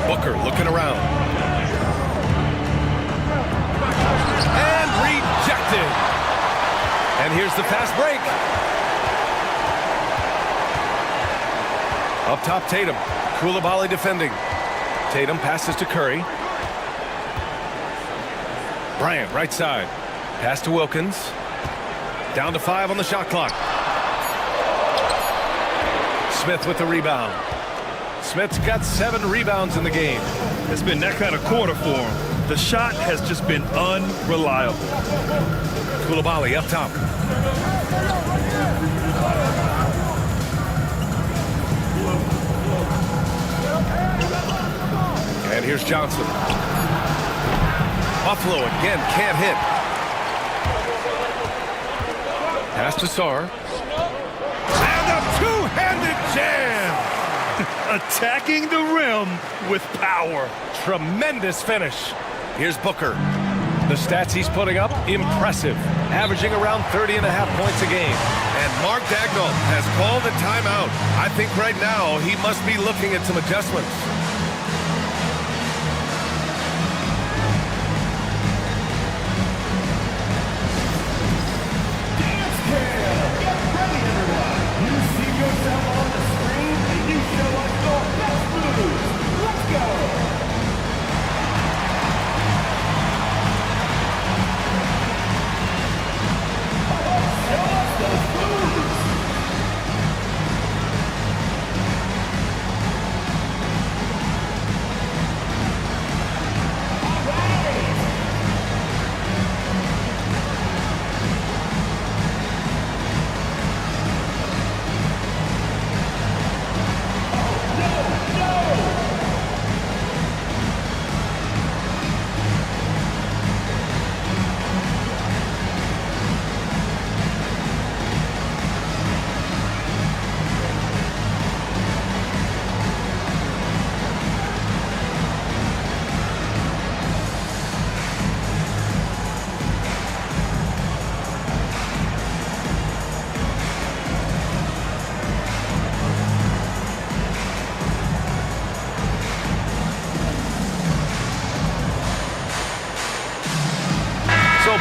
Booker looking around. And rejected. And here's the fast break. Up top, Tatum. Koulibaly defending. Tatum passes to Curry. Bryant, right side. Pass to Wilkins. Down to 5 on the shot clock. Smith with the rebound. Smith's got 7 rebounds in the game. It's been that kind of quarter for him. The shot has just been unreliable. Koulibaly up top. And here's Johnson. Buffalo again can't hit. Pass to Sarr. And a two-handed jam. Attacking the rim with power. Tremendous finish. Here's Booker. The stats he's putting up, impressive. Averaging around 30.5 points a game. And Mark Daigneault has called a timeout. I think right now he must be looking at some adjustments.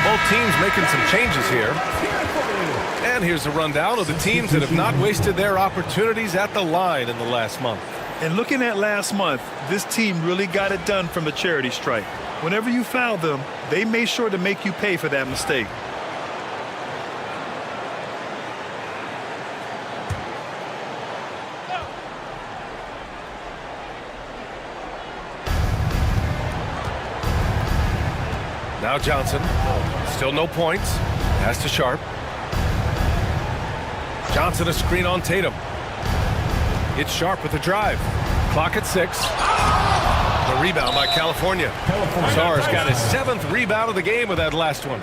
Both teams making some changes here. And here's a rundown of the teams that have not wasted their opportunities at the line in the last month. And looking at last month, this team really got it done from the charity stripe. Whenever you foul them, they made sure to make you pay for that mistake. Now Johnson. Still no points. Pass to Sharp. Johnson a screen on Tatum. It's Sharp with the drive. Clock at 6. The rebound by California. Sarr's got his 7th rebound of the game with that last one.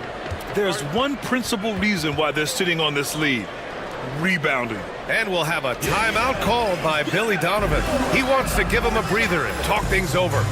There's one principal reason why they're sitting on this lead. Rebounding. And we'll have a timeout called by Billy Donovan. He wants to give him a breather and talk things over.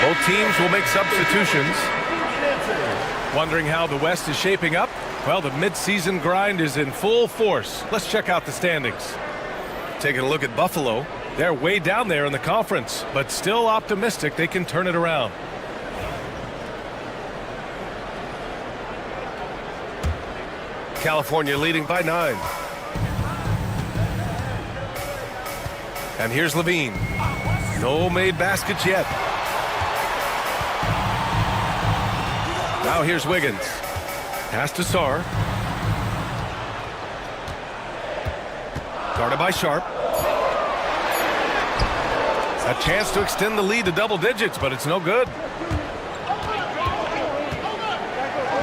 Both teams will make substitutions. Wondering how the West is shaping up? Well, the midseason grind is in full force. Let's check out the standings. Taking a look at Buffalo. They're way down there in the conference, but still optimistic they can turn it around. California leading by 9. And here's Levine. No made baskets yet. Now here's Wiggins. Pass to Sarr. Guarded by Sharp. A chance to extend the lead to double digits, but it's no good.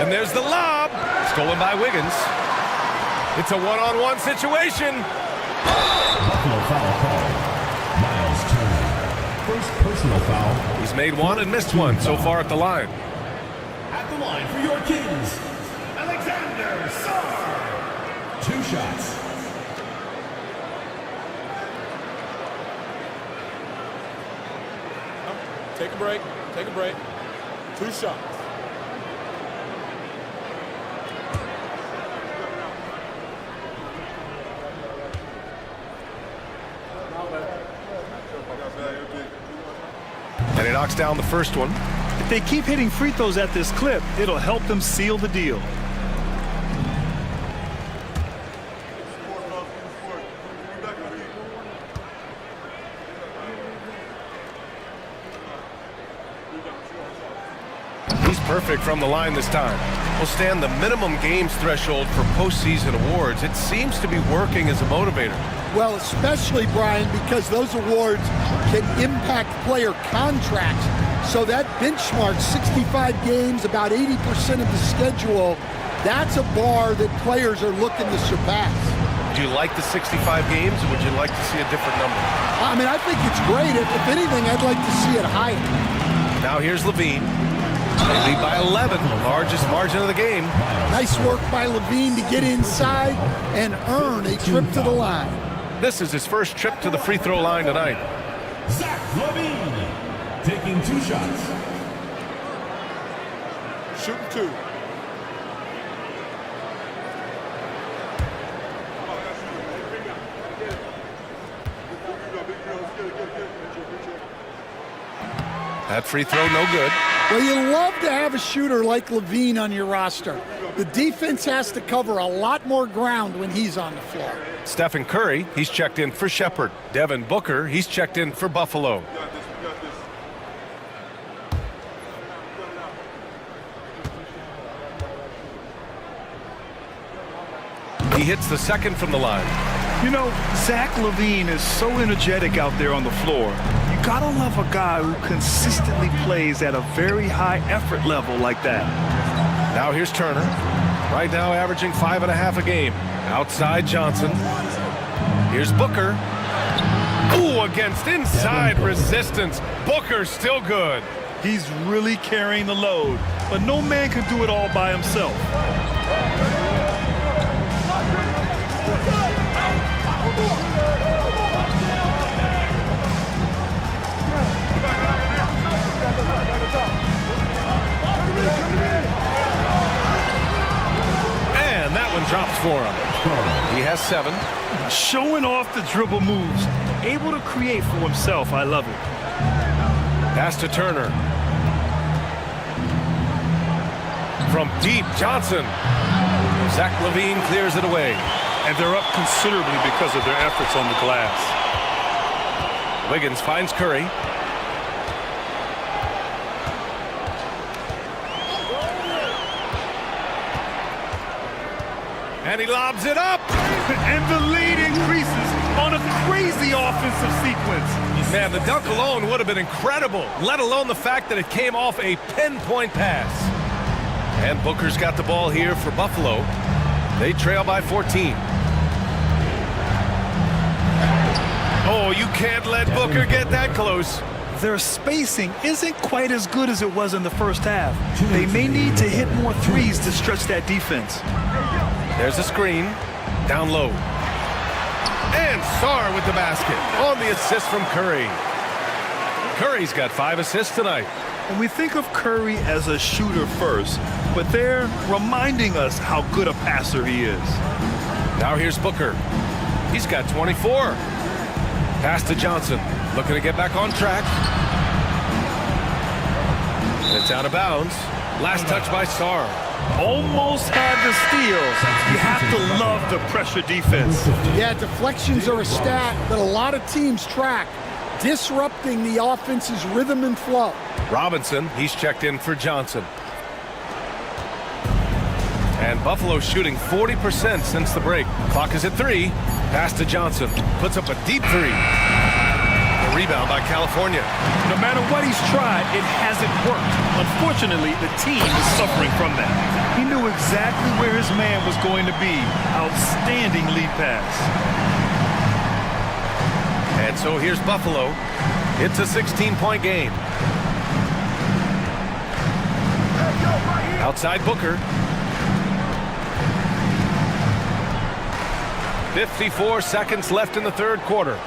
And there's the lob. Stolen by Wiggins. It's a one-on-one situation. Buffalo foul call. Miles Turner. First personal foul. He's made one and missed one so far at the line. At the line for your Kings, Alexander Sarr. 2 shots. Take a break. Take a break. 2 shots. And he knocks down the first one. If they keep hitting free throws at this clip, it'll help them seal the deal. He's perfect from the line this time. Will stand the minimum games threshold for postseason awards. It seems to be working as a motivator. Well, especially, Brian, because those awards can impact player contracts. So that benchmark, 65 games, about 80% of the schedule, that's a bar that players are looking to surpass. Do you like the 65 games, or would you like to see a different number? I mean, I think it's great. If anything, I'd like to see it higher. Now here's Levine. They lead by 11, the largest margin of the game. Nice work by Levine to get inside and earn a trip to the line. This is his first trip to the free throw line tonight. Zach Levine taking 2 shots. Shooting 2. That free throw no good. Well, you love to have a shooter like Levine on your roster. The defense has to cover a lot more ground when he's on the floor. Stephen Curry, he's checked in for Shepherd. Devin Booker, he's checked in for Buffalo. He hits the second from the line. You know, Zach Levine is so energetic out there on the floor. You gotta love a guy who consistently plays at a very high effort level like that. Now here's Turner. Right now averaging 5.5 a game. Outside Johnson. Here's Booker. Ooh, against inside resistance. Booker's still good. He's really carrying the load, but no man can do it all by himself. And that one drops for him. He has 7. Showing off the dribble moves, able to create for himself. I love it. Pass to Turner. From deep, Johnson. Zach LaVine clears it away. And they're up considerably because of their efforts on the glass. Wiggins finds Curry. And he lobs it up. And the lead increases on a crazy offensive sequence. Man, the dunk alone would have been incredible, let alone the fact that it came off a pinpoint pass. And Booker's got the ball here for Buffalo. They trail by 14. Oh, you can't let Booker get that close. Their spacing isn't quite as good as it was in the first half. They may need to hit more threes to stretch that defense. There's a screen. Down low. And Sarr with the basket on the assist from Curry. Curry's got 5 assists tonight. And we think of Curry as a shooter first, but they're reminding us how good a passer he is. Now here's Booker. He's got 24. Pass to Johnson. Looking to get back on track. And it's out of bounds. Last touch by Sarr. Almost had the steals. You have to love the pressure defense. Yeah, deflections are a stat that a lot of teams track, disrupting the offense's rhythm and flow. Robinson, he's checked in for Johnson. And Buffalo shooting 40% since the break. Clock is at 3. Pass to Johnson. Puts up a deep 3. A rebound by California. No matter what he's tried, it hasn't worked. Unfortunately, the team is suffering from that. He knew exactly where his man was going to be. Outstanding lead pass. And so here's Buffalo. It's a 16-point game. Outside Booker. 54 seconds left in the third quarter.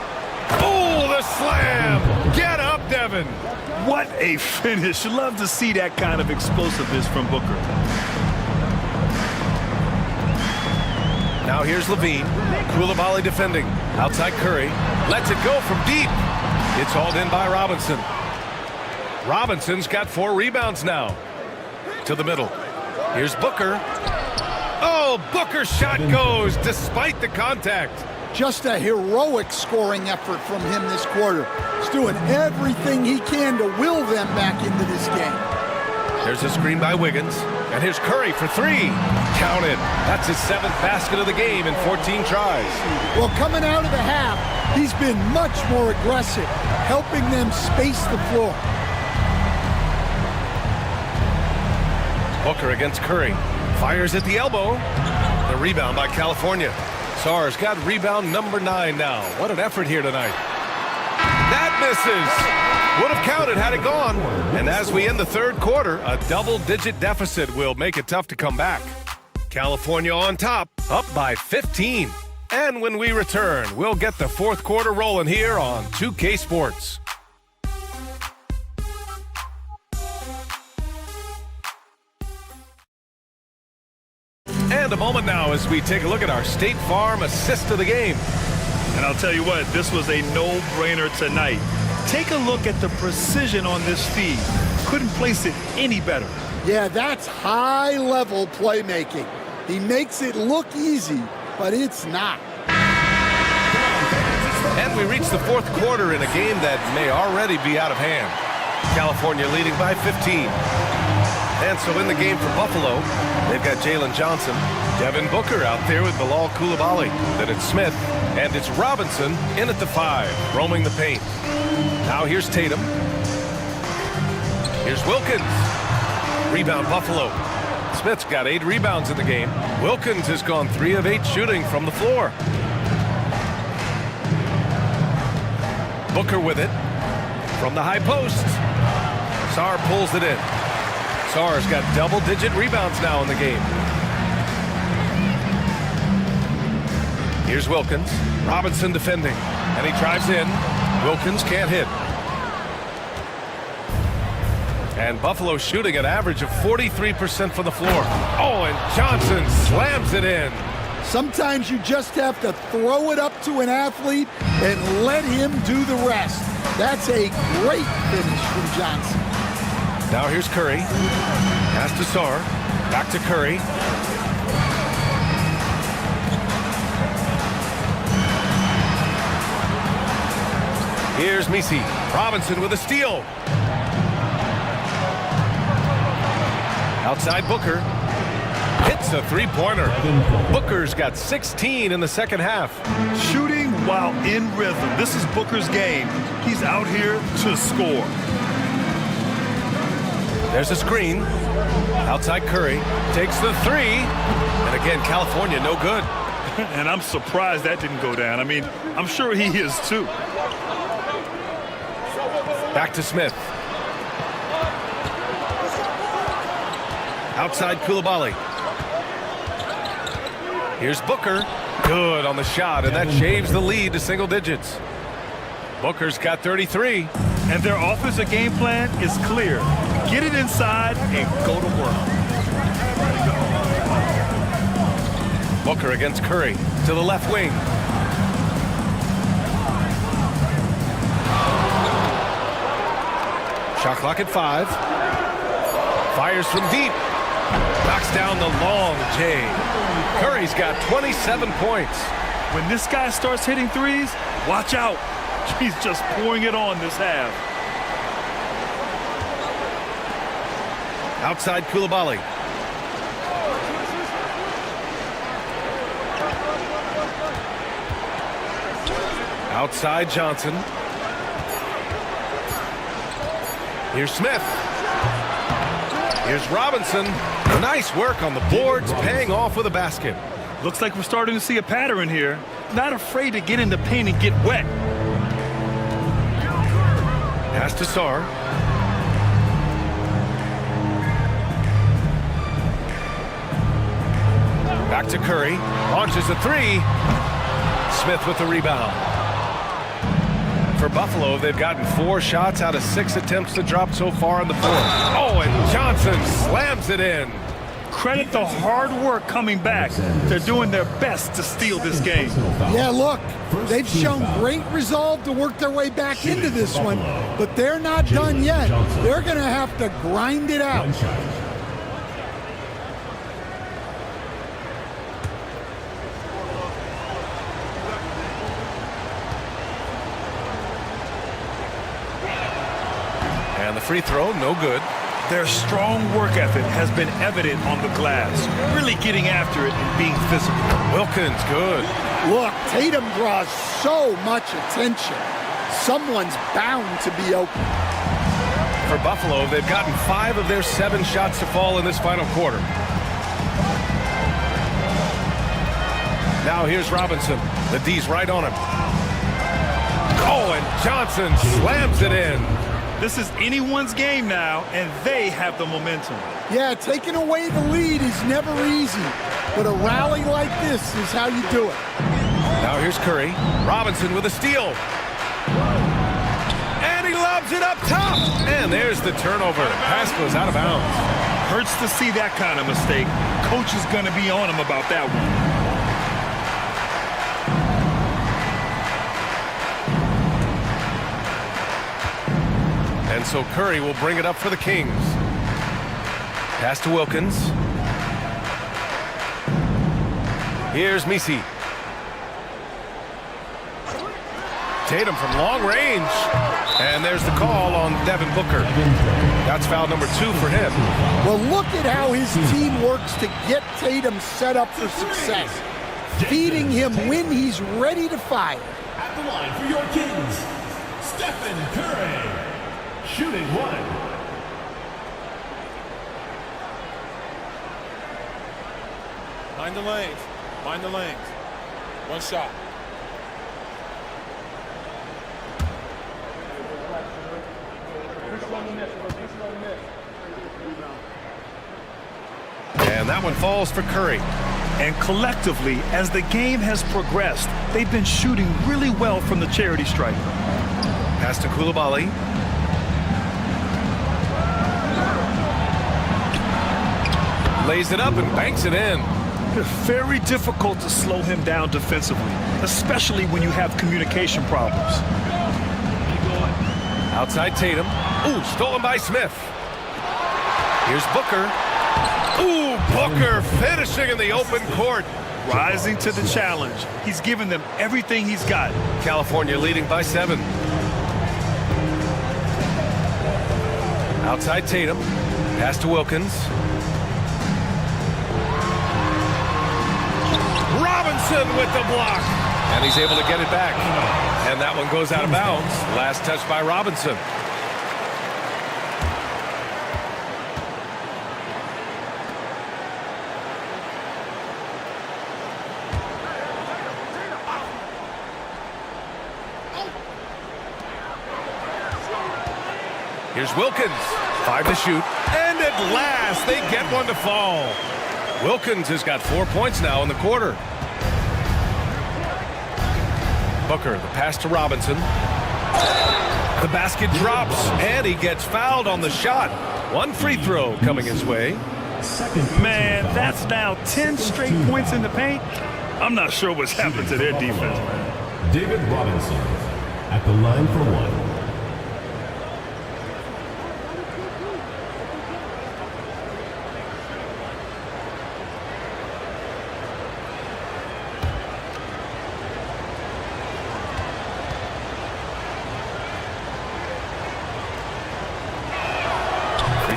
Oh, the slam! Get up, Devin! What a finish. Love to see that kind of explosiveness from Booker. Now here's LaVine. Coulibaly defending. Outside Curry. Lets it go from deep. It's hauled in by Robinson. Robinson's got 4 rebounds now. To the middle. Here's Booker. Oh, Booker's shot goes despite the contact. Just a heroic scoring effort from him this quarter. He's doing everything he can to will them back into this game. There's a screen by Wiggins. And here's Curry for 3. Counted. That's his 7th basket of the game in 14 tries. Well, coming out of the half, he's been much more aggressive, helping them space the floor. Booker against Curry. Fires at the elbow. The rebound by California. Sarr's got rebound number 9 now. What an effort here tonight. That misses. Would have counted had it gone. And as we end the third quarter, a double-digit deficit will make it tough to come back. California on top, up by 15. And when we return, we'll get the fourth quarter rolling here on 2K Sports. And a moment now as we take a look at our State Farm assist of the game. And I'll tell you what, this was a no-brainer tonight. Take a look at the precision on this feed. Couldn't place it any better. Yeah, that's high-level playmaking. He makes it look easy, but it's not. And we reach the fourth quarter in a game that may already be out of hand. California leading by 15. And so in the game for Buffalo, they've got Jalen Johnson, Devin Booker out there with Bilal Coulibaly. Then it's Smith, and it's Robinson in at the 5, roaming the paint. Now here's Tatum. Here's Wilkins. Rebound Buffalo. Smith's got 8 rebounds in the game. Wilkins has gone 3 of 8 shooting from the floor. Booker with it. From the high post. Sarr pulls it in. Sarr's got double-digit rebounds now in the game. Here's Wilkins. Robinson defending. And he drives in. Wilkins can't hit. And Buffalo shooting an average of 43% from the floor. Oh, and Johnson slams it in. Sometimes you just have to throw it up to an athlete and let him do the rest. That's a great finish from Johnson. Now here's Curry. Pass to Sarr. Back to Curry. Here's Messi. Robinson with a steal. Outside Booker. Hits a three-pointer. Booker's got 16 in the second half. Shooting while in rhythm. This is Booker's game. He's out here to score. There's a screen. Outside Curry. Takes the three. And again, California no good. And I'm surprised that didn't go down. I mean, I'm sure he is too. Back to Smith. Outside Koulibaly. Here's Booker. Good on the shot, and that shaves the lead to single digits. Booker's got 33. And their offensive game plan is clear. Get it inside and go to work. Booker against Curry to the left wing. Shot clock at 5. Fires from deep. Knocks down the long J. Curry's got 27 points. When this guy starts hitting threes, watch out. He's just pouring it on this half. Outside Koulibaly. Outside Johnson. Here's Smith. Here's Robinson. Nice work on the boards, paying off with a basket. Looks like we're starting to see a pattern here. Not afraid to get in the paint and get wet. Pass to Sarr. Back to Curry. Launches a three. Smith with the rebound. For Buffalo, they've gotten 4 shots out of 6 attempts to drop so far on the floor. Oh, and Johnson slams it in. Credit the hard work coming back. They're doing their best to steal this game. Yeah, look, they've shown great resolve to work their way back into this one, but they're not done yet. They're going to have to grind it out. And the free throw, no good. Their strong work ethic has been evident on the glass, really getting after it and being physical. Wilkins, good. Look, Tatum draws so much attention. Someone's bound to be open. For Buffalo, they've gotten 5 of their 7 shots to fall in this final quarter. Now here's Robinson. The D's right on him. Oh, and Johnson slams it in. This is anyone's game now, and they have the momentum. Yeah, taking away the lead is never easy, but a rally like this is how you do it. Now here's Curry. Robinson with a steal. And he lobs it up top. And there's the turnover. Pass goes out of bounds. Hurts to see that kind of mistake. Coach is going to be on him about that one. And so Curry will bring it up for the Kings. Pass to Wilkins. Here's Messi. Tatum from long range. And there's the call on Devin Booker. That's foul number 2 for him. Well, look at how his team works to get Tatum set up for success. Feeding him when he's ready to fire. At the line for your Kings, Stephen Curry. Shooting 1. Mind the lanes. Mind the lanes. One shot. and that one falls for Curry. And collectively, as the game has progressed, they've been shooting really well from the charity stripe. Pass to Koulibaly. Lays it up and banks it in. Very difficult to slow him down defensively, especially when you have communication problems. Outside Tatum. Ooh, stolen by Smith. Here's Booker. Ooh, Booker finishing in the open court. Rising to the challenge. He's given them everything he's got. California leading by 7. Outside Tatum. Pass to Wilkins. Robinson with the block. And he's able to get it back. And that one goes out of bounds. Last touch by Robinson. Here's Wilkins. 5 to shoot. And at last, they get one to fall. Wilkins has got 4 points now in the quarter. Booker, the pass to Robinson. The basket drops, and he gets fouled on the shot. 1 free throw coming his way. Man, that's now 10 straight points in the paint. I'm not sure what's happened to their defense. David Robinson at the line for 1.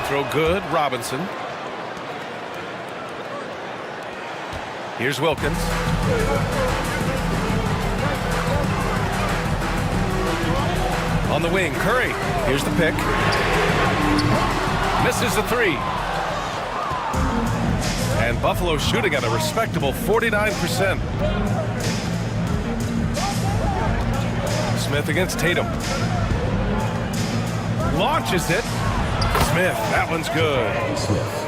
Throw good, Robinson. Here's Wilkins. On the wing, Curry. Here's the pick. Misses the 3. And Buffalo shooting at a respectable 49%. Smith against Tatum. Launches it. Smith, that one's good.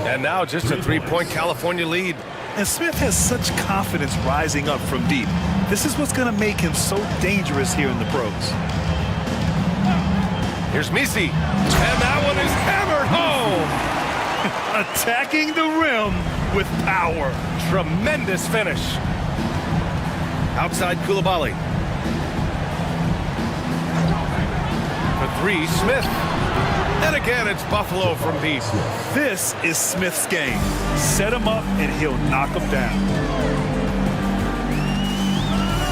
And now just a 3-point California lead. And Smith has such confidence rising up from deep. This is what's going to make him so dangerous here in the pros. Here's Misi. And that one is hammered home. Attacking the rim with power. Tremendous finish. Outside Koulibaly. For 3, Smith. And again, it's Buffalo from deep. This is Smith's game. Set him up, and he'll knock him down.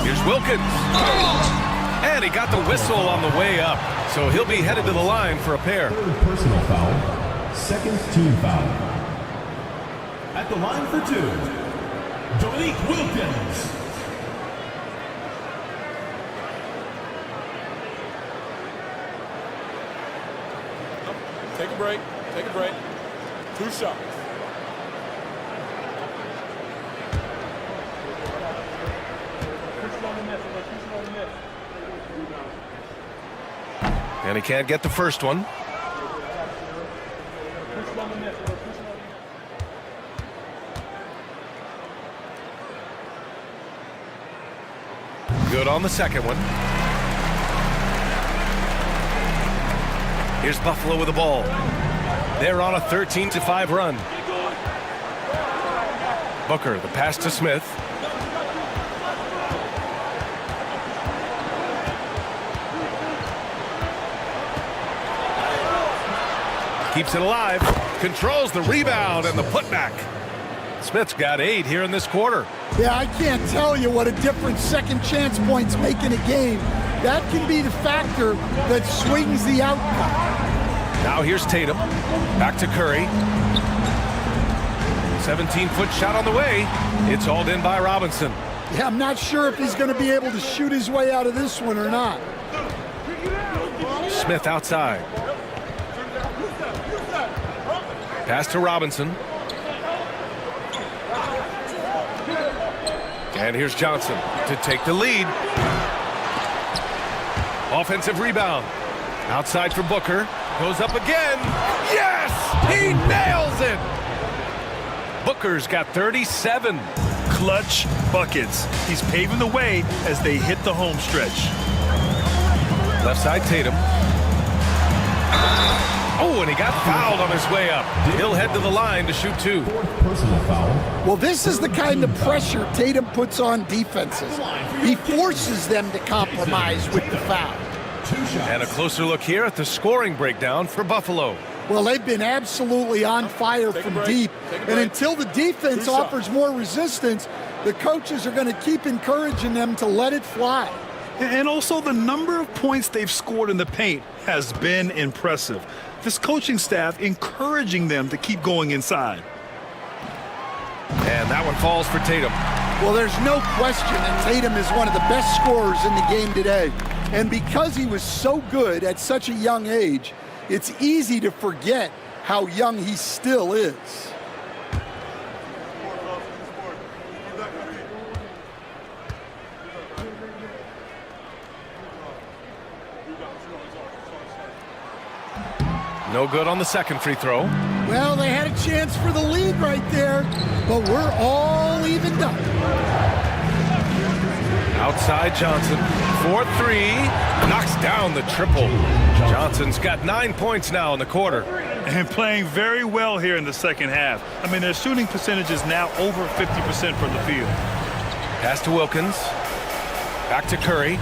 Here's Wilkins. And he got the whistle on the way up. So he'll be headed to the line for a pair. 3rd personal foul. 2nd team foul. At the line for 2, Dominique Wilkins. Take a break. Take a break. 2 shots. And he can't get the first one. Good on the second one. Here's Buffalo with the ball. They're on a 13-5 run. Booker, the pass to Smith. Keeps it alive. Controls the rebound and the putback. Smith's got 8 here in this quarter. Yeah, I can't tell you what a difference second chance points make in a game. That can be the factor that swings the outcome. Now here's Tatum. Back to Curry. 17-foot shot on the way. It's hauled in by Robinson. Yeah, I'm not sure if he's going to be able to shoot his way out of this one or not. Smith outside. Pass to Robinson. And here's Johnson to take the lead. Offensive rebound. Outside for Booker. Goes up again. Yes! He nails it! Booker's got 37. Clutch buckets. He's paving the way as they hit the home stretch. Left side, Tatum. Oh, and he got fouled on his way up. He'll head to the line to shoot 2. Personal foul. Well, this is the kind of pressure Tatum puts on defenses. He forces them to compromise with the foul. And a closer look here at the scoring breakdown for Buffalo. Well, they've been absolutely on fire from deep. And until the defense offers more resistance, the coaches are going to keep encouraging them to let it fly. And also the number of points they've scored in the paint has been impressive. This coaching staff encouraging them to keep going inside. And that one falls for Tatum. Well, there's no question that Tatum is one of the best scorers in the game today. And because he was so good at such a young age, it's easy to forget how young he still is. No good on the second free throw. Well, they had a chance for the lead right there, but we're all evened up. Outside Johnson, 4-3, knocks down the triple. Johnson's got 9 points now in the quarter. And playing very well here in the second half. I mean, their shooting percentage is now over 50% from the field. Pass to Wilkins. Back to Curry.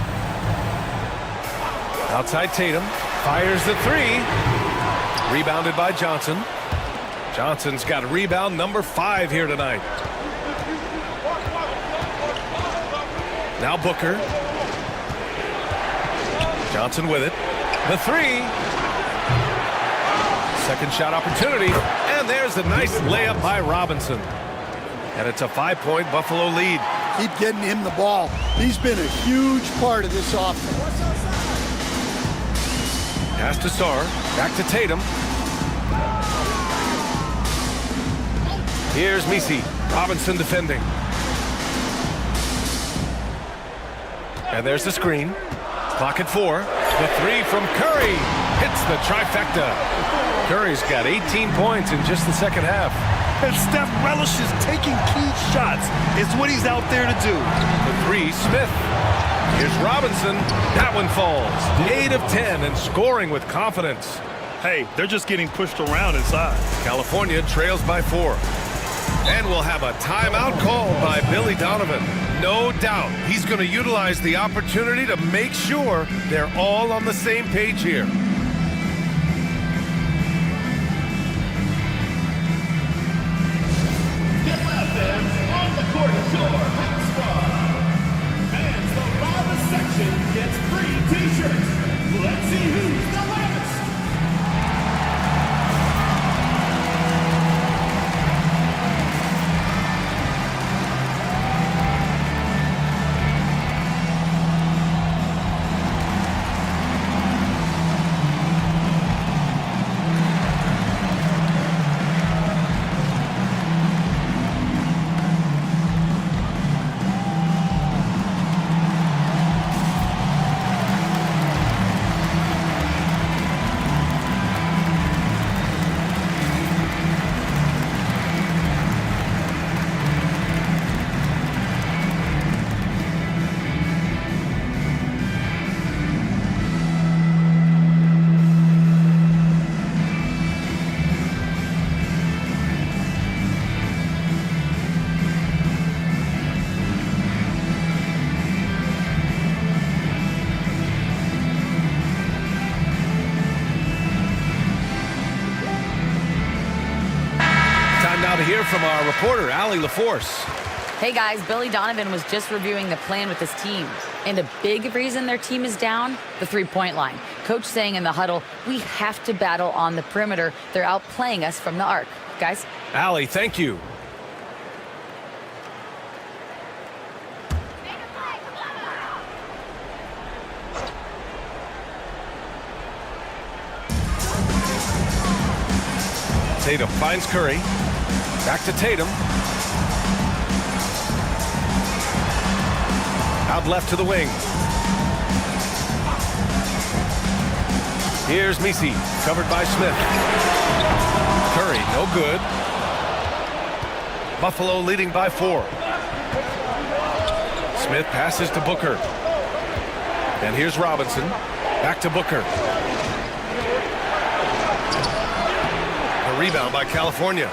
Outside Tatum, fires the 3. Rebounded by Johnson. Johnson's got rebound number 5 here tonight. Now Booker. Johnson with it. The 3. Second shot opportunity. And there's a nice layup by Robinson. And it's a 5-point Buffalo lead. Keep getting him the ball. He's been a huge part of this offense. Pass to Sarr. Back to Tatum. Here's Misi. Robinson defending. And there's the screen. Clock at 4. The 3 from Curry hits the trifecta. Curry's got 18 points in just the second half. And Steph relishes taking key shots. It's what he's out there to do. The 3, Smith. Here's Robinson. That one falls. 8 of 10 and scoring with confidence. Hey, they're just getting pushed around inside. California trails by 4. And we'll have a timeout called by Billy Donovan. No doubt he's going to utilize the opportunity to make sure they're all on the same page here. Get loud, fans. On the court is your hot squad. Fans, the loudest section gets free t-shirts. Let's see who's the loudest. To hear from our reporter, Allie LaForce. Hey guys, Billy Donovan was just reviewing the plan with his team. And a big reason their team is down, the three-point line. Coach saying in the huddle, we have to battle on the perimeter. They're outplaying us from the arc. Guys? Allie, thank you. Tatum finds Curry. Back to Tatum. Out left to the wing. Here's Misi, covered by Smith. Curry, no good. Buffalo leading by 4. Smith passes to Booker. And here's Robinson. Back to Booker. A rebound by California.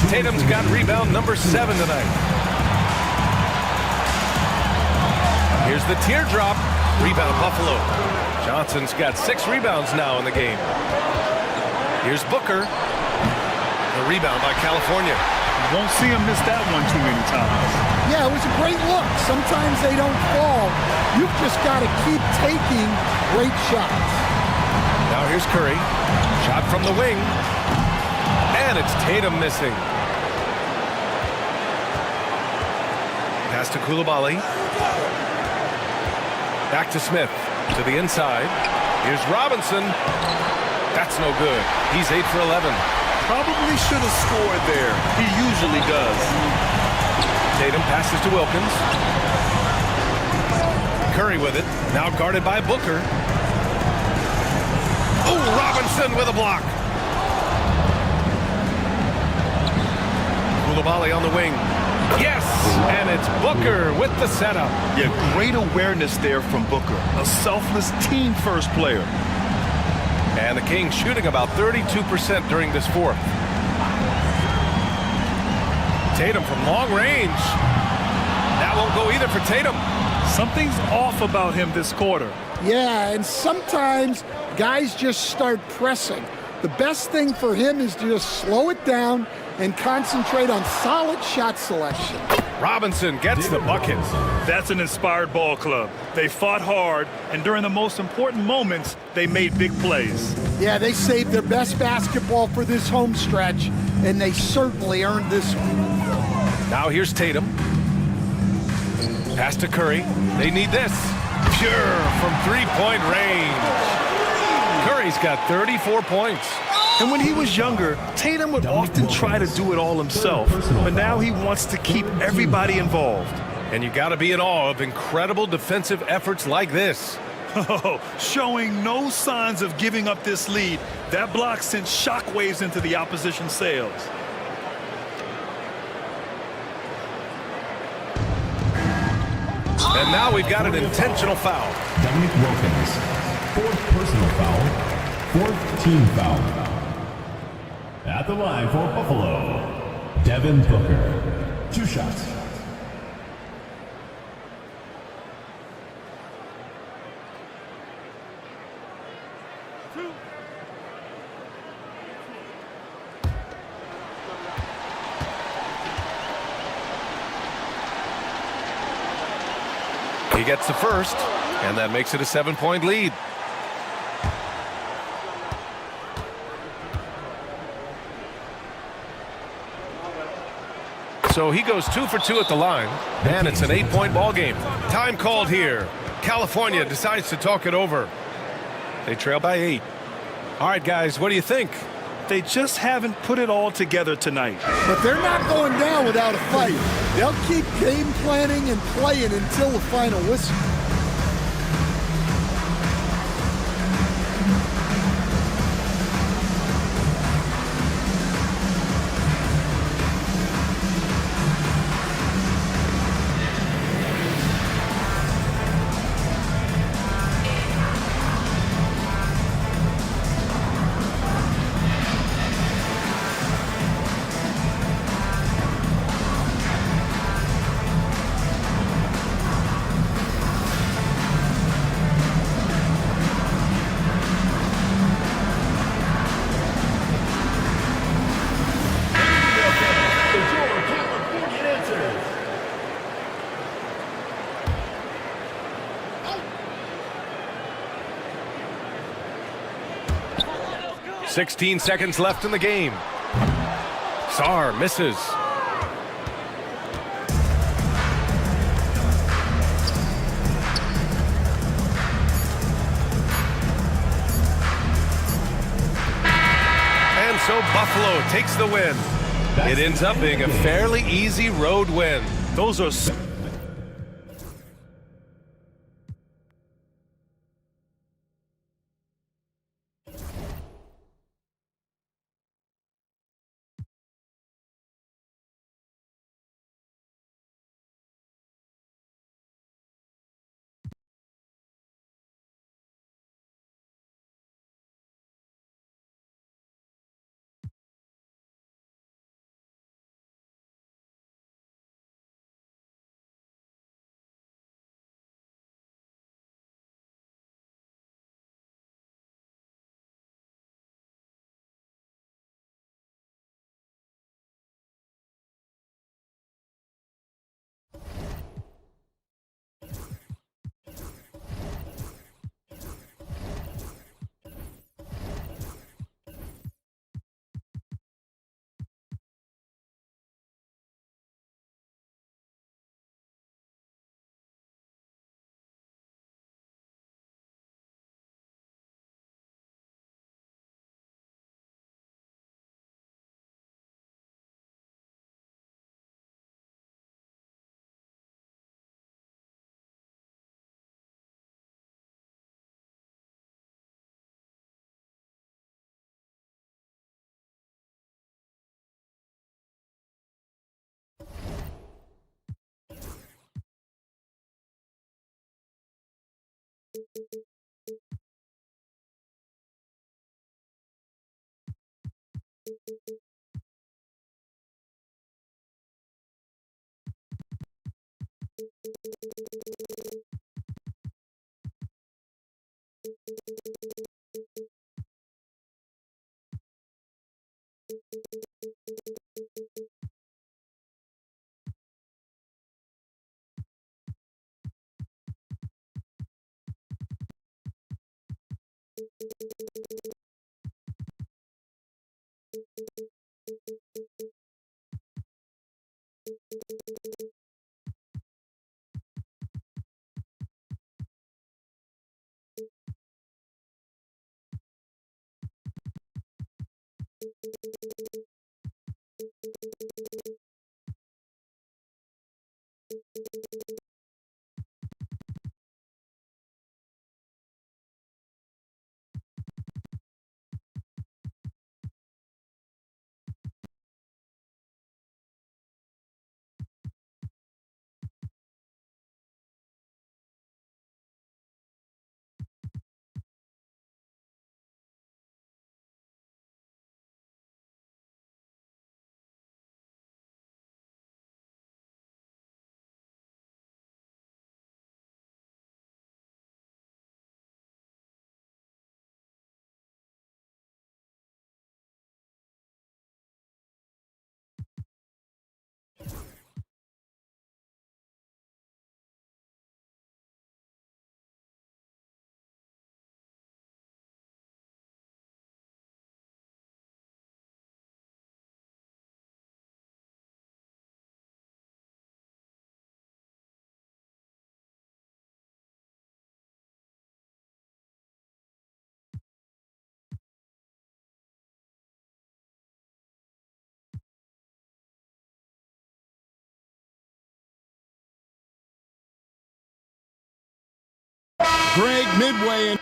Tatum's got rebound number 7 tonight. Here's the teardrop. Rebound Buffalo. Johnson's got 6 rebounds now in the game. Here's Booker. The rebound by California. You won't see him miss that one too many times. Yeah, it was a great look. Sometimes they don't fall. You've just got to keep taking great shots. Now here's Curry. Shot from the wing. And it's Tatum missing. Pass to Coulibaly. Back to Smith. To the inside. Here's Robinson. That's no good. He's 8 for 11. Probably should have scored there. He usually does. Tatum passes to Wilkins. Curry with it. Now guarded by Booker. Oh, Robinson with a block. Coulibaly on the wing. Yes, and it's Booker with the setup. Yeah, great awareness there from Booker. A selfless team-first player. And the Kings shooting about 32% during this fourth. Tatum from long range. That won't go either for Tatum. Something's off about him this quarter. Yeah, and sometimes guys just start pressing. The best thing for him is to just slow it down and concentrate on solid shot selection. Robinson gets the bucket. That's an inspired ball club. They fought hard, and during the most important moments, they made big plays. Yeah, they saved their best basketball for this home stretch, and they certainly earned this one. Now here's Tatum. Pass to Curry. They need this. Pure from three-point range. Curry's got 34 points. And when he was younger, Tatum would often try to do it all himself. But now he wants to keep everybody involved. And you got to be in awe of incredible defensive efforts like this. Oh, showing no signs of giving up this lead. That block sent shockwaves into the opposition sails. And now we've got an intentional foul. Dominic Wilkins, 4th personal foul, 4th team foul. At the line for Buffalo, Devin Booker. 2 shots. He gets the first, and that makes it a 7-point lead. So he goes 2 for 2 at the line, and it's an 8-point ball game. Time called here. California decides to talk it over. They trail by 8. All right, guys, what do you think? They just haven't put it all together tonight. But they're not going down without a fight. They'll keep game planning and playing until the final whistle. Your California answers. 16 seconds left in the game. Sarr misses. And so Buffalo takes the win. It ends up being a fairly easy road win. Those are Greg midway in.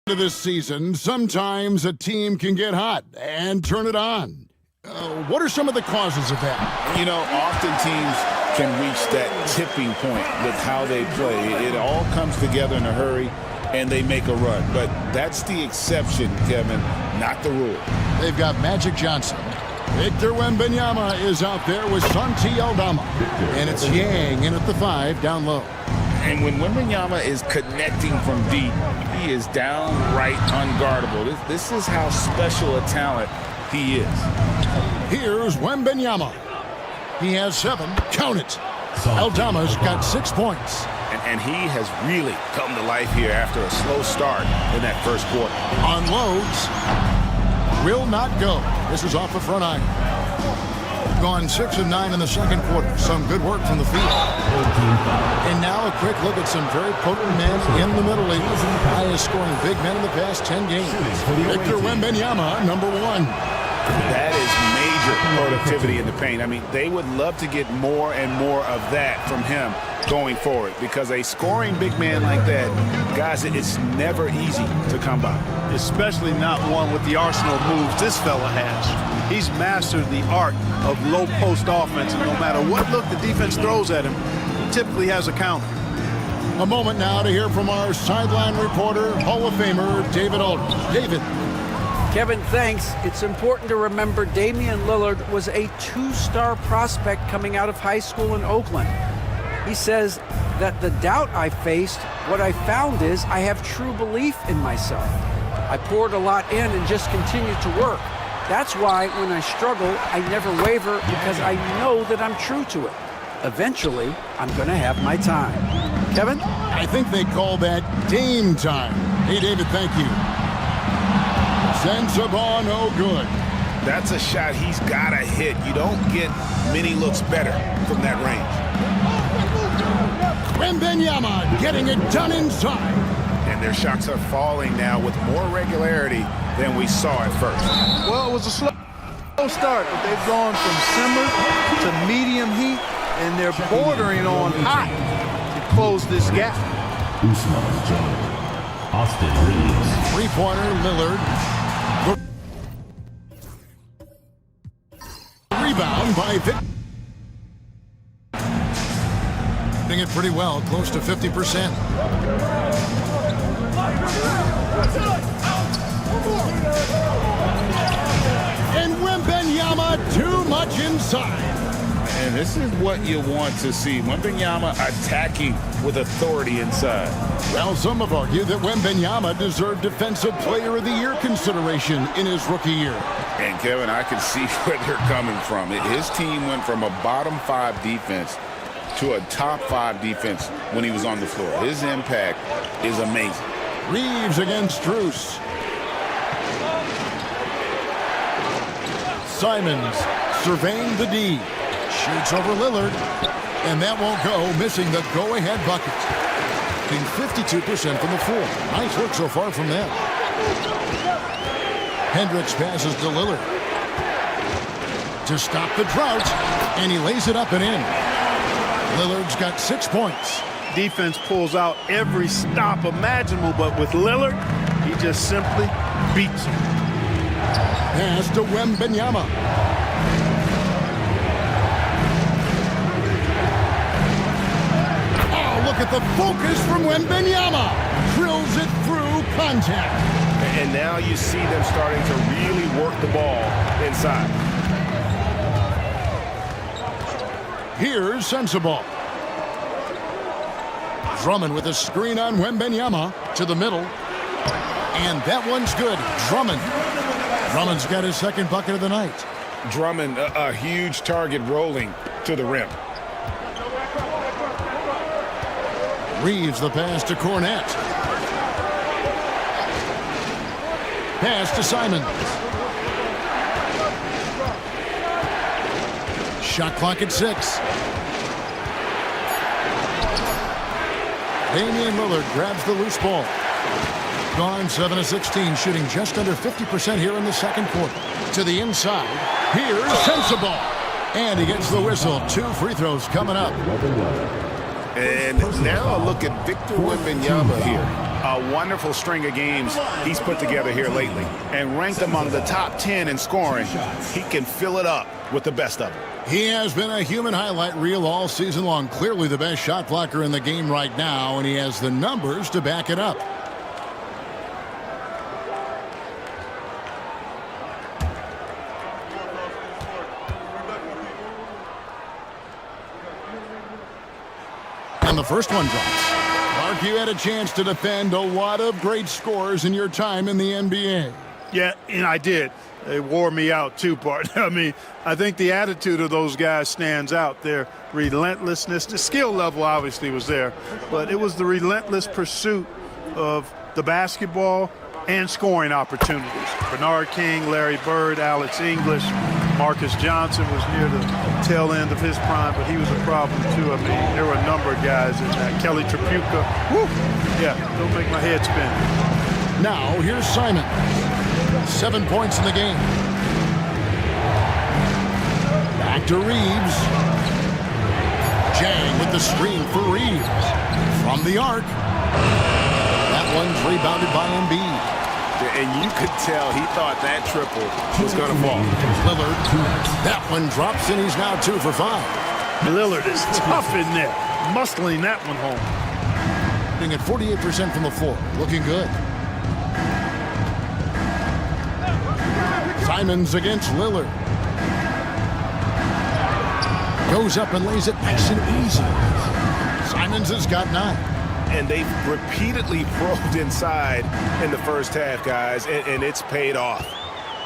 This season, sometimes a team can get hot and turn it on. What are some of the causes of that? You know, often teams can reach that tipping point with how they play. It all comes together in a hurry, and they make a run. But that's the exception, Kevin, not the rule. They've got Magic Johnson. Victor Wembanyama is out there with Santi Aldama. And it's Yang in at the 5, down low. And when Wembanyama is connecting from deep, he is downright unguardable. This is how special a talent he is. Here's Wembanyama. He has 7. Count it. Aldama's got 6 points. And he has really come to life here after a slow start in that first quarter. Unloads. Will not go. This is off the front iron. Gone 6 of 9 in the second quarter. Some good work from the field. And now a quick look at some very potent men in the Middle East. Highest scoring big men in the past 10 games. Victor Wembanyama, number 1. That is major productivity in the paint. I mean, they would love to get more and more of that from him going forward, because a scoring big man like that, guys, it's never easy to come by. Especially not one with the arsenal of moves this fella has. He's mastered the art of low post offense, and no matter what look the defense throws at him, he typically has a counter. A moment now to hear from our sideline reporter, Hall of Famer David Aldridge. David. Kevin, thanks. It's important to remember Damian Lillard was a 2-star prospect coming out of high school in Oakland. He says that the doubt I faced, what I found is I have true belief in myself. I poured a lot in and just continued to work. That's why when I struggle, I never waver, because I know that I'm true to it. Eventually, I'm going to have my time. Kevin? I think they call that Dame time. Hey, David, thank you. Sends a ball, no good. That's a shot he's got to hit. You don't get many looks better from that range. Wembanyama getting it done inside. And their shots are falling now with more regularity than we saw at first. Well, it was a slow start, but they've gone from simmer to medium heat, and they're bordering on hot to close this gap. Austin Reeves. Three-pointer, Lillard. Rebound by Vic. Doing it pretty well, close to 50%. And Wembanyama too much inside. And this is what you want to see. Wembanyama attacking with authority inside. Well, some have argued that Wembanyama deserved Defensive Player of the Year consideration in his rookie year. And Kevin, I can see where they're coming from. His team went from a bottom 5 defense to a top 5 defense when he was on the floor. His impact is amazing. Reeves against Strus. Simons surveying the D. Shoots over Lillard. And that won't go, missing the go-ahead bucket. Being 52% from the floor. Nice look so far from that. Hendricks passes to Lillard. To stop the drought. And he lays it up and in. Lillard's got 6 points. Defense pulls out every stop imaginable, but with Lillard, he just simply beats him. Pass to Wembanyama. Oh, look at the focus from Wembanyama. Drills it through contact. And now you see them starting to really work the ball inside. Here's Sensabaugh. Drummond with a screen on Wembanyama to the middle. And that one's good. Drummond's got his second bucket of the night. Drummond, a huge target rolling to the rim. Reeves the pass to Cornette. Pass to Simons. Shot clock at 6. Damian Lillard grabs the loose ball. Gone 7 of 16, shooting just under 50% here in the second quarter. To the inside. Here's Sensabaugh. And he gets the whistle. 2 free throws coming up. And now a look at Victor Wembanyama here. A wonderful string of games he's put together here lately. And ranked among the top 10 in scoring. He can fill it up with the best of them. He has been a human highlight reel all season long. Clearly the best shot blocker in the game right now, and he has the numbers to back it up. And the first one drops. Mark, you had a chance to defend a lot of great scores in your time in the NBA. Yeah, and I did. They wore me out too, partner. I mean, I think the attitude of those guys stands out. Their relentlessness, the skill level obviously was there, but it was the relentless pursuit of the basketball and scoring opportunities. Bernard King, Larry Bird, Alex English, Marcus Johnson was near the tail end of his prime, but he was a problem too. I mean, there were a number of guys in that. Kelly Tripucka. Woo! Yeah, don't make my head spin. Now, here's Simon. 7 points in the game. Back to Reeves. Jang with the screen for Reeves. From the arc. That one's rebounded by Embiid. And you could tell he thought that triple was going to fall. Lillard. That one drops, and he's now 2 for 5. Lillard is tough in there. Muscling that one home. Being at 48% from the floor. Looking good. Simons against Lillard. Goes up and lays it nice and easy. Simons has got 9. And they've repeatedly probed inside in the first half, guys, and it's paid off.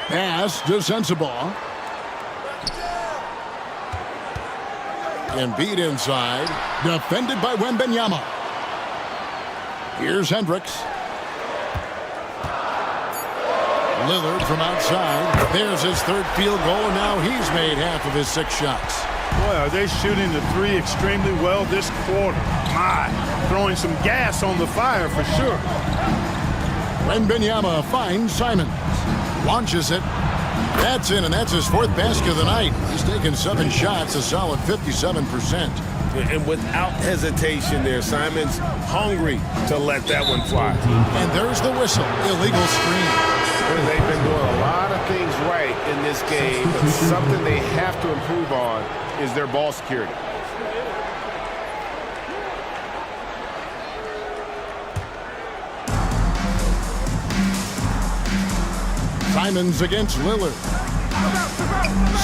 Pass to Sensabaugh. Embiid inside. Defended by Wembanyama. Here's Hendricks. Lillard from outside. There's his third field goal, and now he's made half of his 6 shots. Boy, are they shooting the 3 extremely well this quarter. My, throwing some gas on the fire for sure. Wembanyama finds Simons. Launches it. That's in, and that's his 4th basket of the night. He's taken 7 shots, a solid 57%. And without hesitation there, Simon's hungry to let that one fly. And there's the whistle. Illegal screen. They've been doing a lot of things right in this game, but something they have to improve on is their ball security. Simons against Lillard.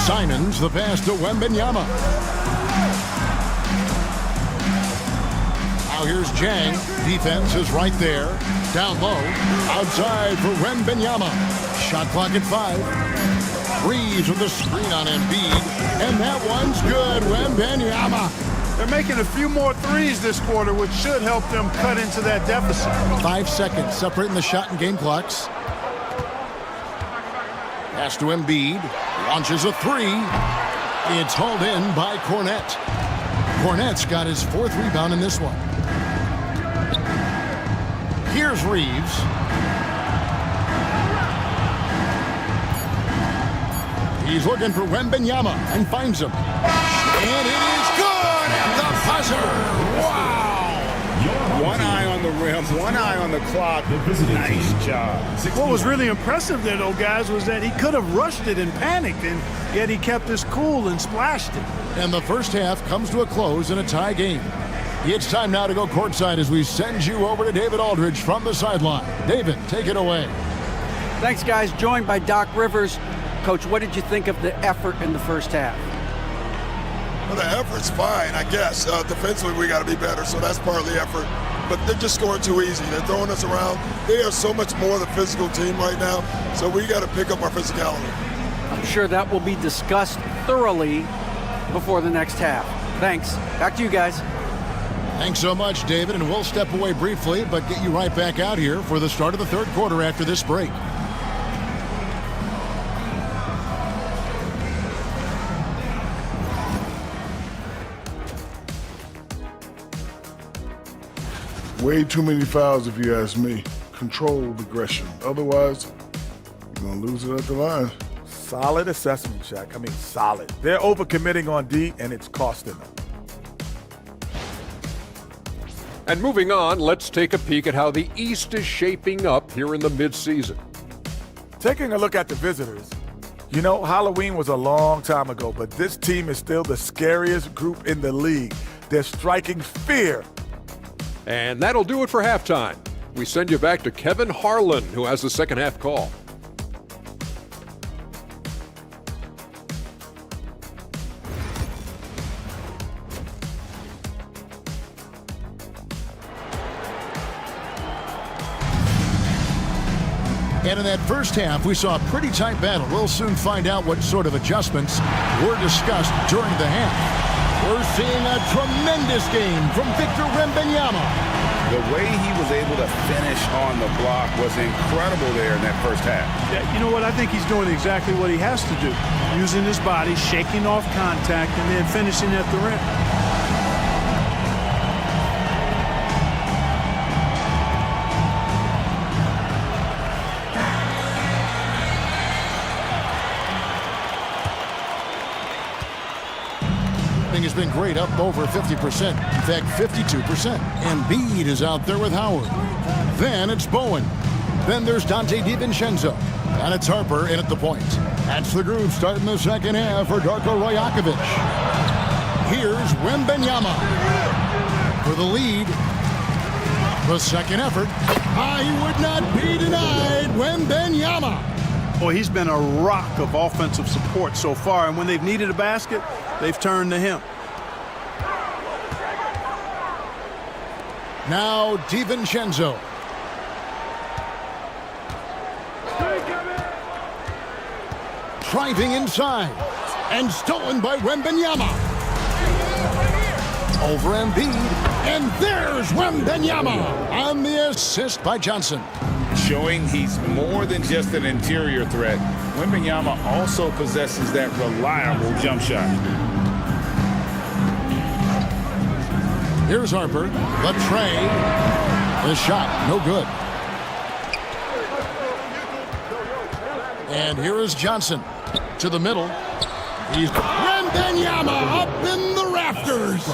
Simons the pass to Wembanyama. Now here's Jang. Defense is right there. Down low. Outside for Wembanyama. Shot clock at 5. Reeves with the screen on Embiid. And that one's good. Wembanyama. They're making a few more threes this quarter, which should help them cut into that deficit. 5 seconds separating the shot and game clocks. Pass to Embiid. Launches a 3. It's hauled in by Cornette. Cornette's got his 4th rebound in this one. Here's Reeves. He's looking for Wembanyama and finds him. And it is good at the buzzer. Wow! One eye on the rim, one eye on the clock. Nice job. What was really impressive there, though, guys, was that he could have rushed it and panicked, and yet he kept his cool and splashed it. And the first half comes to a close in a tie game. It's time now to go courtside as we send you over to David Aldridge from the sideline. David, take it away. Thanks, guys. Joined by Doc Rivers. Coach, what did you think of the effort in the first half? Well, the effort's fine, I guess. Defensively, we got to be better, so that's part of the effort. But they're just scoring too easy. They're throwing us around. They are so much more the physical team right now, so we got to pick up our physicality. I'm sure that will be discussed thoroughly before the next half. Thanks. Back to you guys. Thanks so much, David, and we'll step away briefly, but get you right back out here for the start of the third quarter after this break. Way too many fouls, if you ask me. Control aggression. Otherwise, you're going to lose it at the line. Solid assessment, Shaq. I mean, solid. They're overcommitting on D, and it's costing them. And moving on, let's take a peek at how the East is shaping up here in the midseason. Taking a look at the visitors, you know, Halloween was a long time ago, but this team is still the scariest group in the league. They're striking fear. And that'll do it for halftime. We send you back to Kevin Harlan, who has the second half call. And in that first half, we saw a pretty tight battle. We'll soon find out what sort of adjustments were discussed during the half. We're seeing a tremendous game from Victor Wembanyama. The way he was able to finish on the block was incredible there in that first half. Yeah, you know what? I think he's doing exactly what he has to do. Using his body, shaking off contact, and then finishing at the rim. Has been great, up over 50%. In fact, 52%. Embiid is out there with Howard. Then it's Bowen. Then there's Dante DiVincenzo. And it's Harper in at the point. That's the groove starting the second half for Darko Rajakovic. Here's Wembanyama for the lead. The second effort. He would not be denied. Wembanyama. Boy, he's been a rock of offensive support so far, and when they've needed a basket, they've turned to him. Now DiVincenzo. Driving inside. And stolen by Wembanyama. Over Embiid. And there's Wembanyama on the assist by Johnson. Showing he's more than just an interior threat. Wembanyama also possesses that reliable jump shot. Here's Harper, the tray, the shot, no good. And here is Johnson to the middle. He's Wembanyama up in the rafters. fires.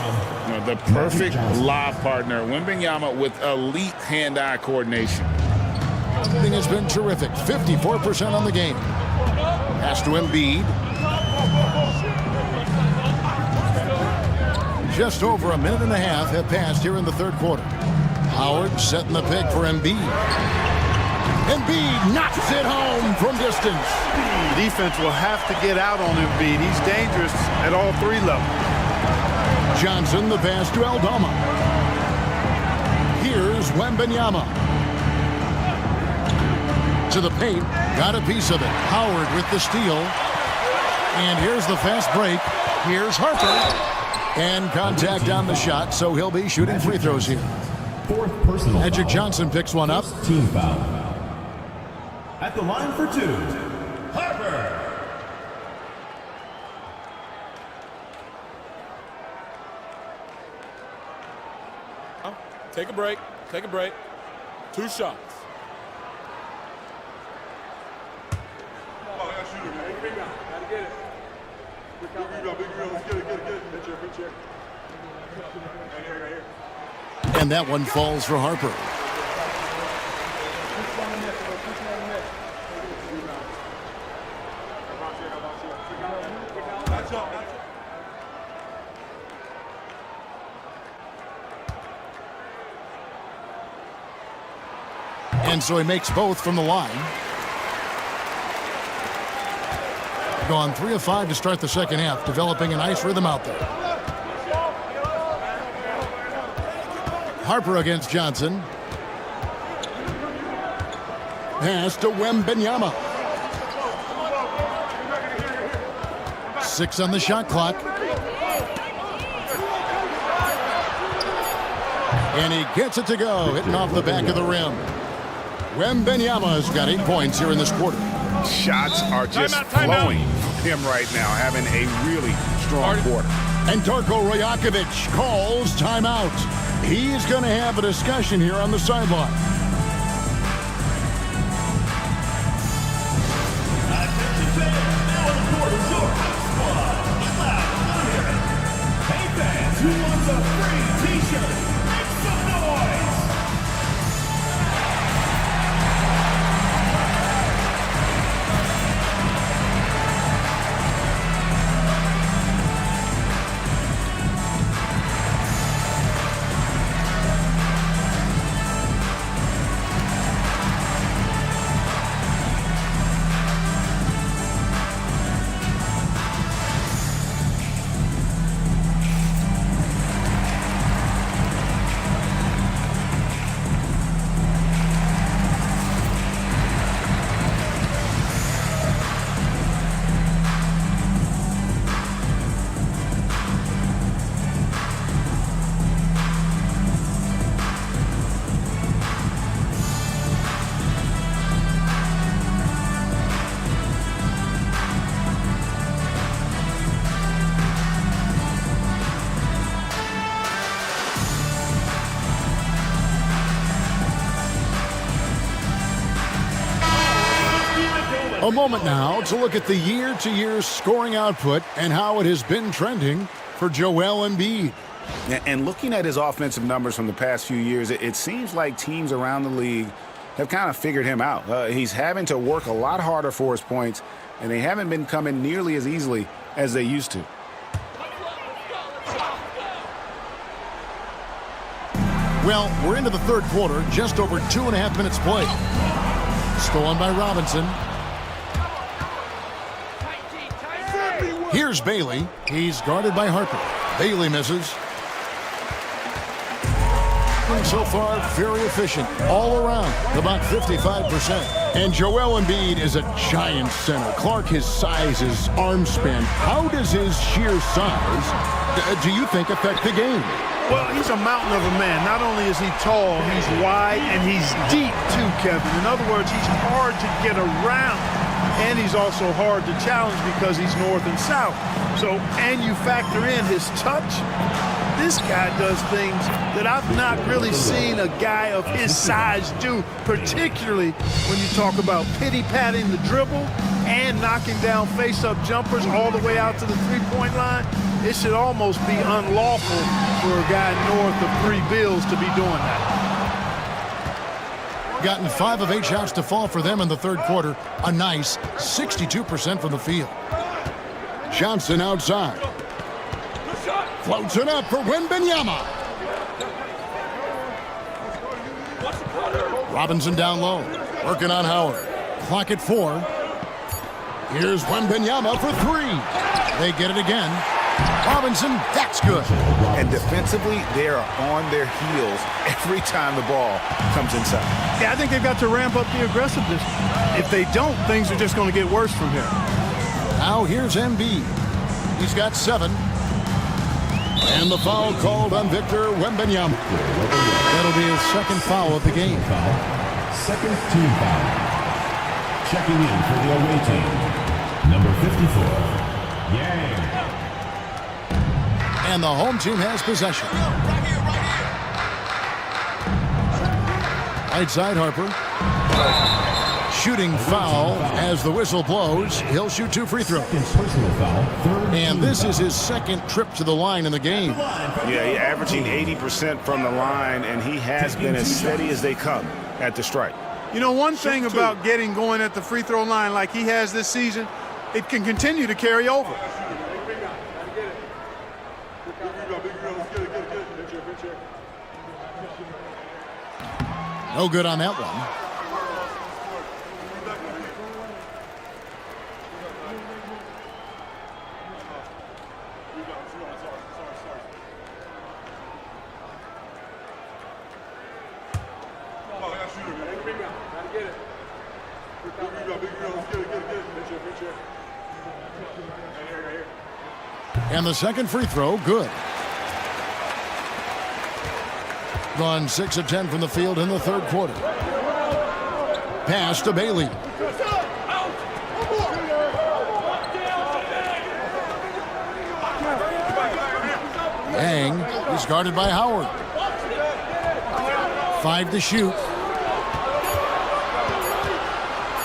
The perfect lob partner. Wembanyama with elite hand-eye coordination. Shooting has been terrific. 54% on the game. Pass to Embiid. Just over a minute and a half have passed here in the third quarter. Howard setting the pick for Embiid. Embiid knocks it home from distance. Defense will have to get out on Embiid. He's dangerous at all three levels. Johnson the pass to Aldama. Here's Wembanyama. To the paint. Got a piece of it. Howard with the steal. And here's the fast break. Here's Harper. And contact on the shot, so he'll be shooting free throws here. Fourth personal Magic foul. Johnson picks one up. Team foul. At the line for two, Harper. Take a break. Take a break. 2 shots. And that one falls for Harper. And so he makes both from the line. Gone 3 of 5 to start the second half, developing a nice rhythm out there. Harper against Johnson. Pass to Wembanyama. 6 on the shot clock. And he gets it to go, hitting off the back of the rim. Wembanyama's got 8 points here in this quarter. Shots are just flowing from him right now, having a really strong quarter. And Darko Rajakovic calls timeout. He's going to have a discussion here on the sideline. Attention fans, now in the court is your house squad. Get loud, come here. Hey fans, who wants a free t-shirt? Make some noise. A moment now to look at the year-to-year scoring output and how it has been trending for Joel Embiid. And looking at his offensive numbers from the past few years, it seems like teams around the league have kind of figured him out. He's having to work a lot harder for his points, and they haven't been coming nearly as easily as they used to. Well, we're into the third quarter, just over 2.5 minutes played. Stolen by Robinson. Here's Bailey. He's guarded by Harper. Bailey misses. And so far, very efficient all around, about 55%. And Joel Embiid is a giant center. Clark, his size, his arm span. How does his sheer size, do you think, affect the game? Well, he's a mountain of a man. Not only is he tall, he's wide, and he's deep too, Kevin. In other words, he's hard to get around. And he's also hard to challenge because he's north and south. So, and you factor in his touch, this guy does things that I've not really seen a guy of his size do, particularly when you talk about pity-patting the dribble and knocking down face-up jumpers all the way out to the three-point line. it should almost be unlawful for a guy north of 3 bills to be doing that. Gotten 5 of 8 shots to fall for them in the third quarter. A nice 62% from the field. Johnson outside. Floats it up for Wembanyama. Robinson down low. Working on Howard. Clock at 4. Here's Wembanyama for 3. They get it again. Robinson, that's good. And defensively, they are on their heels every time the ball comes inside. Yeah, I think they've got to ramp up the aggressiveness. If they don't, things are just going to get worse from here. Now here's Embiid. He's got 7. And the foul called on Victor Wembanyama. That'll be his second foul of the game. Second team foul. Checking in for the away team, number 54, Yang. And the home team has possession. Right side, Harper. Shooting foul as the whistle blows. He'll shoot 2 free throws. Personal foul, And this is his second trip to the line in the game. Yeah, he's averaging 80% from the line, and he has been as steady as they come at the strike. You know, one thing about getting going at the free throw line like he has this season, it can continue to carry over. No good on that one. And the second free throw, good. Gone 6 of 10 from the field in the third quarter. Pass to Bailey. Yang is guarded by Howard. 5 to shoot.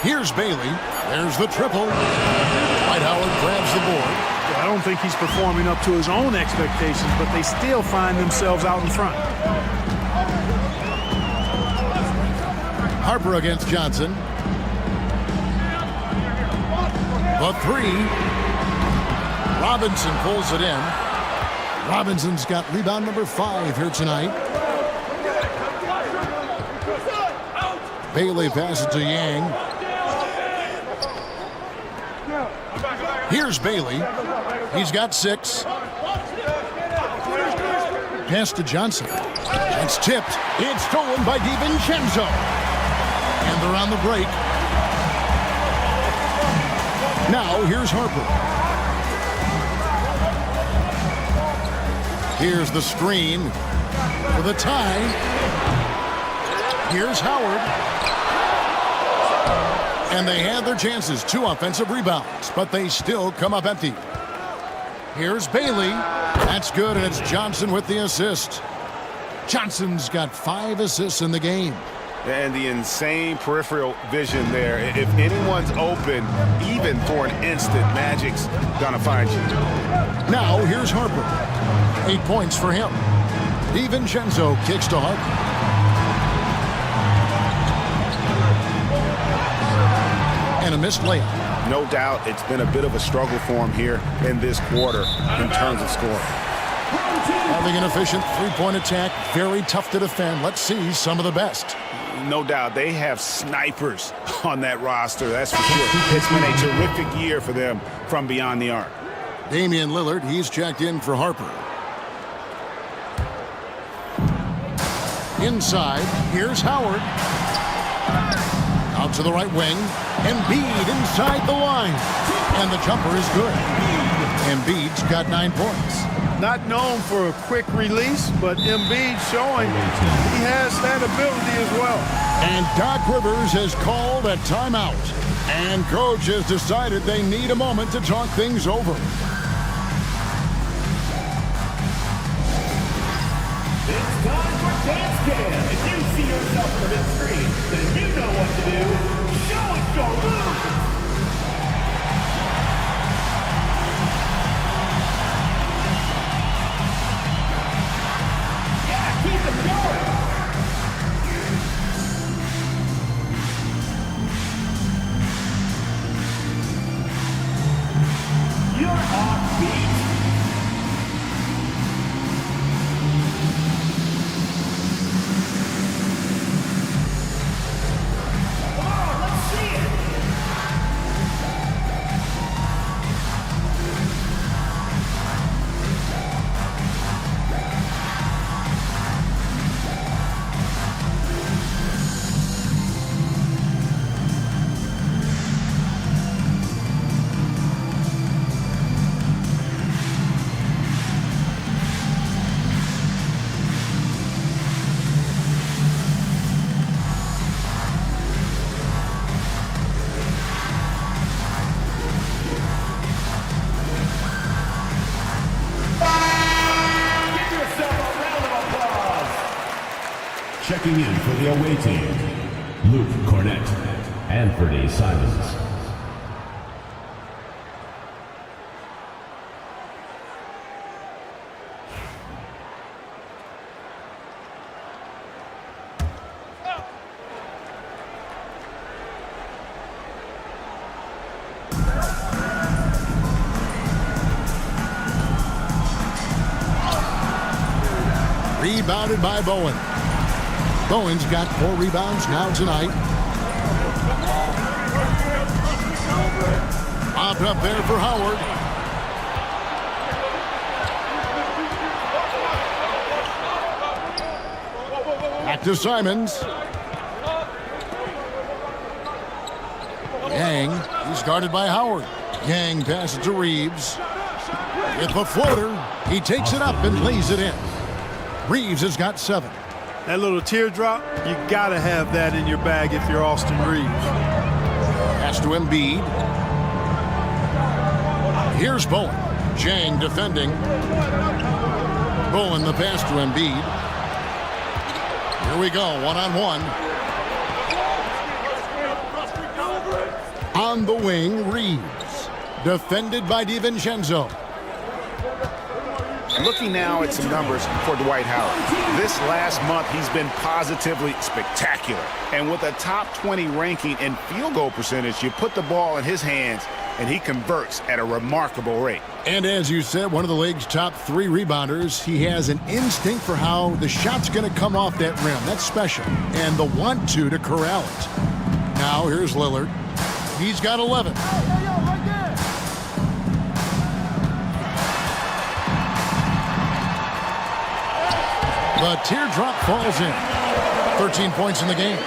Here's Bailey. There's the triple. Dwight Howard grabs the board. I don't think he's performing up to his own expectations, but they still find themselves out in front. Harper against Johnson. The 3. Robinson pulls it in. Robinson's got rebound number 5 here tonight. Bailey passes to Yang. Here's Bailey. He's got 6. Pass to Johnson. It's tipped. It's stolen by DiVincenzo. And they're on the break. Now here's Harper. Here's the screen for the tie. Here's Howard. And they had their chances. 2 offensive rebounds, but they still come up empty. Here's Bailey. That's good, and it's Johnson with the assist. Johnson's got 5 assists in the game. And the insane peripheral vision there. If anyone's open, even for an instant, Magic's gonna find you. Now here's Harper. 8 points for him. DiVincenzo kicks to Harper. And a missed layup. No doubt it's been a bit of a struggle for him here in this quarter in terms of scoring. Having an efficient 3-point attack, very tough to defend. Let's see some of the best. No doubt they have snipers on that roster, that's for sure. It's been a terrific year for them from beyond the arc. Damian Lillard, he's checked in for Harper. Inside, here's Howard. Out to the right wing. Embiid inside the line. And the jumper is good. Embiid's got 9 points. Not known for a quick release, but Embiid showing he has that ability as well. And Doc Rivers has called a timeout. And coach has decided they need a moment to talk things over. It's time for Dance Cam. If you see yourself on the big screen, then you know what to do. Show us your moves. Checking in for the away team, Luke Cornett, Anthony Simons. Rebounded by Bowen. Bowen's got 4 rebounds now tonight. Popped up there for Howard. Back to Simons. Yang, he's guarded by Howard. Yang passes to Reeves. With the floater, he takes it up and lays it in. Reeves has got 7. That little teardrop, you got to have that in your bag if you're Austin Reeves. Pass to Embiid. Here's Bowen. Jang defending. Bowen the pass to Embiid. Here we go, one-on-one. On the wing, Reeves. Defended by DiVincenzo. Looking now at some numbers for Dwight Howard. This last month, he's been positively spectacular. And with a top 20 ranking in field goal percentage, you put the ball in his hands, and he converts at a remarkable rate. And as you said, one of the league's top 3 rebounders. He has an instinct for how the shot's going to come off that rim. That's special. And the want-to corral it. Now, here's Lillard. He's got 11. The teardrop falls in. 13 points in the game.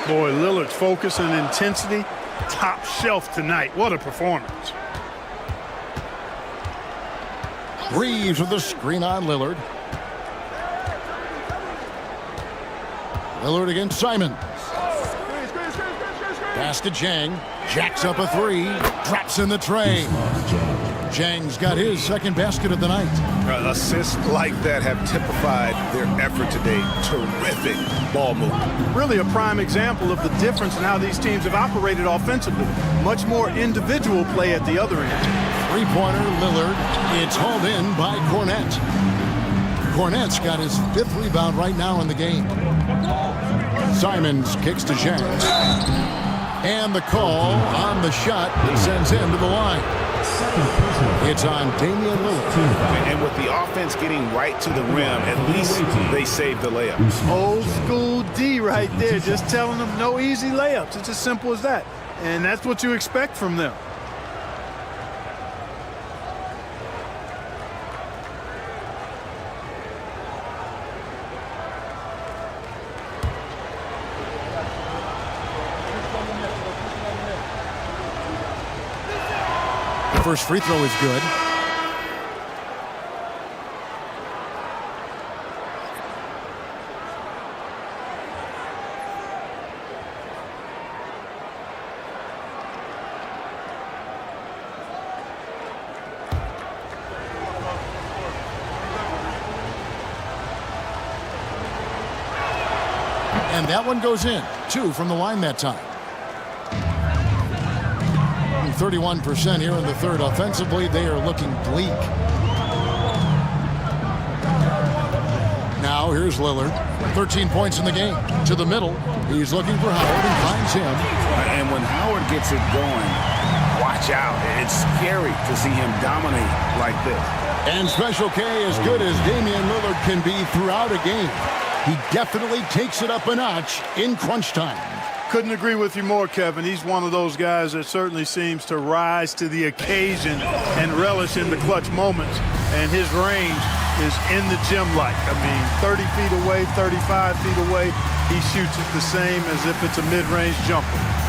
Boy, Lillard's focus and intensity, top shelf tonight. What a performance. Reeves with the screen on Lillard. Lillard against Simons. Pass to Jang. Jacks up a 3. Drops in the tray. Jang's got his second basket of the night. Assists like that have typified their effort today. Terrific ball movement. Really a prime example of the difference in how these teams have operated offensively. Much more individual play at the other end. Three-pointer, Lillard. It's hauled in by Cornett. Cornett's got his 5th rebound right now in the game. Simons kicks to Jang. And the call on the shot that sends him to the line. It's on Damian Lillard. And with the offense getting right to the rim, at least they saved the layup. Old school D right there, just telling them no easy layups. It's as simple as that. And that's what you expect from them. First free throw is good. And that one goes in. 2 from the line that time. 31% here in the third. Offensively, they are looking bleak. Now, here's Lillard. 13 points in the game. To the middle. He's looking for Howard and finds him. And when Howard gets it going, watch watch out. It's scary to see him dominate like this. And Special K, as good as Damian Lillard can be throughout a game, he definitely takes it up a notch in crunch time. Couldn't agree with you more, Kevin. He's one of those guys that certainly seems to rise to the occasion and relish in the clutch moments. And his range is in the gym-like. I mean, 30 feet away, 35 feet away, he shoots it the same as if it's a mid-range jumper.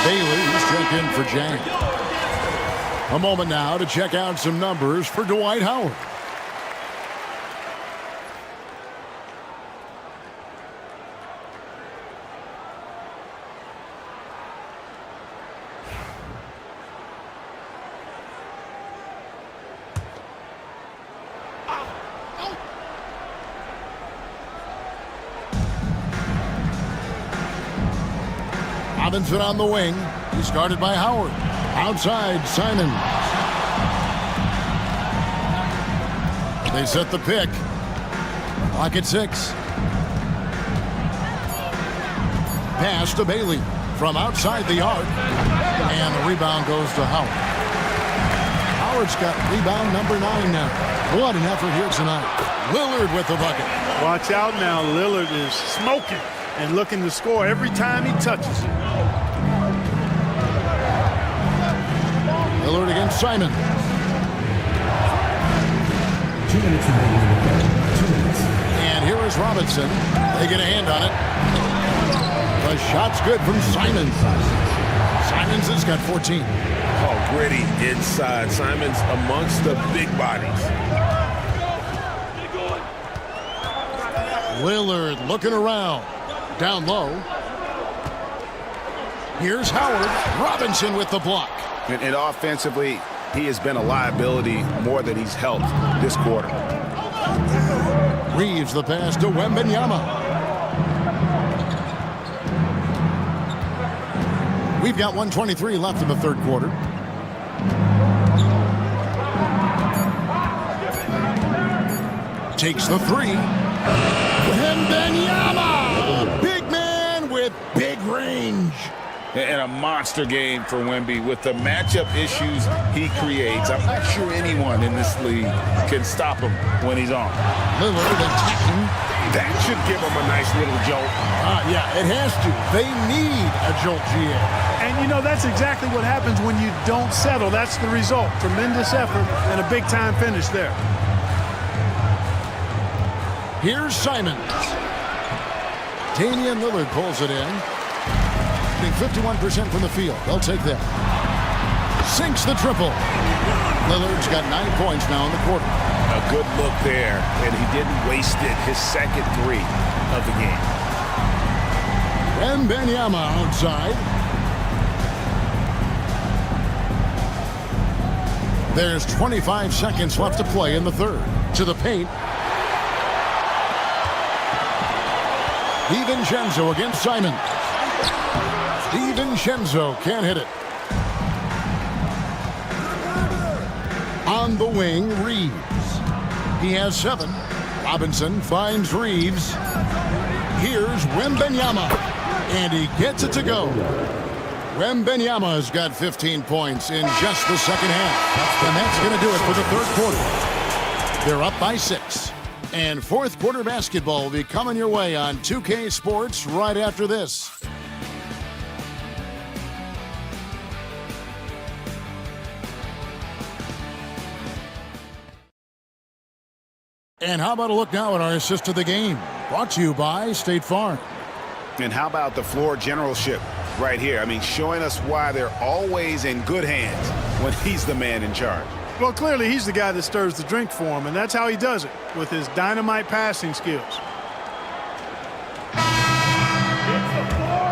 Bailey's checked in for James. A moment now to check out some numbers for Dwight Howard. Robinson on the wing. He's guarded by Howard. Outside, Simon. They set the pick. Clock at 6. Pass to Bailey from outside the arc. And the rebound goes to Howard. Howard's got rebound number 9 now. What an effort here tonight. Lillard with the bucket. Watch out now. Lillard is smoking and looking to score every time he touches it. Lillard against Simon. 2 minutes remaining in the third. 2 minutes. And here is Robinson. They get a hand on it. The shot's good from Simons. Simons has got 14. Oh, gritty inside. Simons amongst the big bodies. Lillard looking around. Down low. Here's Howard. Robinson with the block. And offensively, he has been a liability more than he's helped this quarter. Reeves the pass to Wembanyama. We've got 1:23 left in the third quarter. Takes the 3. Wembanyama! Big man with big range. And a monster game for Wemby with the matchup issues he creates. I'm not sure anyone in this league can stop him when he's on. Lillard attacking. That should give him a nice little jolt. Yeah, it has to. They need a jolt, GA. And, you know, that's exactly what happens when you don't settle. That's the result. Tremendous effort and a big-time finish there. Here's Simons. Damian Lillard pulls it in. 51% from the field. They'll take that. Sinks the triple. Lillard's got 9 points now in the quarter. A good look there, and he didn't waste it. His second 3 of the game. Wembanyama outside. There's 25 seconds left to play in the third. To the paint. DiVincenzo against Simon. DiVincenzo can't hit it. On the wing, Reeves. He has 7. Robinson finds Reeves. Here's Wembanyama. And he gets it to go. Wembanyama's got 15 points in just the second half. And that's going to do it for the third quarter. They're up by 6. And fourth quarter basketball will be coming your way on 2K Sports right after this. And how about a look now at our assist to the game? Brought to you by State Farm. And how about the floor generalship right here? I mean, showing us why they're always in good hands when he's the man in charge. Well, clearly he's the guy that stirs the drink for him, and that's how he does it, with his dynamite passing skills.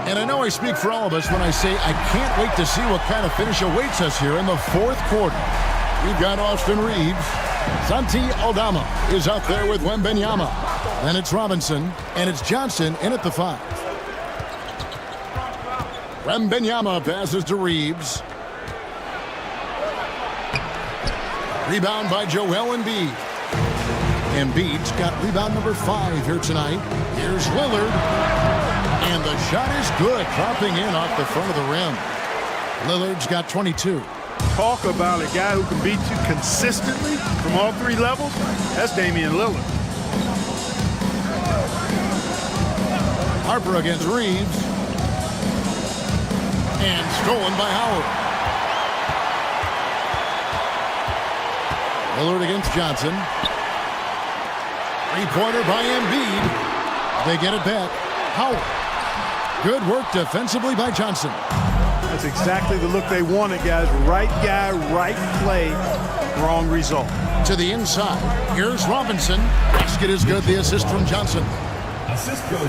And I know I speak for all of us when I say I can't wait to see what kind of finish awaits us here in the fourth quarter. We've got Austin Reeves. Santi Aldama is out there with Wembenyama. Then it's Robinson, and it's Johnson in at the 5. Wembenyama passes to Reeves. Rebound by Joel Embiid. Embiid's got rebound number 5 here tonight. Here's Lillard. And the shot is good, dropping in off the front of the rim. Lillard's got 22. Talk about a guy who can beat you consistently from all 3 levels. That's Damian Lillard. Harper against Reeves. And stolen by Howard. Lillard against Johnson. 3-pointer by Embiid. They get it back. Howard. Good work defensively by Johnson. That's exactly the look they wanted, guys. Right guy, right play, wrong result. To the inside. Here's Robinson. Basket is good. The assist from Johnson.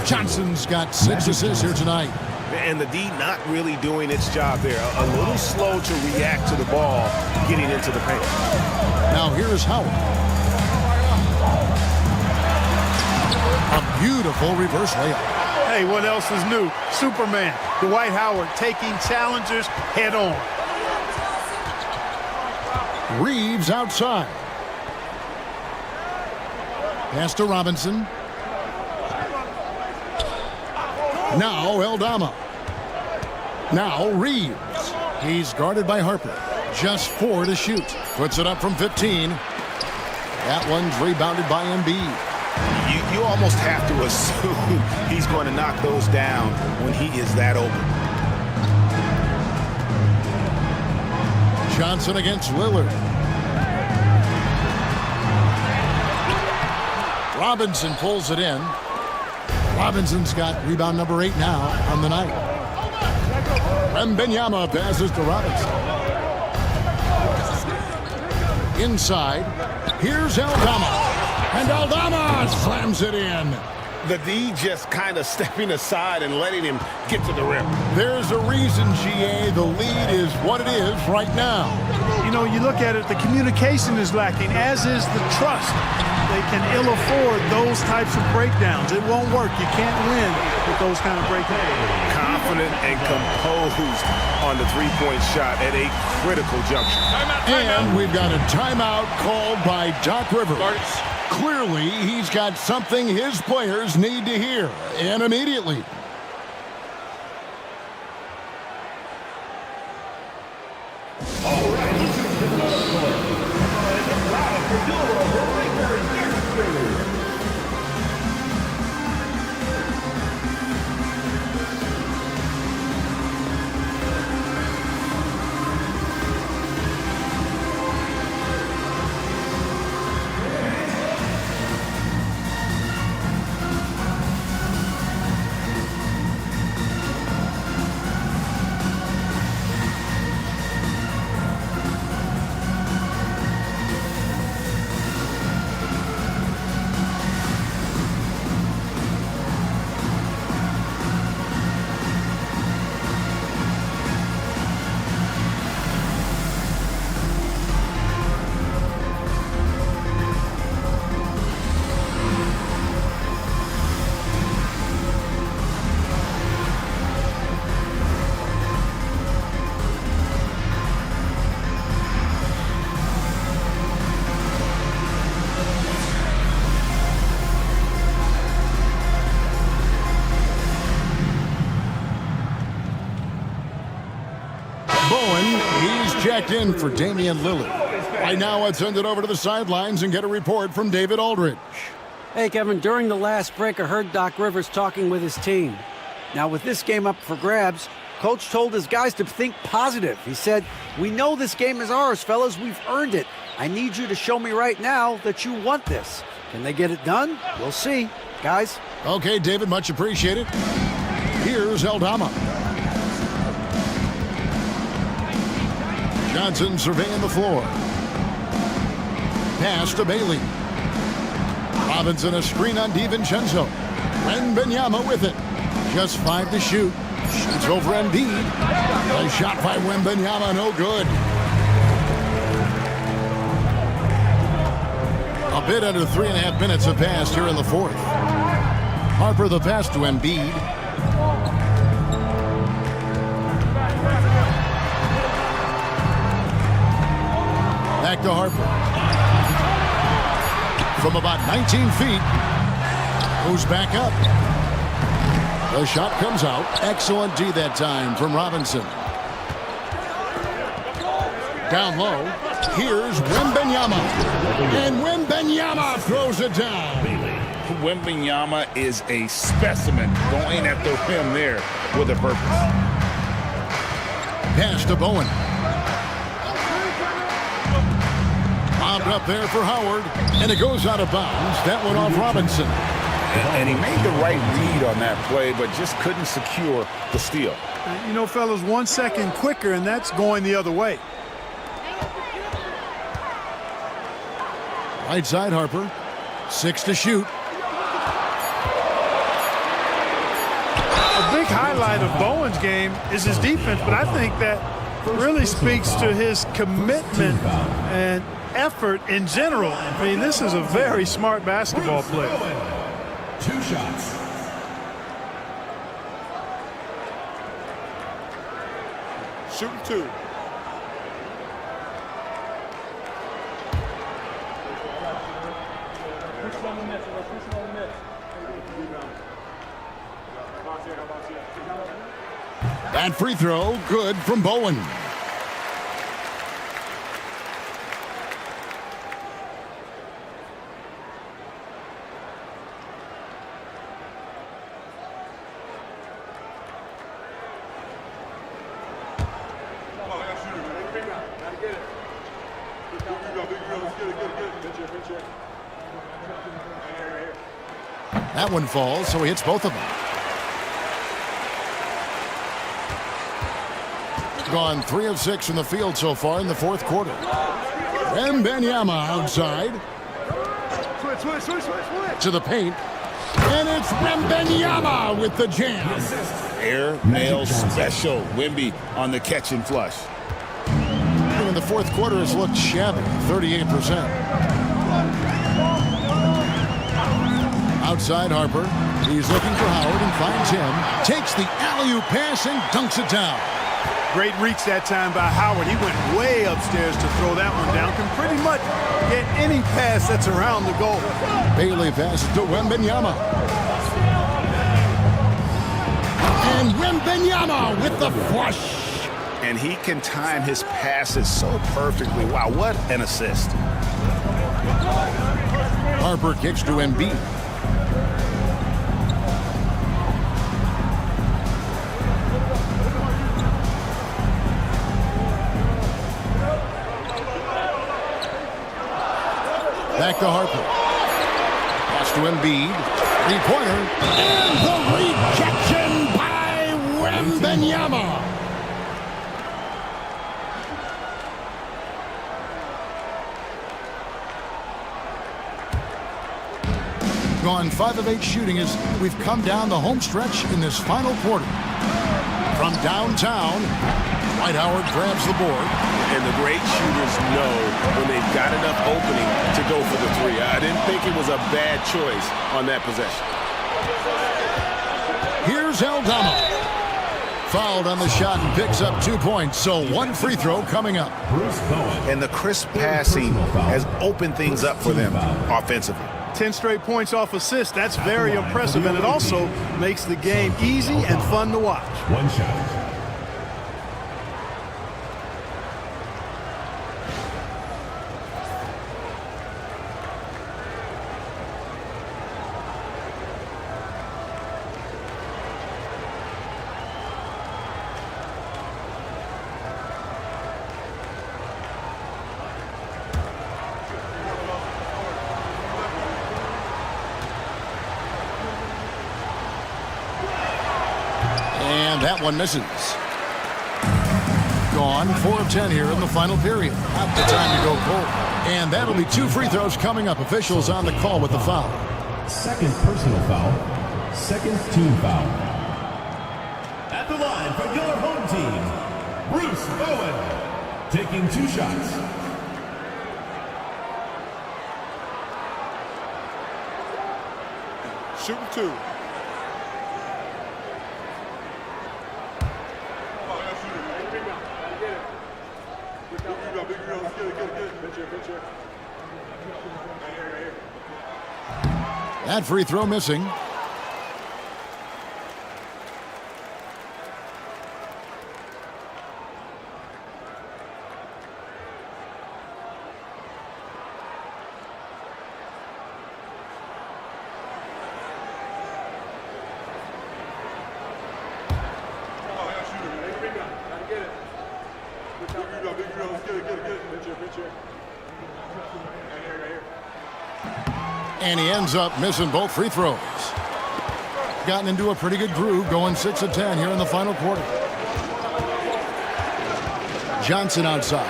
Johnson's got 6 assists here tonight. And the D not really doing its job there. A little slow to react to the ball getting into the paint. Now here's Howard. A beautiful reverse layup. Hey, what else is new? Superman, Dwight Howard, taking challengers head on. Reeves outside. Pass to Robinson. Now Aldama. Now Reeves. He's guarded by Harper. Just 4 to shoot. Puts it up from 15. That one's rebounded by Embiid. You almost have to assume he's going to knock those down when he is that open. Johnson against Lillard. Robinson pulls it in. Robinson's got rebound number 8 now on the night. Wembenyama passes to Robinson. Inside. Here's Aldama. And Aldama slams it in. The D just kind of stepping aside and letting him get to the rim. There's a reason, GA, the lead is what it is right now. You know, you look at it, the communication is lacking, as is the trust. They can ill afford those types of breakdowns. It won't work. You can't win with those kind of breakdowns. Confident and composed on the three-point shot at a critical juncture. And we've got a timeout called by Doc Rivers. Clearly, he's got something his players need to hear, and immediately. Checked in for Damian Lillard. Right now, let's send it over to the sidelines and get a report from David Aldridge. Hey, Kevin, during the last break, I heard Doc Rivers talking with his team. Now, with this game up for grabs, Coach told his guys to think positive. He said, "We know this game is ours, fellas. We've earned it. I need you to show me right now that you want this." Can they get it done? We'll see. Guys. Okay, David, much appreciated. Here's Aldama. Johnson surveying the floor. Pass to Bailey. Robinson a screen on DiVincenzo. Wembanyama with it. Just 5 to shoot. Shoots over Embiid. A shot by Wembanyama, no good. A bit under 3.5 minutes have passed here in the fourth. Harper the pass to Embiid. Back to Harper. From about 19 feet. Moves back up. The shot comes out. Excellent D that time from Robinson. Down low. Here's Wembanyama. And Wembanyama throws it down. Wembanyama is a specimen going at the rim there with a purpose. Pass to Bowen. Bobbed up there for Howard. And it goes out of bounds. That one off Robinson. And he made the right read on that play, but just couldn't secure the steal. You know, fellas, 1 second quicker, and that's going the other way. Right side, Harper. 6 to shoot. A big highlight of Bowen's game is his defense, but I think that really speaks to his commitment and effort in general. I mean, this is a very smart basketball player. 2 shots. Shooting 2. That free throw, good from Bowen. That one falls, so he hits both of them. Gone 3 of 6 from the field so far in the fourth quarter. Wembanyama outside. To the paint. And it's Wembanyama with the jam. Air mail special. Wemby on the catch and flush. In the fourth quarter has looked shabby, 38%. Outside Harper. He's looking for Howard and finds him. Takes the alley-oop pass and dunks it down. Great reach that time by Howard. He went way upstairs to throw that one down. Can pretty much get any pass that's around the goal. Bailey passes to Wembanyama. And Wembanyama with the flush. And he can time his passes so perfectly. Wow, what an assist. Harper kicks to Embiid. Back to Harper. Pass to Embiid. 3-pointer. And the rejection by Wembanyama. Gone 5 of 8 shooting as we've come down the home stretch in this final quarter. From downtown, Dwight Howard grabs the board. And the great shooters know when they've got enough opening to go for the 3. I didn't think it was a bad choice on that possession. Here's Aldama. Fouled on the shot and picks up 2 points. So 1 free throw coming up. And the crisp passing has opened things up for them offensively. 10 straight points off assists. That's very impressive, and it also makes the game easy and fun to watch. 1 shot. That one misses. Gone. 4 of 10 here in the final period. Not the time to go cold. And that'll be 2 free throws coming up. Officials on the call with the foul. Second personal foul. Second team foul. At the line for your home team, Bruce Bowen, taking 2 shots. Shooting 2. That free throw missing. And he ends up missing both free throws. Gotten into a pretty good groove, going 6 of 10 here in the final quarter. Johnson outside.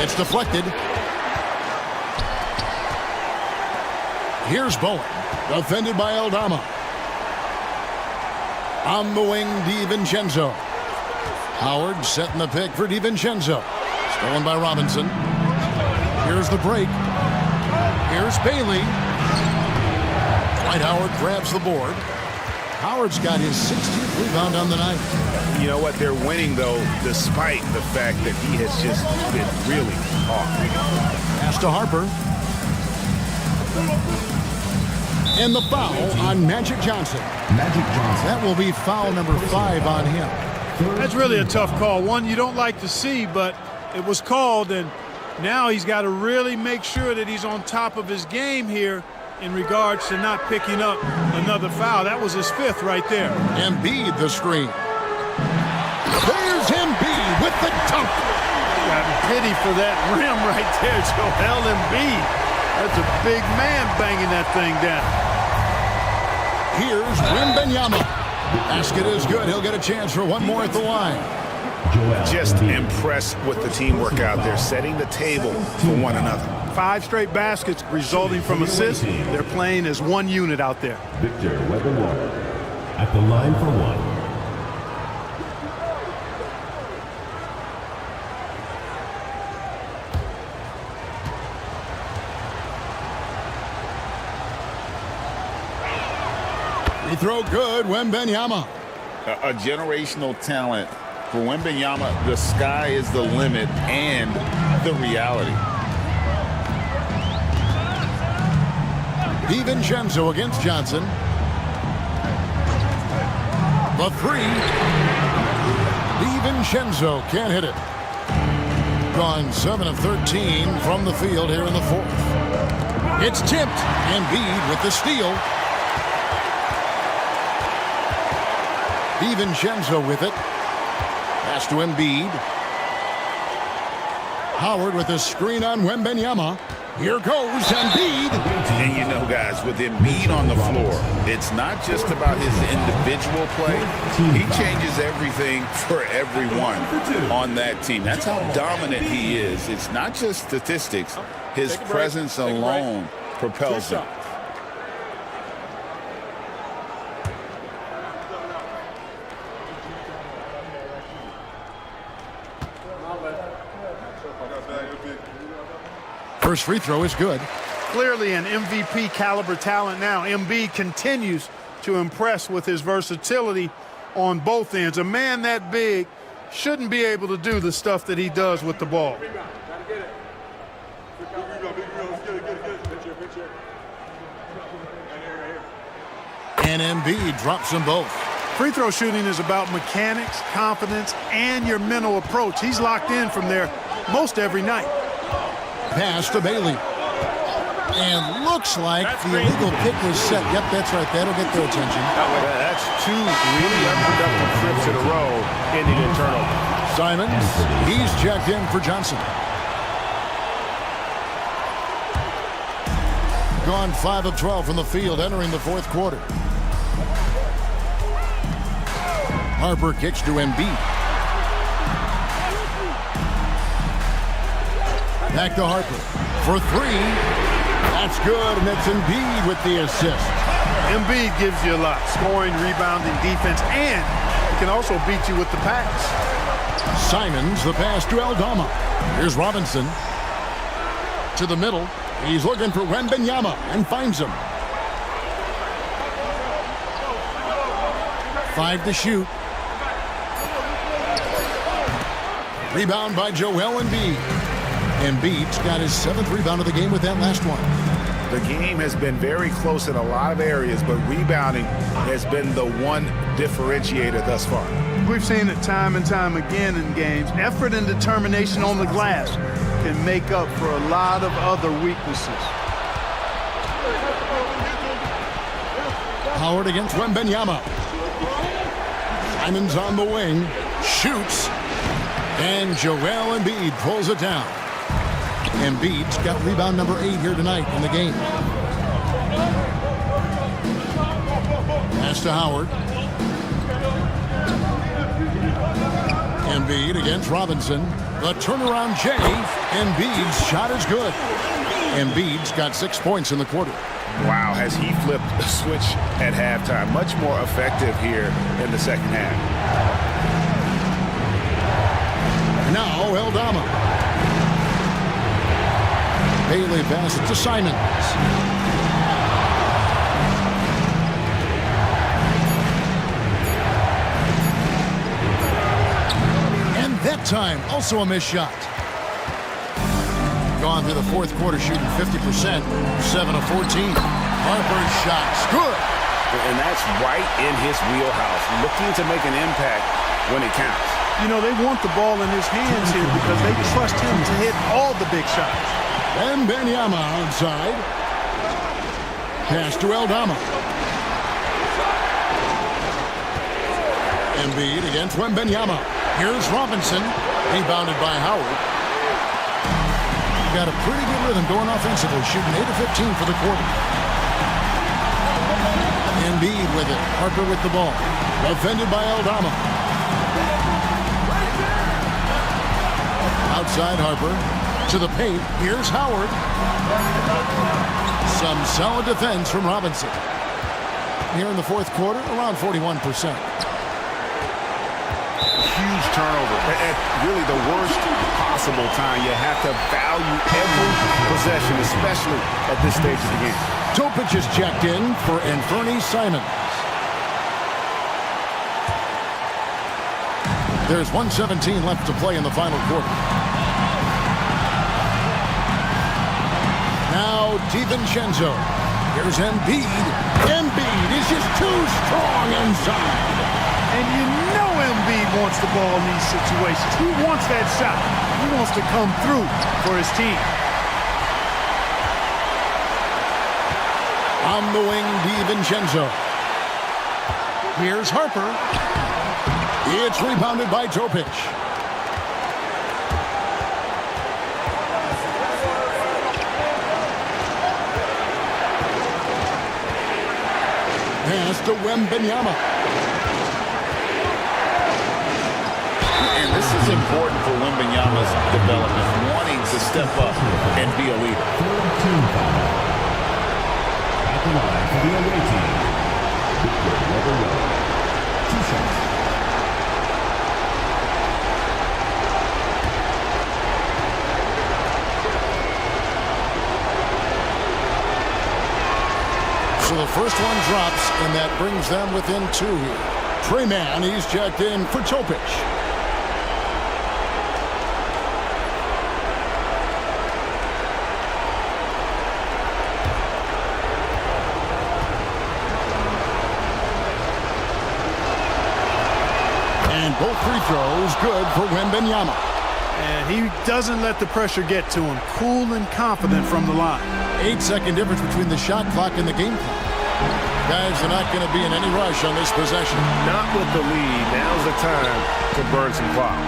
It's deflected. Here's Bowen, defended by Aldama. On the wing, DiVincenzo. Howard setting the pick for DiVincenzo. Stolen by Robinson. Here's the break. Here's Bailey. Dwight Howard grabs the board. Howard's got his 16th rebound on the night. You know what? They're winning, though, despite the fact that he has just been really off. Pass to Harper. And the foul on Magic Johnson. That will be foul number 5 on him. That's really a tough call. One you don't like to see, but it was called, and now he's got to really make sure that he's on top of his game here in regards to not picking up another foul. That was his 5th right there. Embiid the screen. There's Embiid with the dunk. Got pity for that rim right there, Joel Embiid. That's a big man banging that thing down. Here's Wembanyama. Basket is good. He'll get a chance for one more at the line. Just impressed with the teamwork out there, setting the table for one another. 5 straight baskets resulting from assists. They're playing as one unit out there. Victor Wembanyama at the line for 1. Free throw good, Wembanyama. A generational talent. For Wembanyama, the sky is the limit and the reality. DiVincenzo against Johnson. The 3. DiVincenzo can't hit it. Gone 7 of 13 from the field here in the 4th. It's tipped. Embiid with the steal. DiVincenzo with it. Pass to Embiid. Howard with a screen on Wembanyama. Here goes Embiid. And you know, guys, with Embiid on the floor, it's not just about his individual play. He changes everything for everyone on that team. That's how dominant he is. It's not just statistics. His presence alone propels him. First free throw is good. Clearly an MVP caliber talent now. Embiid continues to impress with his versatility on both ends. A man that big shouldn't be able to do the stuff that he does with the ball. And Embiid drops them both. Free throw shooting is about mechanics, confidence, and your mental approach. He's locked in from there most every night. Pass to Bailey. And looks like the illegal pick was set. Yep, that's right. That'll get their attention. That's 2 really unproductive trips in a row, ending in turnover. Simons, he's checked in for Johnson. Gone 5 of 12 from the field entering the 4th quarter. Harper kicks to Embiid. Back to Harper for three. That's good, and it's Embiid with the assist. Embiid gives you a lot, scoring, rebounding, defense, and he can also beat you with the pass. Simons, the pass to Aldama. Here's Robinson. To the middle. He's looking for Wembanyama and finds him. 5 to shoot. Rebound by Joel Embiid. Embiid's got his 7th rebound of the game with that last one. The game has been very close in a lot of areas, but rebounding has been the one differentiator thus far. We've seen it time and time again in games. Effort and determination on the glass can make up for a lot of other weaknesses. Howard against Wembanyama. Simons on the wing. Shoots. And Joel Embiid pulls it down. Embiid's got rebound number 8 here tonight in the game. Pass to Howard. Embiid against Robinson. The turnaround J. Embiid's shot is good. Embiid's got 6 points in the quarter. Wow, has he flipped a switch at halftime. Much more effective here in the second half. Now Aldama. Bailey passes to Simons. And that time, also a missed shot. Gone through the fourth quarter shooting 50%, 7 of 14. Harper's shot's good. And that's right in his wheelhouse, looking to make an impact when it counts. You know, they want the ball in his hands here because they trust him to hit all the big shots. Wembanyama outside. Pass to Aldama. Embiid against Wembanyama. Here's Robinson. Rebounded by Howard. Got a pretty good rhythm going offensively, shooting 8 of 15 for the quarter. Embiid with it. Harper with the ball. Defended by Aldama. Outside Harper. To the paint. Here's Howard. Some solid defense from Robinson. Here in the fourth quarter, around 41%. Huge turnover at really the worst possible time. You have to value every possession, especially at this stage of the game. Topic is checked in for Anthony Simons. There's 1:17 left to play in the final quarter. Now DiVincenzo. Here's Embiid. Embiid is just too strong inside. And you know Embiid wants the ball in these situations. He wants that shot. He wants to come through for his team. On the wing, DiVincenzo. Here's Harper. It's rebounded by Topic. Pass to Wembanyama. And this is important for Wembanyama's development, wanting to step up and be a leader. At the line for the away team, Victor Wembanyama. 2 shots. So the first one drops, and that brings them within 2 here. Trey Mann, he's checked in for Topic. And both free throws good for Wembanyama. And he doesn't let the pressure get to him. Cool and confident from the line. 8-second difference between the shot clock and the game clock. Guys are not going to be in any rush on this possession. Not with the lead. Now's the time to burn some clock.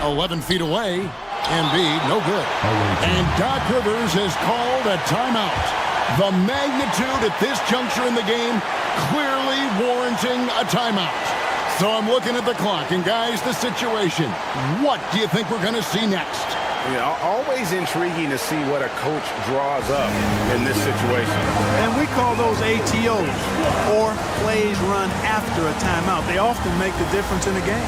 11 feet away. Embiid, no good. And Doc Rivers has called a timeout. The magnitude at this juncture in the game clearly warranting a timeout. So I'm looking at the clock, and guys, the situation. What do you think we're going to see next? Always intriguing to see what a coach draws up in this situation. And we call those ATOs, or plays run after a timeout. They often make the difference in a game.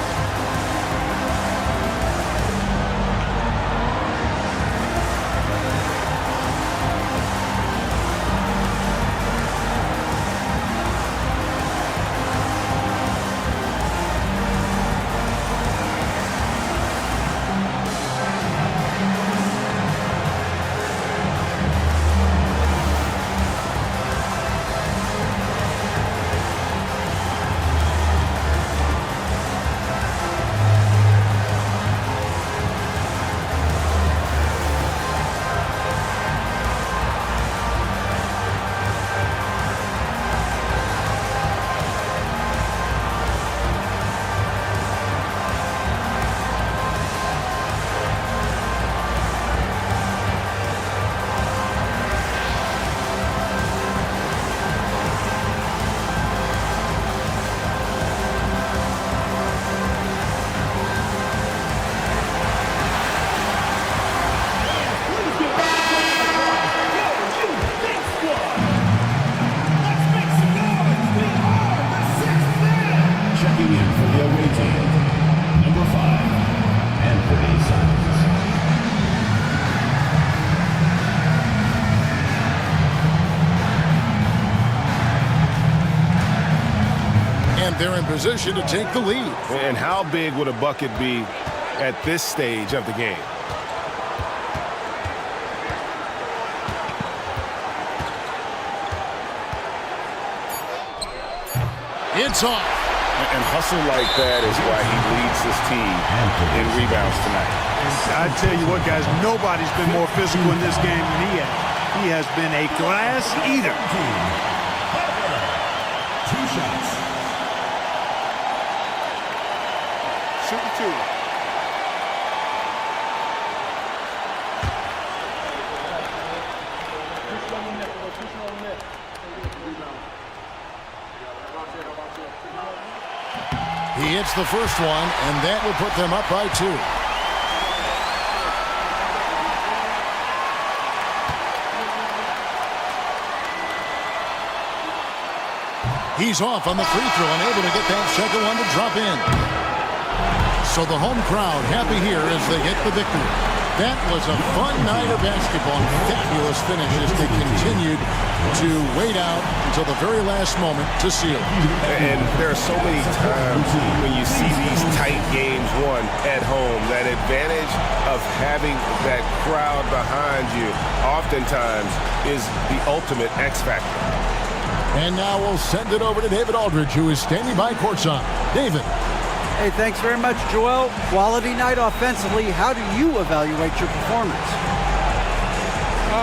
Checking in for the away team, number 5, Anthony Simons. And they're in position to take the lead. And how big would a bucket be at this stage of the game? It's off. And hustle like that is why he leads his team in rebounds tonight. I tell you what, guys, nobody's been more physical in this game than he has. He has been a glass eater. 2 shots. Shooting 2. He hits the first one, and that will put them up by 2. He's off on the free throw and able to get that second one to drop in. So the home crowd happy here as they get the victory. That was a fun night of basketball. Fabulous finish as they continued to wait out until the very last moment to seal. And there are so many times when you see these tight games won at home, that advantage of having that crowd behind you oftentimes is the ultimate X factor. And now we'll send it over to David Aldridge, who is standing by courtside. David. Hey, thanks very much, Joel. Quality night offensively. How do you evaluate your performance?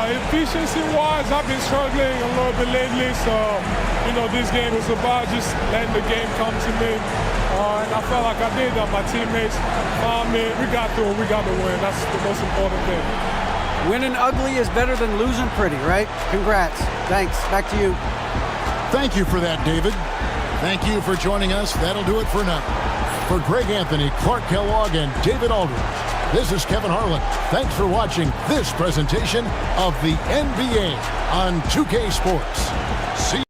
Efficiency-wise, I've been struggling a little bit lately, so, this game was about just letting the game come to me. And I felt like I did that. My teammates found me. We got through. We got the win. That's the most important thing. Winning ugly is better than losing pretty, right? Congrats. Thanks. Back to you. Thank you for that, David. Thank you for joining us. That'll do it for now. For Greg Anthony, Clark Kellogg, and David Aldridge, this is Kevin Harlan. Thanks for watching this presentation of the NBA on 2K Sports. See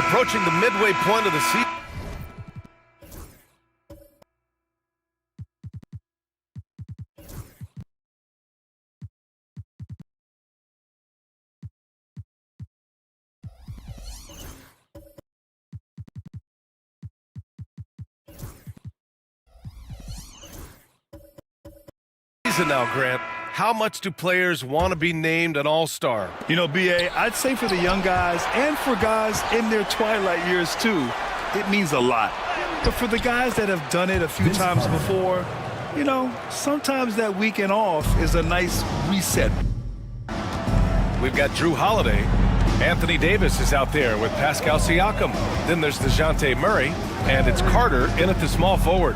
approaching the midway point of the season. Now, Grant, how much do players want to be named an all-star? You know, B.A., I'd say for the young guys and for guys in their twilight years too, it means a lot. But for the guys that have done it a few times before, you know, sometimes that weekend off is a nice reset. We've got Drew Holiday. Anthony Davis is out there with Pascal Siakam. Then there's DeJounte Murray, and it's Carter in at the small forward.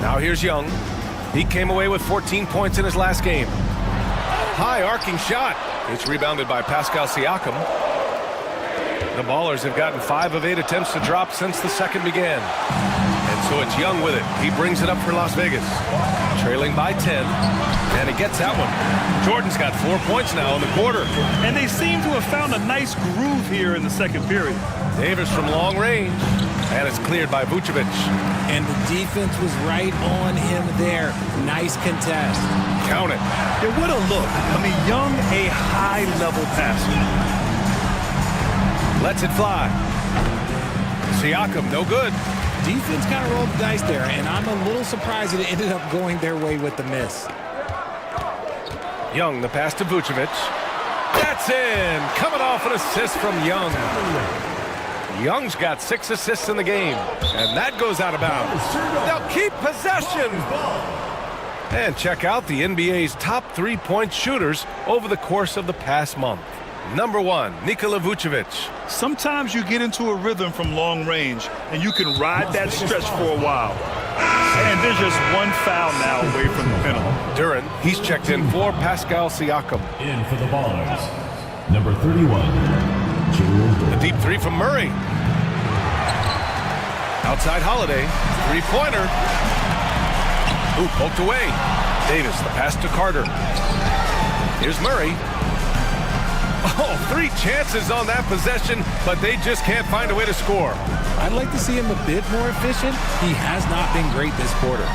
Now here's Young. He came away with 14 points in his last game. High arcing shot. It's rebounded by Pascal Siakam. The Ballers have gotten 5 of 8 attempts to drop since the second began. And so it's Young with it. He brings it up for Las Vegas. Trailing by 10. And he gets that one. Jordan's got 4 points now in the quarter. And they seem to have found a nice groove here in the second period. Davis from long range. And it's cleared by Vucevic. And the defense was right on him there. Nice contest. Count it. Yeah, what a look. I mean, Young, a high-level passer. Lets it fly. Siakam, no good. Defense kind of rolled the dice there, and I'm a little surprised that it ended up going their way with the miss. Young, the pass to Vucevic. That's in. Coming off an assist from Young. Young's got 6 assists in the game, and that goes out of bounds. They'll keep possession. And check out the NBA's top 3-point shooters over the course of the past month. Number 1, Nikola Vucevic. Sometimes you get into a rhythm from long range, and you can ride that stretch for a while. And there's just one foul now away from the penalty. Duren, he's checked in for Pascal Siakam. In for the Ballers, number 31. The deep 3 from Murray. Outside Holiday. 3-pointer. Ooh, poked away. Davis, the pass to Carter. Here's Murray. Oh, 3 chances on that possession, but they just can't find a way to score. I'd like to see him a bit more efficient. He has not been great this quarter.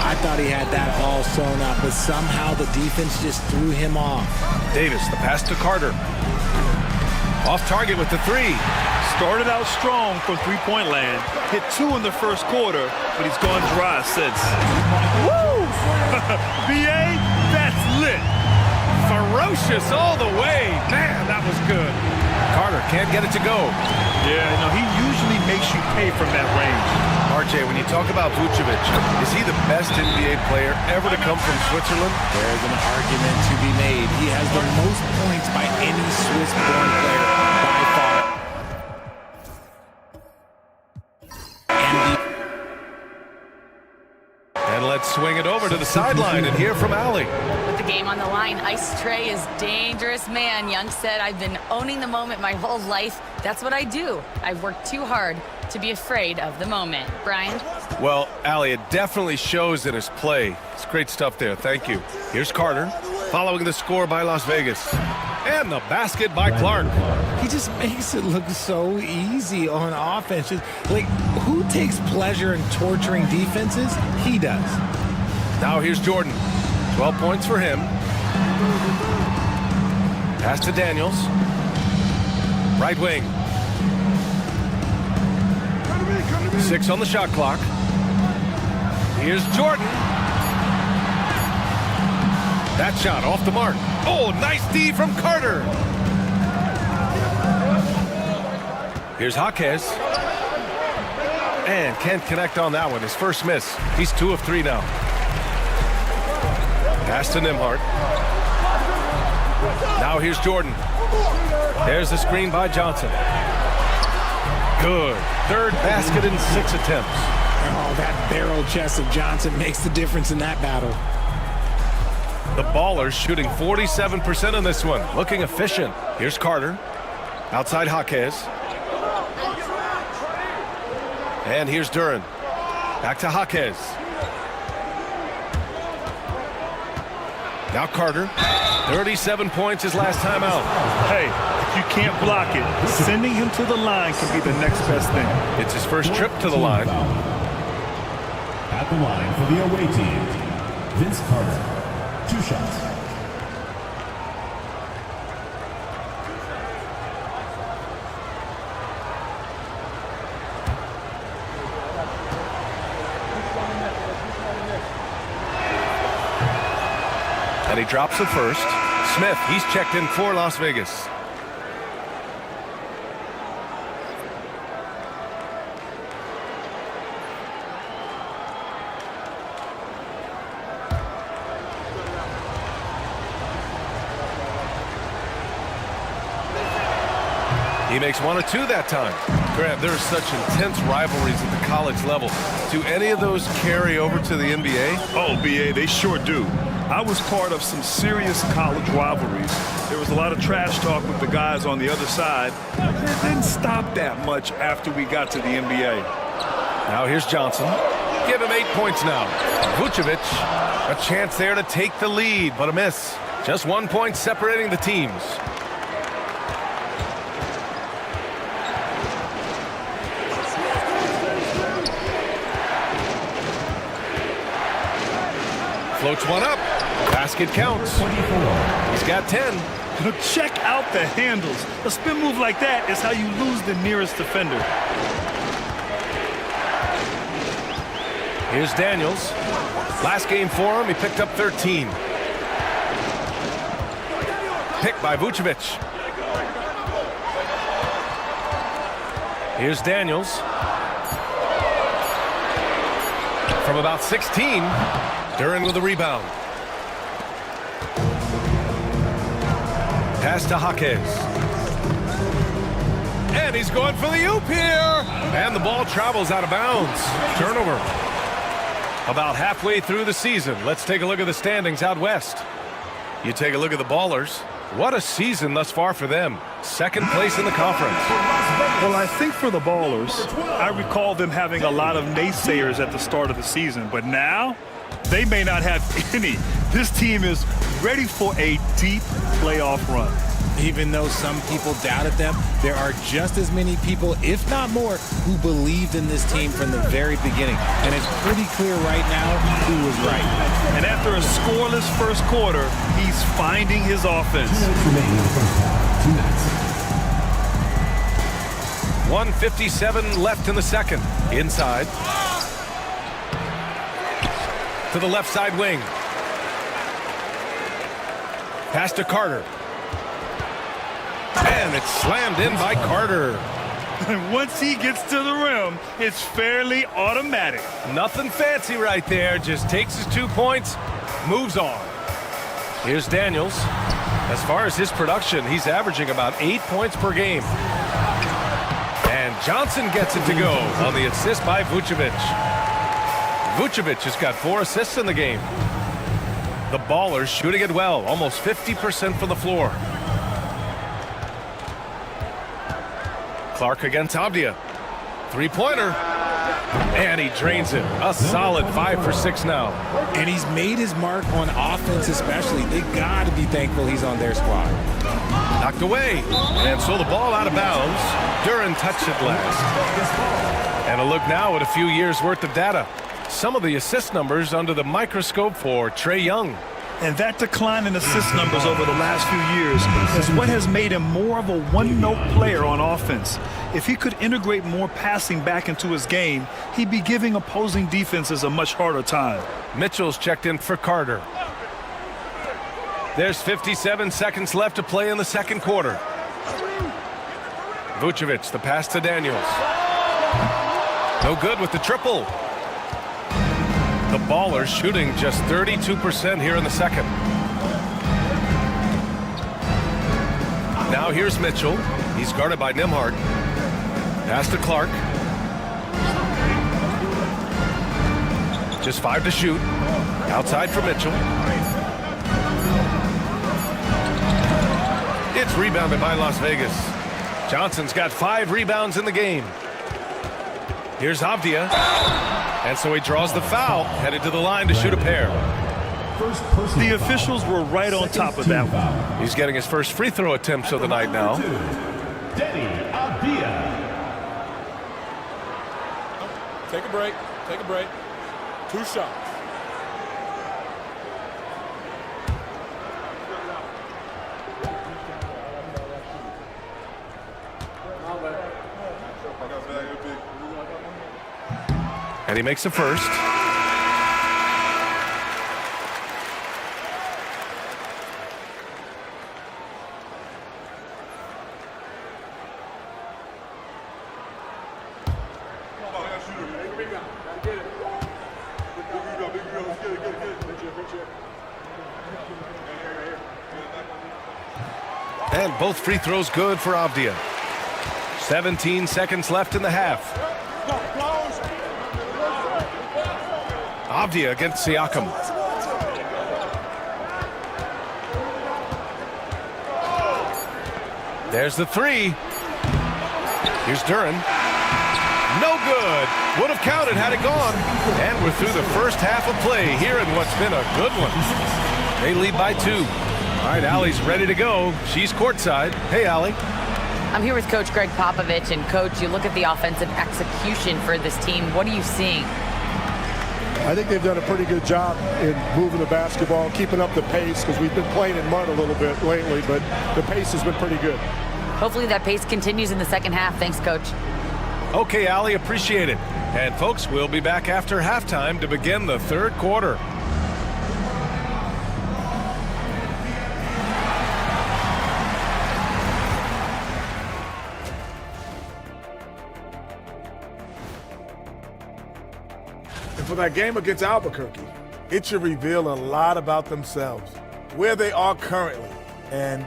I thought he had that all sewn up, but somehow the defense just threw him off. Davis, the pass to Carter. Off target with the 3. Started out strong from three-point land. Hit 2 in the first quarter, but he's gone dry since. Woo! B.A., that's lit. Ferocious all the way. Man, that was good. Carter can't get it to go. Yeah, no, he usually makes you pay from that range. RJ, when you talk about Vucevic, is he the best NBA player ever to come from Switzerland? There's an argument to be made. He has the most points by any Swiss-born player by far. And let's swing it over to the sideline and hear from Allie. With the game on the line, Ice Trey is dangerous, man. Young said, I've been owning the moment my whole life. That's what I do. I've worked too hard to be afraid of the moment. Brian? Well, Allie, it definitely shows in his play. It's great stuff there. Thank you. Here's Carter, following the score by Las Vegas. And the basket by Clark. He just makes it look so easy on offense. Like, who takes pleasure in torturing defenses? He does. Now here's Jordan. 12 points for him. Pass to Daniels. Right wing. 6 on the shot clock. Here's Jordan. That shot off the mark. Oh, nice D from Carter. Here's Jaquez. And can't connect on that one. His first miss. He's 2 of 3 now. Pass to Nembhard. Now here's Jordan. There's the screen by Johnson. Good. 3rd basket in 6 attempts. Oh, that barrel chest of Johnson makes the difference in that battle. The Ballers shooting 47% on this one. Looking efficient. Here's Carter. Outside Jaquez. And here's Duren. Back to Jaquez. Now Carter. 37 points his last time out. Hey, if you can't block it, sending him to the line can be the next best thing. It's his first trip to the line. At the line for the away team, Vince Carter. 2 shots. And he drops it first. Smith, he's checked in for Las Vegas. He makes 1 or 2 that time. Grant, there's such intense rivalries at the college level. Do any of those carry over to the NBA? Oh, BA, they sure do. I was part of some serious college rivalries. There was a lot of trash talk with the guys on the other side. It didn't stop that much after we got to the NBA. Now here's Johnson. Give him 8 points now. Vucevic, a chance there to take the lead, but a miss. Just 1 point separating the teams. Floats one up. Basket counts. He's got 10. Check out the handles. A spin move like that is how you lose the nearest defender. Here's Daniels. Last game for him, he picked up 13. Picked by Vucevic. Here's Daniels. From about 16, Duran with a rebound. Pass to Jaquez. And he's going for the oop here. And the ball travels out of bounds. Turnover. About halfway through the season, let's take a look at the standings out west. You take a look at the Ballers. What a season thus far for them. Second place in the conference. Well, I think for the Ballers, I recall them having a lot of naysayers at the start of the season, but now they may not have any. This team is ready for a deep playoff run. Even though some people doubted them, there are just as many people, if not more, who believed in this team from the very beginning. And it's pretty clear right now who was right. And after a scoreless first quarter, he's finding his offense. 1:57 left in the second. Inside. To the left side wing. Pass to Carter. And it's slammed in by Carter. And once he gets to the rim, it's fairly automatic. Nothing fancy right there. Just takes his 2 points, moves on. Here's Daniels. As far as his production, he's averaging about 8 points per game. And Johnson gets it to go on the assist by Vucevic. Vucevic has got 4 assists in the game. The Ballers shooting it well, almost 50% from the floor. Clark against Avdia. 3-pointer. And he drains it. A solid 5 for 6 now. And he's made his mark on offense especially. They got to be thankful he's on their squad. Knocked away. And so the ball out of bounds. Duran touched it last. And a look now at a few years' worth of data. Some of the assist numbers under the microscope for Trae Young. And that decline in assist numbers over the last few years is what has made him more of a one-note player on offense. If he could integrate more passing back into his game, he'd be giving opposing defenses a much harder time. Mitchell's checked in for Carter. There's 57 seconds left to play in the second quarter. Vucevic, the pass to Daniels. No good with the triple. The Ballers shooting just 32% here in the second. Now here's Mitchell. He's guarded by Nembhard. Pass to Clark. Just 5 to shoot. Outside for Mitchell. It's rebounded by Las Vegas. Johnson's got 5 rebounds in the game. Here's Avdia. And so he draws the foul, headed to the line to shoot a pair. first personal The foul. officials were right on top of that one. He's getting his first free throw attempts of the night now. Denny Avdia. Take a break. Take a break. 2 shots. And he makes the first. And both free throws good for Avdia. 17 seconds left in the half. Avdia against Siakam. There's the three. Here's Duran. No good. Would have counted had it gone. And we're through the first half of play here in what's been a good one. They lead by 2. All right, Allie's ready to go. She's courtside. Hey, Allie. I'm here with Coach Greg Popovich. And, Coach, you look at the offensive execution for this team. What are you seeing? I think they've done a pretty good job in moving the basketball, keeping up the pace, because we've been playing in mud a little bit lately, but the pace has been pretty good. Hopefully that pace continues in the second half. Thanks, Coach. Okay, Allie, appreciate it. And, folks, we'll be back after halftime to begin the third quarter. For that game against Albuquerque, it should reveal a lot about themselves, where they are currently, and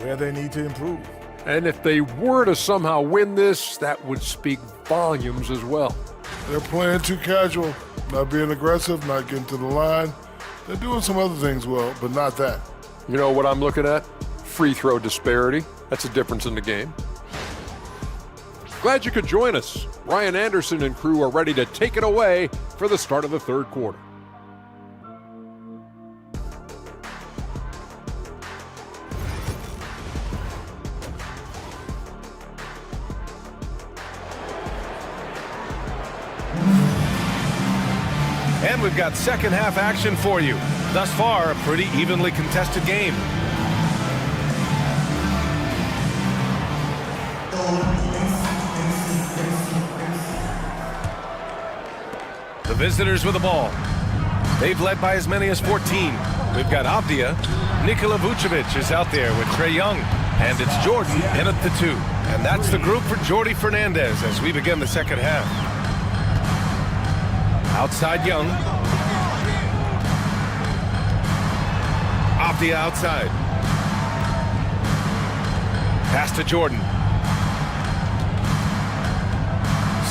where they need to improve. And if they were to somehow win this, that would speak volumes as well. They're playing too casual, not being aggressive, not getting to the line. They're doing some other things well, but not that. You know what I'm looking at? Free throw disparity. That's a difference in the game. Glad you could join us. Ryan Anderson and crew are ready to take it away for the start of the third quarter. And we've got second half action for you. Thus far, a pretty evenly contested game. The visitors with the ball. They've led by as many as 14. We've got Avdia. Nikola Vucevic is out there with Trae Young. And it's Jordan in at the 2. And that's the group for Jordi Fernandez as we begin the second half. Outside Young. Avdia outside. Pass to Jordan.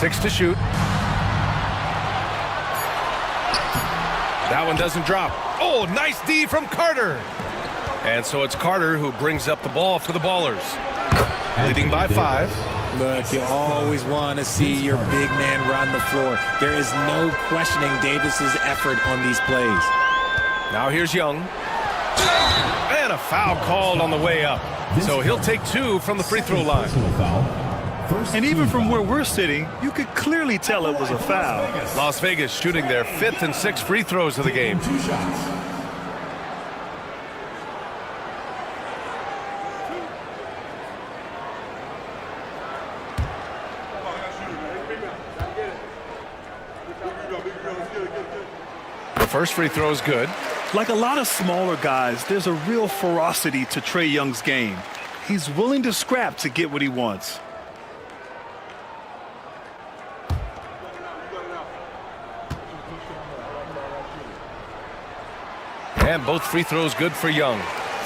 6 to shoot. That one doesn't drop. Oh, nice D from Carter. And so it's Carter who brings up the ball for the Ballers. Leading by 5. Look, you always want to see your big man run the floor. There is no questioning Davis's effort on these plays. Now here's Young. And a foul called on the way up. So he'll take 2 from the free throw line. And even from where we're sitting, you could clearly tell it was a foul. Las Vegas shooting their 5th and 6th free throws of the game. The first free throw is good. Like a lot of smaller guys, there's a real ferocity to Trae Young's game. He's willing to scrap to get what he wants. And both free throws good for Young.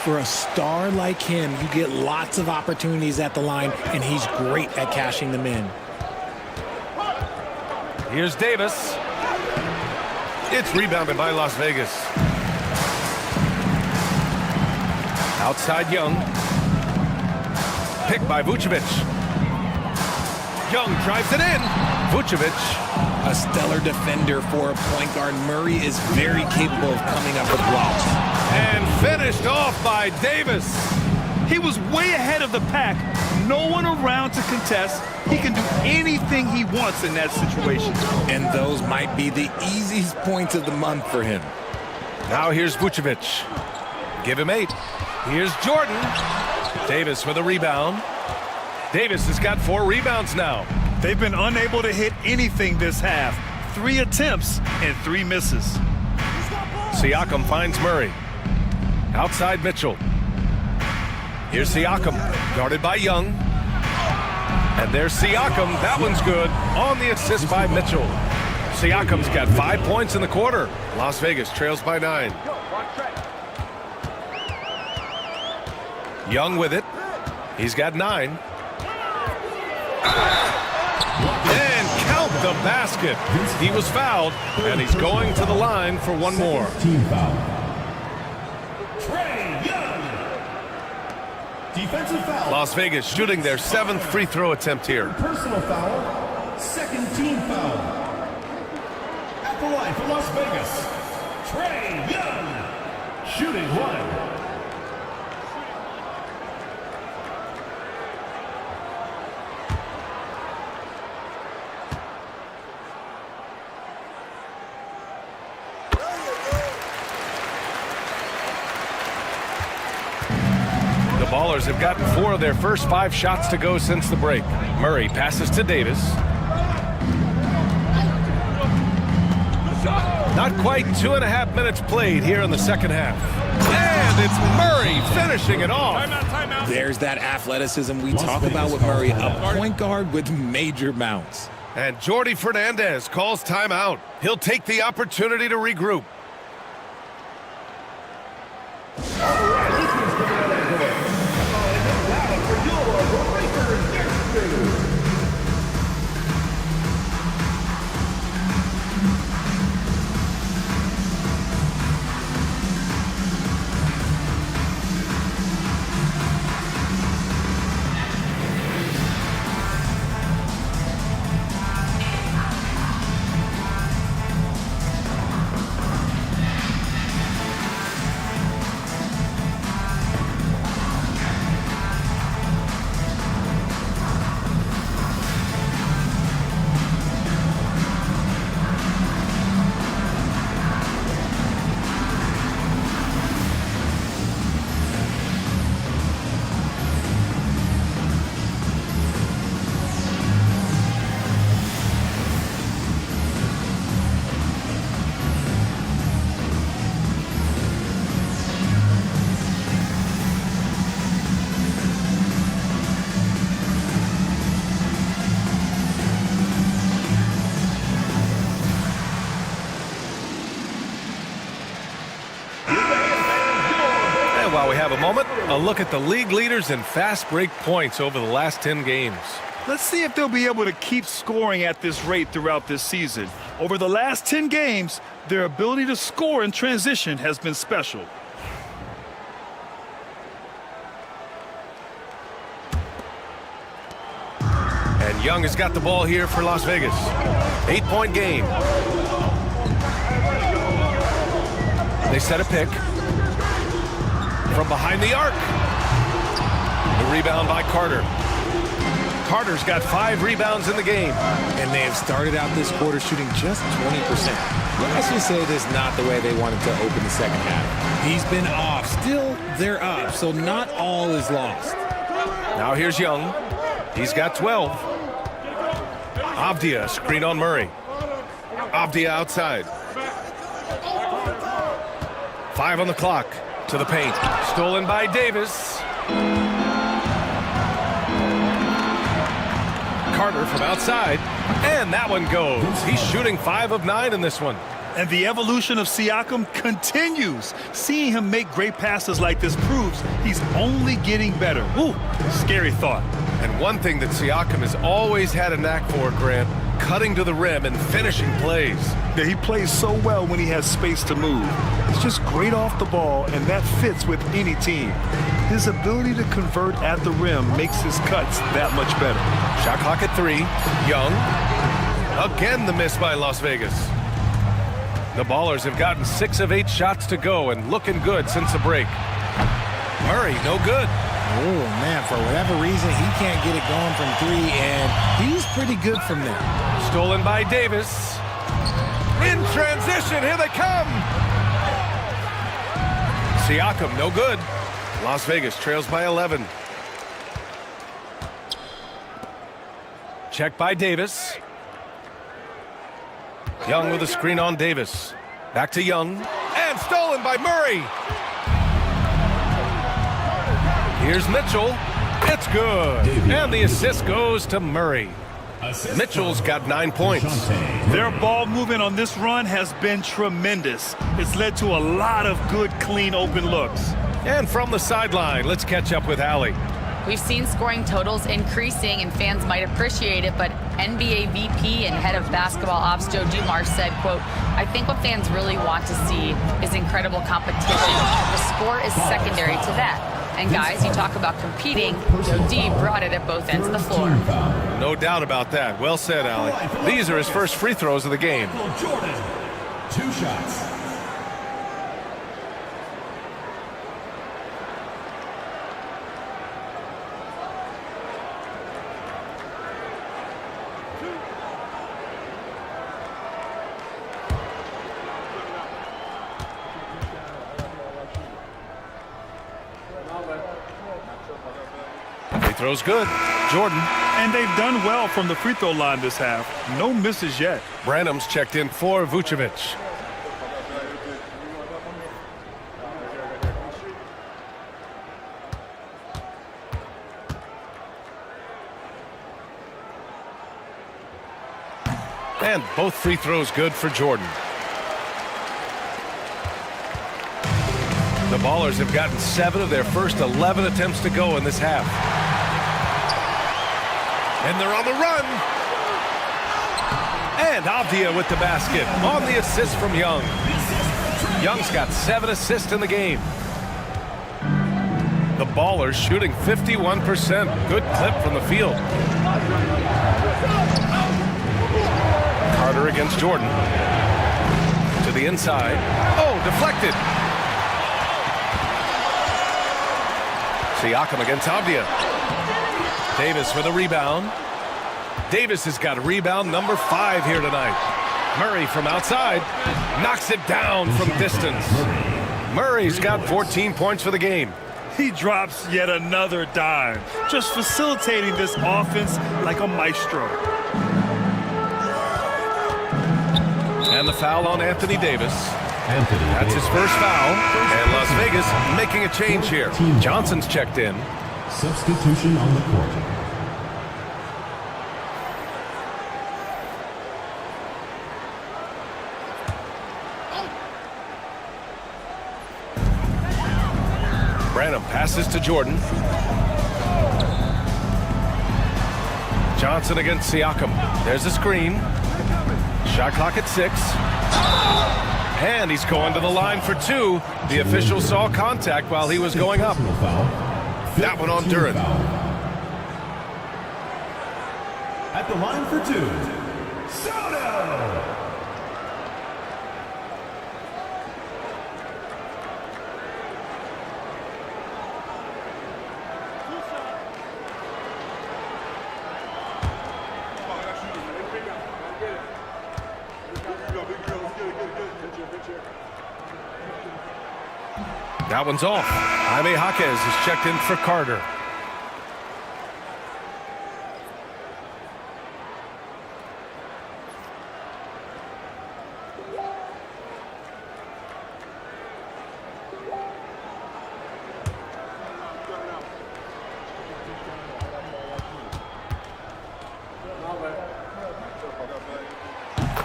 For a star like him, you get lots of opportunities at the line, and he's great at cashing them in. Here's Davis. It's rebounded by Las Vegas. Outside Young. Picked by Vucevic. Young drives it in. Vucevic. A stellar defender for a point guard. Murray is very capable of coming up with blocks. And finished off by Davis. He was way ahead of the pack. No one around to contest. He can do anything he wants in that situation. And those might be the easiest points of the month for him. Now here's Vucevic. Give him 8. Here's Jordan. Davis with a rebound. Davis has got 4 rebounds now. They've been unable to hit anything this half. 3 attempts and 3 misses. Siakam finds Murray. Outside Mitchell. Here's Siakam, guarded by Young. And there's Siakam. That one's good on the assist by Mitchell. Siakam's got 5 points in the quarter. Las Vegas trails by 9. Young with it. He's got 9. And count the basket. He was fouled, and he's going to the line for one more. Team foul. Defensive foul. Las Vegas shooting their 7th free throw attempt here. Personal foul. Second team foul. At the line for Las Vegas, Trae Young. Shooting 1. Ballers have gotten 4 of their first 5 shots to go since the break. Murray passes to Davis. Not quite 2.5 minutes played here in the second half. And it's Murray finishing it off. There's that athleticism we talk about with Murray, a point guard with major mounts. And Jordi Fernandez calls timeout. He'll take the opportunity to regroup. While we have a moment, a look at the league leaders in fast break points over the last 10 games. Let's see if they'll be able to keep scoring at this rate throughout this season. Over the last 10 games, their ability to score in transition has been special. And Young has got the ball here for Las Vegas. 8-point game. They set a pick. From behind the arc. The rebound by Carter. Carter's got 5 rebounds in the game. And they have started out this quarter shooting just 20%. Let's just say this is not the way they wanted to open the second half. He's been off. Still, they're up, so not all is lost. Now here's Young. He's got 12. Avdia screen on Murray. Avdia outside. 5 on the clock. To the paint. Stolen by Davis. Carter from outside. And that one goes. He's shooting 5 of 9 in this one. And the evolution of Siakam continues. Seeing him make great passes like this proves he's only getting better. Ooh, scary thought. And one thing that Siakam has always had a knack for, Grant, cutting to the rim and finishing plays. Yeah, he plays so well when he has space to move. He's just great off the ball, and that fits with any team. His ability to convert at the rim makes his cuts that much better. Shot clock at 3. Young. Again the miss by Las Vegas. The Ballers have gotten 6 of 8 shots to go and looking good since the break. Murray, no good. Oh, man, for whatever reason, he can't get it going from 3, and he's pretty good from there. Stolen by Davis. In transition, here they come. Siakam, no good. Las Vegas trails by 11. Check by Davis. Young with a screen on Davis. Back to Young. And stolen by Murray. Here's Mitchell. It's good. And the assist goes to Murray. Mitchell's got 9 points. Their ball movement on this run has been tremendous. It's led to a lot of good, clean, open looks. And from the sideline, let's catch up with Allie. We've seen scoring totals increasing, and fans might appreciate it, but NBA VP and head of basketball ops Joe Dumars said, quote, "I think what fans really want to see is incredible competition. The score is secondary to that. And guys, you talk about competing, Joe D brought it at both ends of the floor." No doubt about that. Well said, Allie. These are his first free throws of the game. Jordan, 2 shots. Throws good. Jordan. And they've done well from the free throw line this half. No misses yet. Branham's checked in for Vucevic. And both free throws good for Jordan. The Ballers have gotten 7 of their first 11 attempts to go in this half. And they're on the run. And Avdia with the basket on the assist from Young. Young's got 7 assists in the game. The Ballers shooting 51%. Good clip from the field. Carter against Jordan. To the inside. Oh, deflected. Siakam against Avdia. Davis for the rebound. Davis has got rebound number 5 here tonight. Murray from outside knocks it down from distance. Murray's got 14 points for the game. He drops yet another dime, just facilitating this offense like a maestro. And the foul on Anthony Davis. That's his first foul. And Las Vegas making a change here. Johnson's checked in. Substitution on the court. Branham passes to Jordan. Johnson against Siakam. There's a screen. Shot clock at 6. And he's going to the line for 2. The official saw contact while he was going up. That one on Duran. At the line for 2, Soto. That one's off. Jaime Jaquez is checked in for Carter.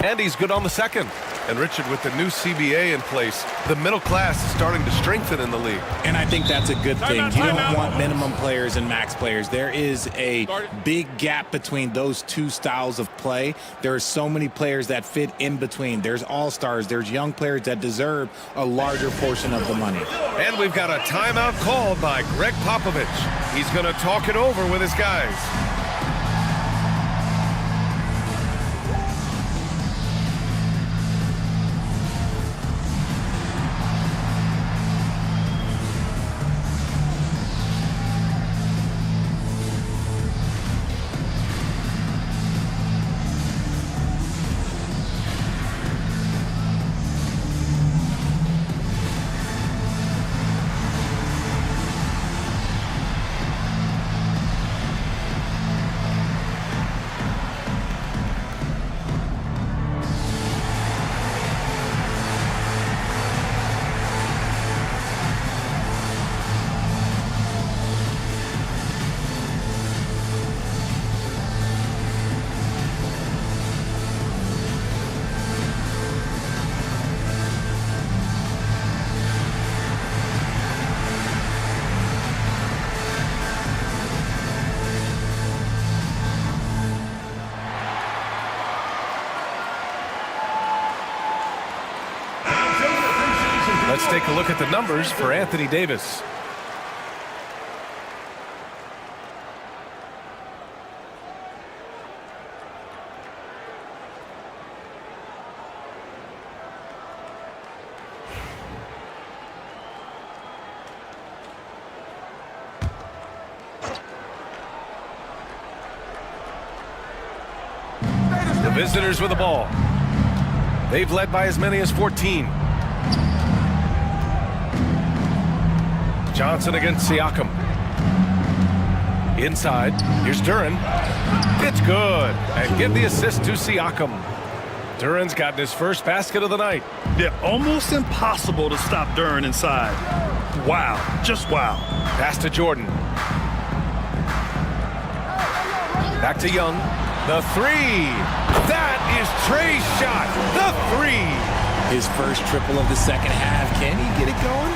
And he's good on the second. And Richard, with the new CBA in place, the middle class is starting to strengthen in the league. And I think that's a good thing. You don't want minimum players and max players. There is a big gap between those two styles of play. There are so many players that fit in between. There's all-stars. There's young players that deserve a larger portion of the money. And we've got a timeout called by Greg Popovich. He's going to talk it over with his guys. Let's take a look at the numbers for Anthony Davis. The visitors with the ball. They've led by as many as 14. Johnson against Siakam. Inside, here's Duren. It's good, and give the assist to Siakam. Duren's gotten his first basket of the night. Yeah, almost impossible to stop Duren inside. Wow, just wow. Pass to Jordan. Back to Young. The three. That is Trey's shot. The three. His first triple of the second half. Can he get it going?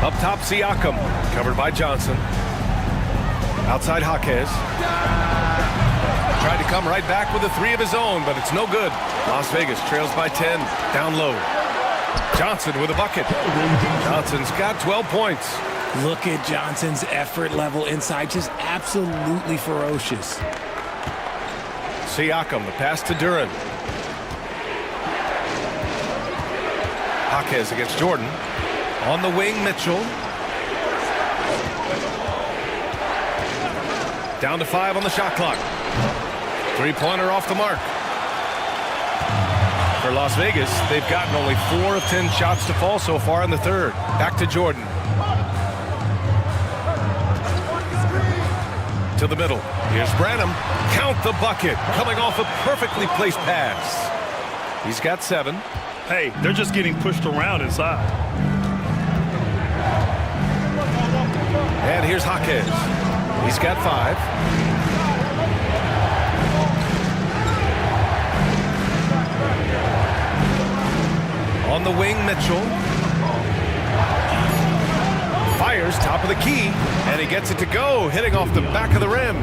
Up top, Siakam, covered by Johnson. Outside, Jaquez. Tried to come right back with a three of his own, but it's no good. Las Vegas trails by 10, down low. Johnson with a bucket. Johnson's got 12 points. Look at Johnson's effort level inside, just absolutely ferocious. Siakam, the pass to Duren. Jaquez against Jordan. On the wing, Mitchell. Down to 5 on the shot clock. Three-pointer off the mark. For Las Vegas, they've gotten only 4 of 10 shots to fall so far in the third. Back to Jordan. To the middle. Here's Branham. Count the bucket. Coming off a perfectly placed pass. He's got 7. Hey, they're just getting pushed around inside. And here's Jaquez. He's got 5. On the wing, Mitchell. Fires top of the key, and he gets it to go, hitting off the back of the rim.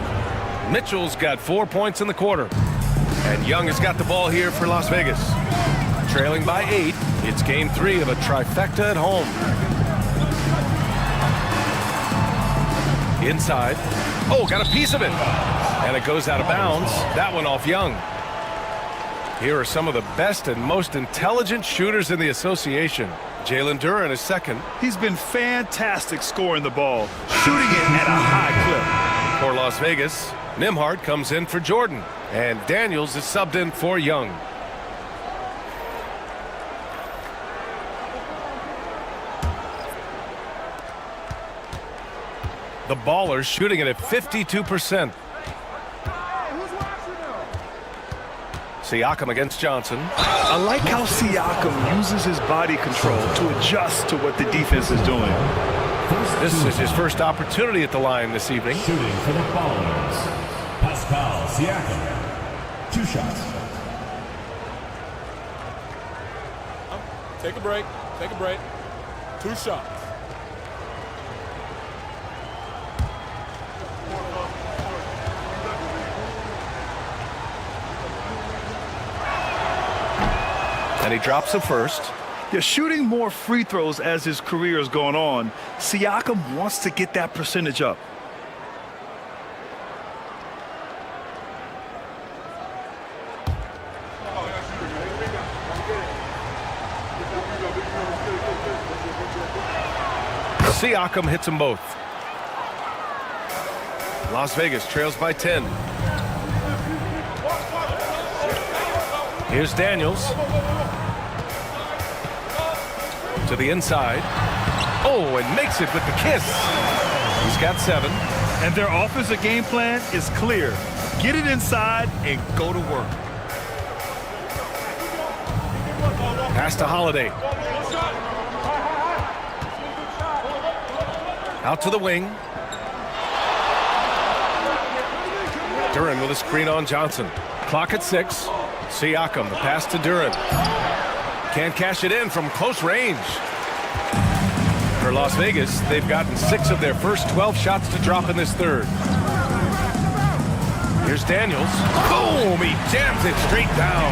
Mitchell's got 4 points in the quarter. And Young has got the ball here for Las Vegas. Trailing by 8, it's game 3 of a trifecta at home. Inside. Oh, got a piece of it. And it goes out of bounds. That one off Young. Here are some of the best and most intelligent shooters in the association. Jalen Duren is second. He's been fantastic scoring the ball, shooting it at a high clip. For Las Vegas, Nembhard comes in for Jordan. And Daniels is subbed in for Young. The Ballers shooting it at 52%. Siakam against Johnson. I like how Siakam uses his body control to adjust to what the defense is doing. This is his first opportunity at the line this evening. Shooting for the Ballers, Pascal Siakam. 2 shots. Take a break. Take a break. 2 shots. And he drops the first. Yeah, shooting more free throws as his career is going on, Siakam wants to get that percentage up. Siakam hits them both. Las Vegas trails by 10. Here's Daniels. To the inside. Oh, and makes it with the kiss. He's got 7. And their offensive game plan is clear. Get it inside and go to work. Pass to Holiday. Out to the wing. Duren with a screen on Johnson. Clock at 6. Siakam, the pass to Duren. Can't cash it in from close range. For Las Vegas, they've gotten 6 of their first 12 shots to drop in this third. Here's Daniels. Boom! He jams it straight down.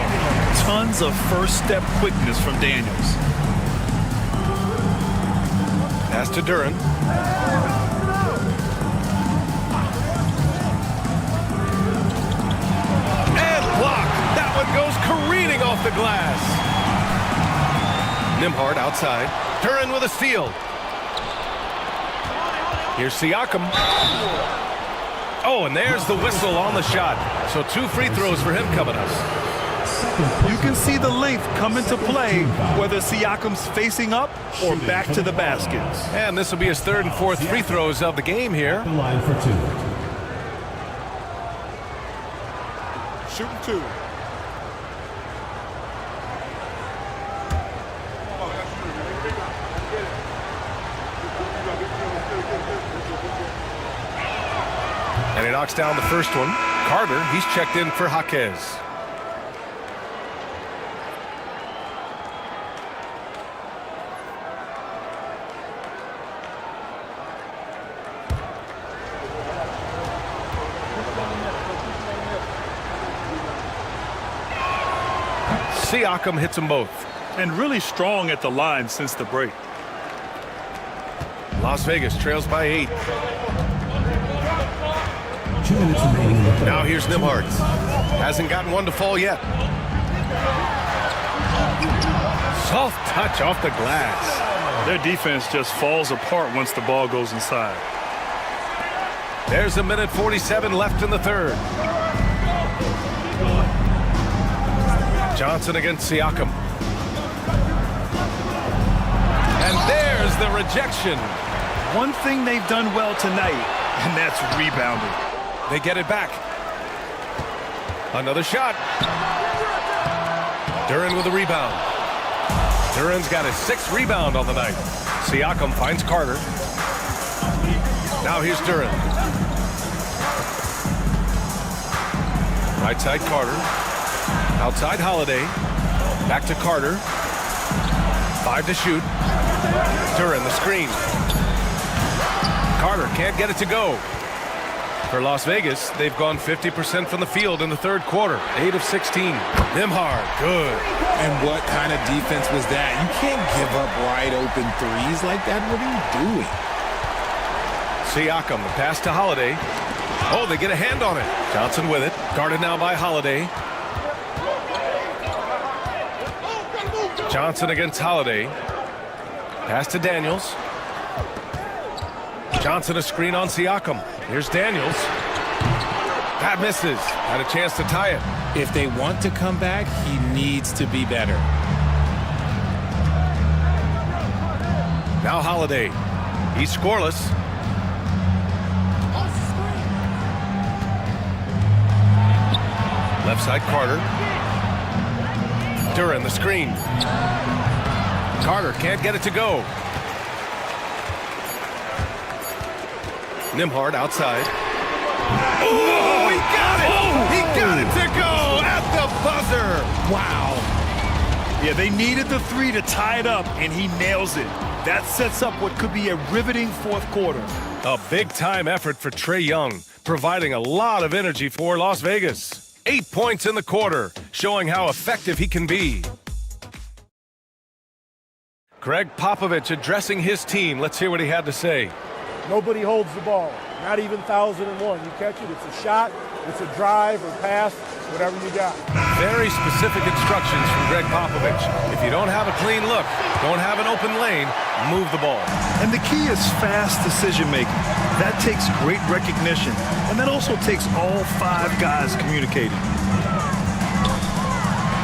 Tons of first step quickness from Daniels. Pass to Duren. And blocked. That one goes careening off the glass. Nembhard outside. Duren with a steal. Here's Siakam. Oh, and there's the whistle on the shot. So 2 free throws for him coming up. You can see the length come into play, whether Siakam's facing up or back to the basket. And this will be his 3rd and 4th free throws of the game here. The line for 2. Shooting 2. And he knocks down the first one. Carter, he's checked in for Jaquez. Siakam hits them both. And really strong at the line since the break. Las Vegas trails by 8. 2 minutes remaining. Now here's Nembhard. Hasn't gotten one to fall yet. Soft touch off the glass. Their defense just falls apart once the ball goes inside. There's a minute 47 left in the third. Johnson against Siakam. And there's the rejection. One thing they've done well tonight, and that's rebounding. They get it back. Another shot. Duren with a rebound. Duren's got his 6th rebound on the night. Siakam finds Carter. Now here's Duren. Right side Carter. Outside Holiday. Back to Carter. 5 to shoot. Duren the screen. Carter can't get it to go. For Las Vegas, they've gone 50% from the field in the third quarter. 8 of 16. Nembhard, good. And what kind of defense was that? You can't give up wide open threes like that. What are you doing? Siakam, the pass to Holiday. Oh, they get a hand on it. Johnson with it. Guarded now by Holiday. Johnson against Holiday. Pass to Daniels. Johnson a screen on Siakam. Here's Daniels. That misses. Had a chance to tie it. If they want to come back, he needs to be better. Now Holiday. He's scoreless. Left side Carter. Duren the screen. Carter can't get it to go. Nembhard outside. Oh, he got it! He got it to go! buzzer. Wow. Yeah, they needed the three to tie it up, and he nails it. That sets up what could be a riveting fourth quarter. A big-time effort for Trae Young, providing a lot of energy for Las Vegas. 8 points in the quarter, showing how effective he can be. Greg Popovich addressing his team. Let's hear what he had to say. Nobody holds the ball, not even 1,001. You catch it, it's a shot, it's a drive or pass, whatever you got. Very specific instructions from Greg Popovich. If you don't have a clean look, don't have an open lane, move the ball. And the key is fast decision-making. That takes great recognition, and that also takes all 5 guys communicating.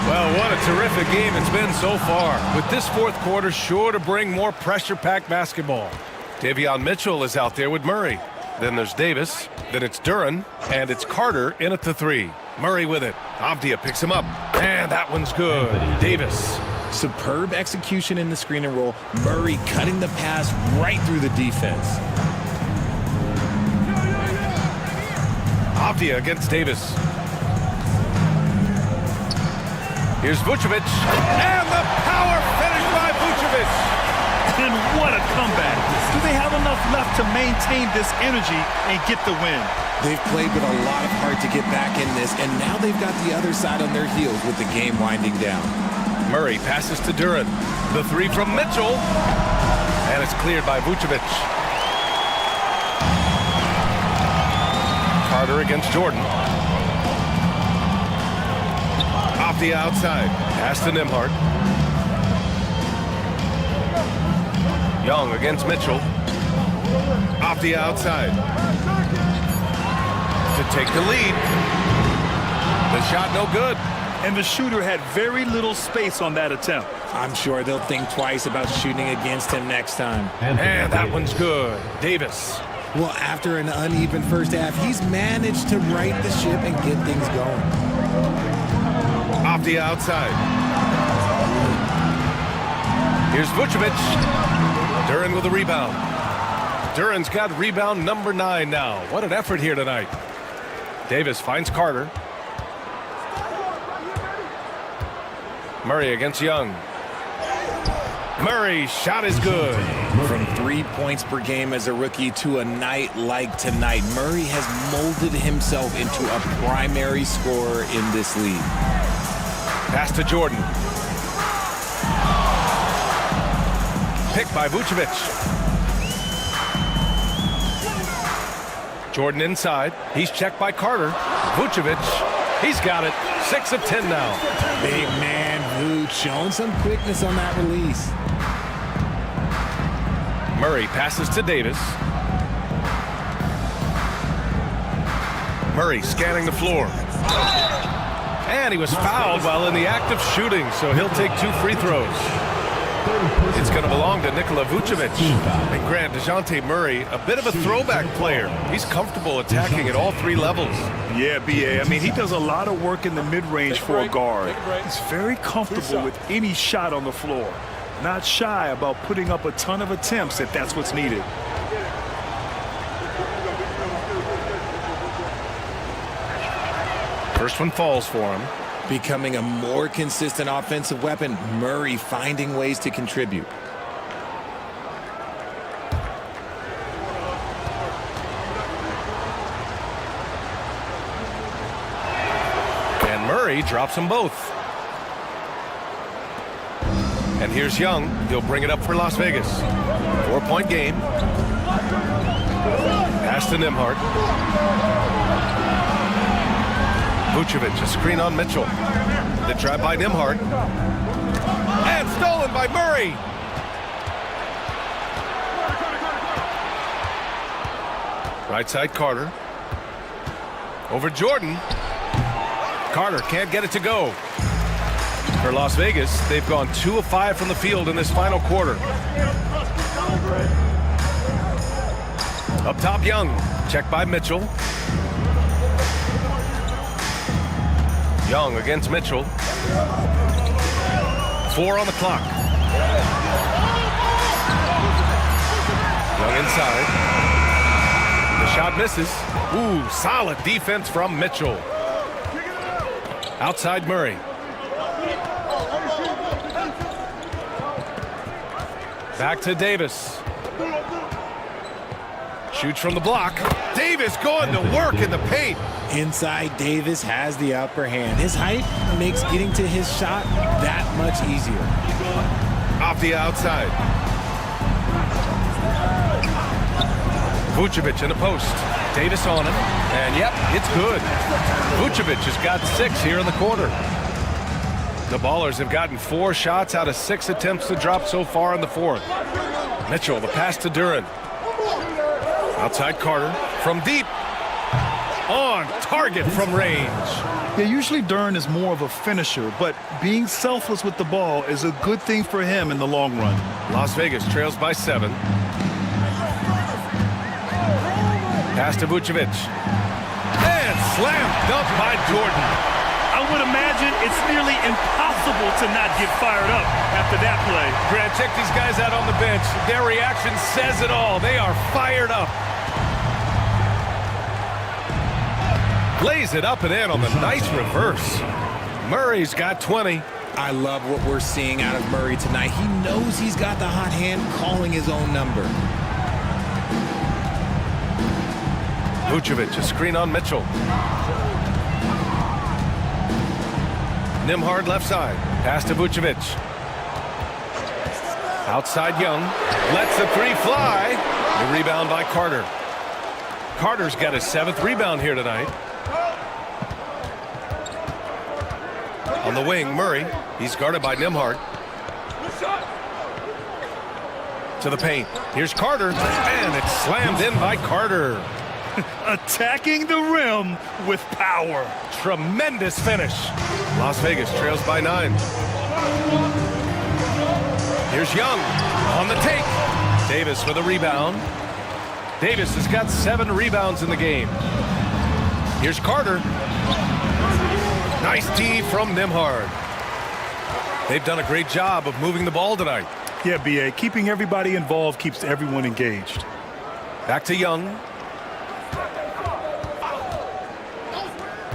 Well, what a terrific game it's been so far, with this fourth quarter sure to bring more pressure-packed basketball. Davion Mitchell is out there with Murray. Then there's Davis, then it's Duren, and it's Carter in at the 3. Murray with it. Avdia picks him up, and that one's good. Davis. Superb execution in the screen and roll. Murray cutting the pass right through the defense. Avdia against Davis. Here's Vucevic, and the power finish by Vucevic. And what a comeback. Do they have enough left to maintain this energy and get the win? They've played with a lot of heart to get back in this, and now they've got the other side on their heels with the game winding down. Murray passes to Duren. The 3 from Mitchell, and it's cleared by Vucevic. Carter against Jordan. Off the outside. Pass to Nembhard. Young against Mitchell. Off the outside. To take the lead. The shot no good. And the shooter had very little space on that attempt. I'm sure they'll think twice about shooting against him next time. And that one's good. Davis. Well, after an uneven first half, he's managed to right the ship and get things going. Off the outside. Here's Vucevic. Duren with a rebound. Duren's got rebound number 9 now. What an effort here tonight. Davis finds Carter. Murray against Young. Murray's shot is good. From 3 points per game as a rookie to a night like tonight, Murray has molded himself into a primary scorer in this league. Pass to Jordan. Picked by Vucevic. Jordan inside. He's checked by Carter. Vucevic. He's got it. 6 of 10 now. Big man Vooch showing some quickness on that release. Murray passes to Davis. Murray scanning the floor. And he was fouled while in the act of shooting, so he'll take 2 free throws. It's going to belong to Nikola Vucevic. And Grant, DeJounte Murray, a bit of a throwback player. He's comfortable attacking at all 3 levels. Yeah, B.A. I mean, he does a lot of work in the mid-range for a guard. He's very comfortable with any shot on the floor. Not shy about putting up a ton of attempts if that's what's needed. First one falls for him. Becoming a more consistent offensive weapon, Murray finding ways to contribute. And Murray drops them both. And here's Young. He'll bring it up for Las Vegas. 4-point game. Pass to Nembhard. Vucevic, a screen on Mitchell. The drive by Nembhard. And stolen by Murray. Right side Carter. Over Jordan. Carter can't get it to go. For Las Vegas, they've gone 2 of 5 from the field in this final quarter. Up top, Young. Checked by Mitchell. Young against Mitchell. 4 on the clock. Young inside. The shot misses. Ooh, solid defense from Mitchell. Outside Murray. Back to Davis. Shoots from the block. Davis going to work in the paint. Inside, Davis has the upper hand. His height makes getting to his shot that much easier. Off the outside. Vucevic in the post. Davis on it. And yep, it's good. Vucevic has got 6 here in the quarter. The Ballers have gotten 4 shots out of 6 attempts to drop so far in the fourth. Mitchell, the pass to Duren. Outside Carter from deep. On target from range. Yeah, usually Duren is more of a finisher, but being selfless with the ball is a good thing for him in the long run. Las Vegas trails by 7. Pass to Vucevic. And slam dunk by Jordan. I would imagine it's nearly impossible to not get fired up after that play. Grant, check these guys out on the bench. Their reaction says it all. They are fired up. Lays it up and in on the nice reverse. Murray's got 20. I love what we're seeing out of Murray tonight. He knows he's got the hot hand calling his own number. Vucevic, a screen on Mitchell. Nembhard left side. Pass to Vucevic. Outside Young. Lets the 3 fly. The rebound by Carter. Carter's got his 7th rebound here tonight. On the wing, Murray. He's guarded by Nembhard. To the paint. Here's Carter. And it's slammed in by Carter. Attacking the rim with power. Tremendous finish. Las Vegas trails by 9. Here's Young on the take. Davis with a rebound. Davis has got 7 rebounds in the game. Here's Carter. Nice D from Nembhard. They've done a great job of moving the ball tonight. Yeah, B.A. Keeping everybody involved keeps everyone engaged. Back to Young.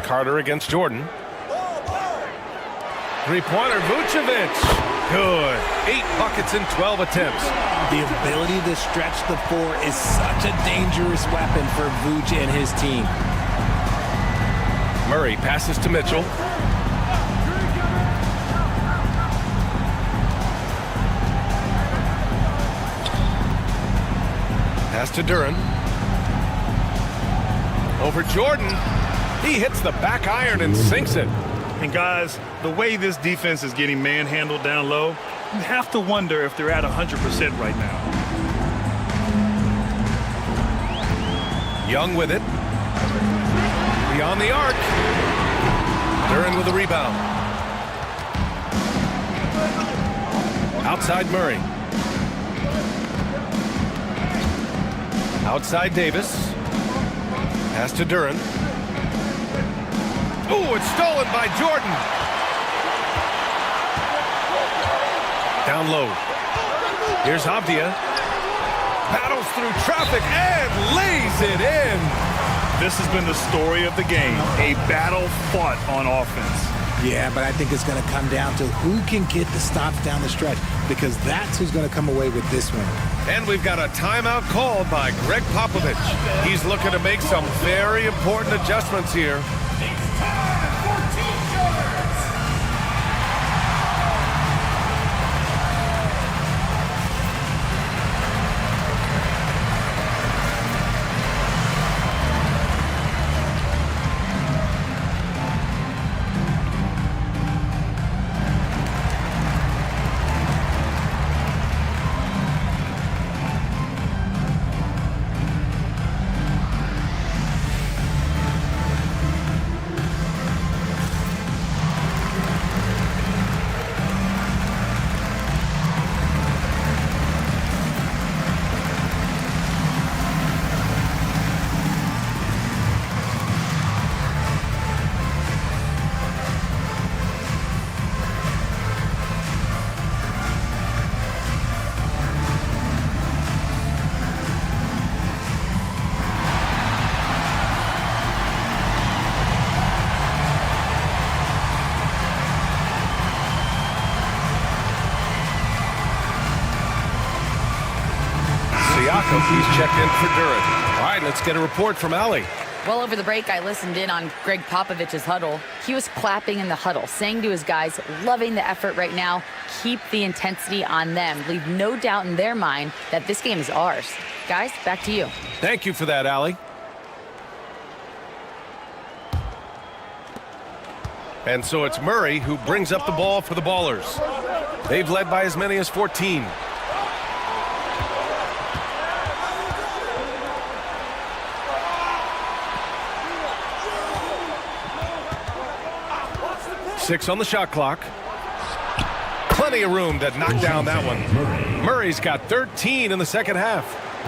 Carter against Jordan. Three-pointer, Vucevic. Good. 8 buckets in 12 attempts. The ability to stretch the floor is such a dangerous weapon for Vuce and his team. Murray passes to Mitchell. Pass to Duren. Over Jordan. He hits the back iron and sinks it. And guys, the way this defense is getting manhandled down low, you have to wonder if they're at 100% right now. Young with it. Beyond the arc. Duren with the rebound. Outside Murray. Outside Davis. Pass to Duren. Oh, it's stolen by Jordan. Down low. Here's Avdia. Battles through traffic and lays it in. This has been the story of the game. A battle fought on offense. Yeah, but I think it's going to come down to who can get the stops down the stretch, because that's who's going to come away with this one. And we've got a timeout called by Greg Popovich. He's looking to make some very important adjustments here. He's checked in for Durant. All right, let's get a report from Allie. Well, over the break, I listened in on Greg Popovich's huddle. He was clapping in the huddle, saying to his guys, loving the effort right now, keep the intensity on them. Leave no doubt in their mind that this game is ours. Guys, back to you. Thank you for that, Allie. And so it's Murray who brings up the ball for the Ballers. They've led by as many as 14. Six on the shot clock. Plenty of room to knock down that one. Murray's got 13 in the second half.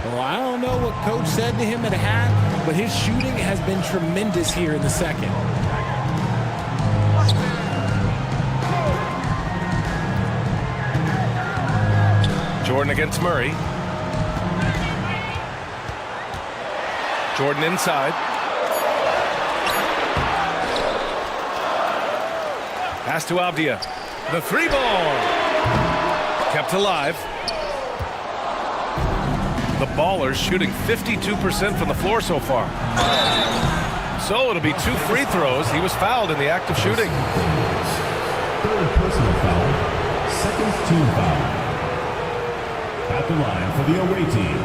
Well, I don't know what coach said to him at half, but his shooting has been tremendous here in the second. Jordan against Murray. Jordan inside. Pass to Avdia. The three ball. Kept alive. The Ballers shooting 52% from the floor so far. So it'll be 2 free throws. He was fouled in the act of shooting. Third personal foul. Second team foul. At the line for the away team,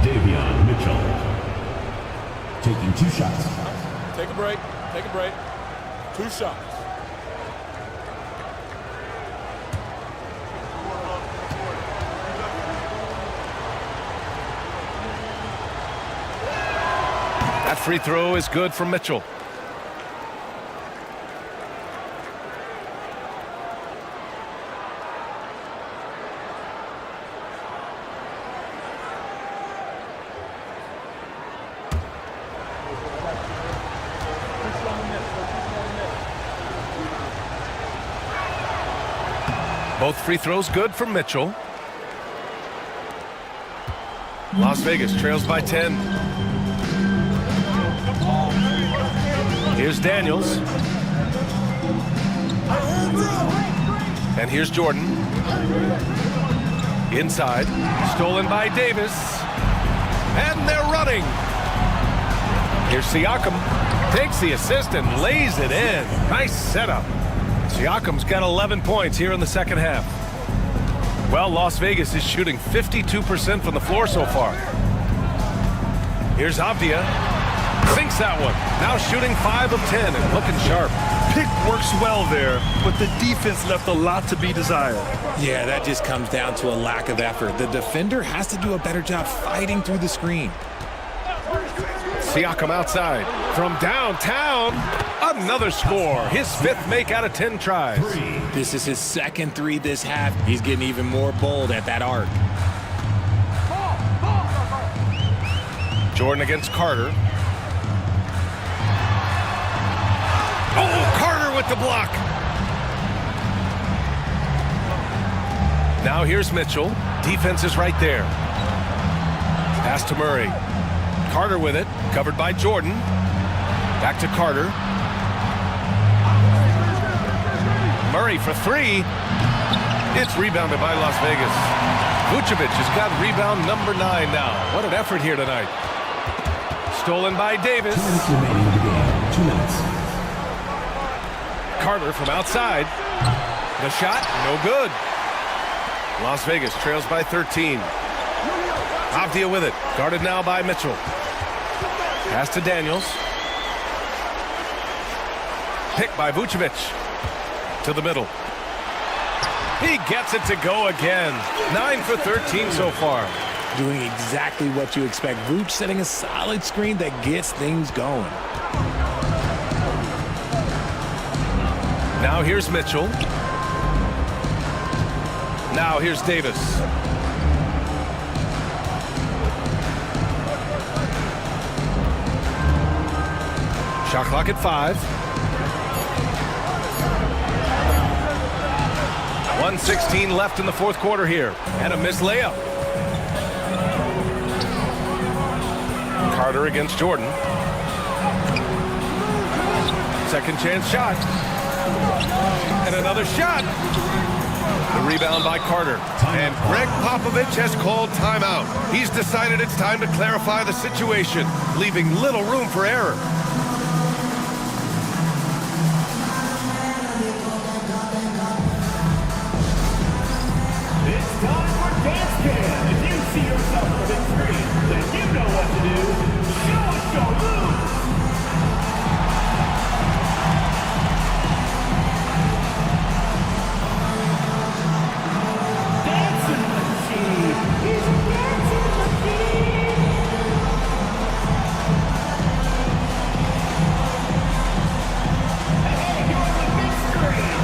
Davion Mitchell. Taking 2 shots. Take a break. Take a break. 2 shots. That free throw is good for Mitchell. Both free throws good for Mitchell. Las Vegas trails by 10. Here's Daniels. And here's Jordan. Inside. Stolen by Davis. And they're running. Here's Siakam. Takes the assist and lays it in. Nice setup. Siakam's got 11 points here in the second half. Well, Las Vegas is shooting 52% from the floor so far. Here's Avdia. Sinks that one. Now shooting 5 of 10 and looking sharp. Pick works well there, but the defense left a lot to be desired. Yeah, that just comes down to a lack of effort. The defender has to do a better job fighting through the screen. Siakam outside. From downtown, another score. His 5th make out of 10 tries. This is his second 3 this half. He's getting even more bold at that arc. Jordan against Carter. Oh, Carter with the block. Now here's Mitchell. Defense is right there. Pass to Murray. Carter with it. Covered by Jordan. Back to Carter. Murray for 3. It's rebounded by Las Vegas. Vucevic has got rebound number 9 now. What an effort here tonight. Stolen by Davis. 2 minutes remaining in the game. 2 minutes. Carter from outside. The shot, no good. Las Vegas trails by 13. Avdia with it. Guarded now by Mitchell. Pass to Daniels. Picked by Vucevic. To the middle. He gets it to go again. 9 for 13 so far. Doing exactly what you expect. Vooch setting a solid screen that gets things going. Now here's Mitchell. Now here's Davis. Shot clock at 5. 1:16 left in the fourth quarter here. And a missed layup. Carter against Jordan. Second chance shot. And another shot. The rebound by Carter. And Greg Popovich has called timeout. He's decided it's time to clarify the situation, leaving little room for error. It's time for Dance Cam. If you see yourself on the big screen, then you know what to do. Show us your moves. Dancing machine. He's a dancing machine. Hey, you're on the big screen.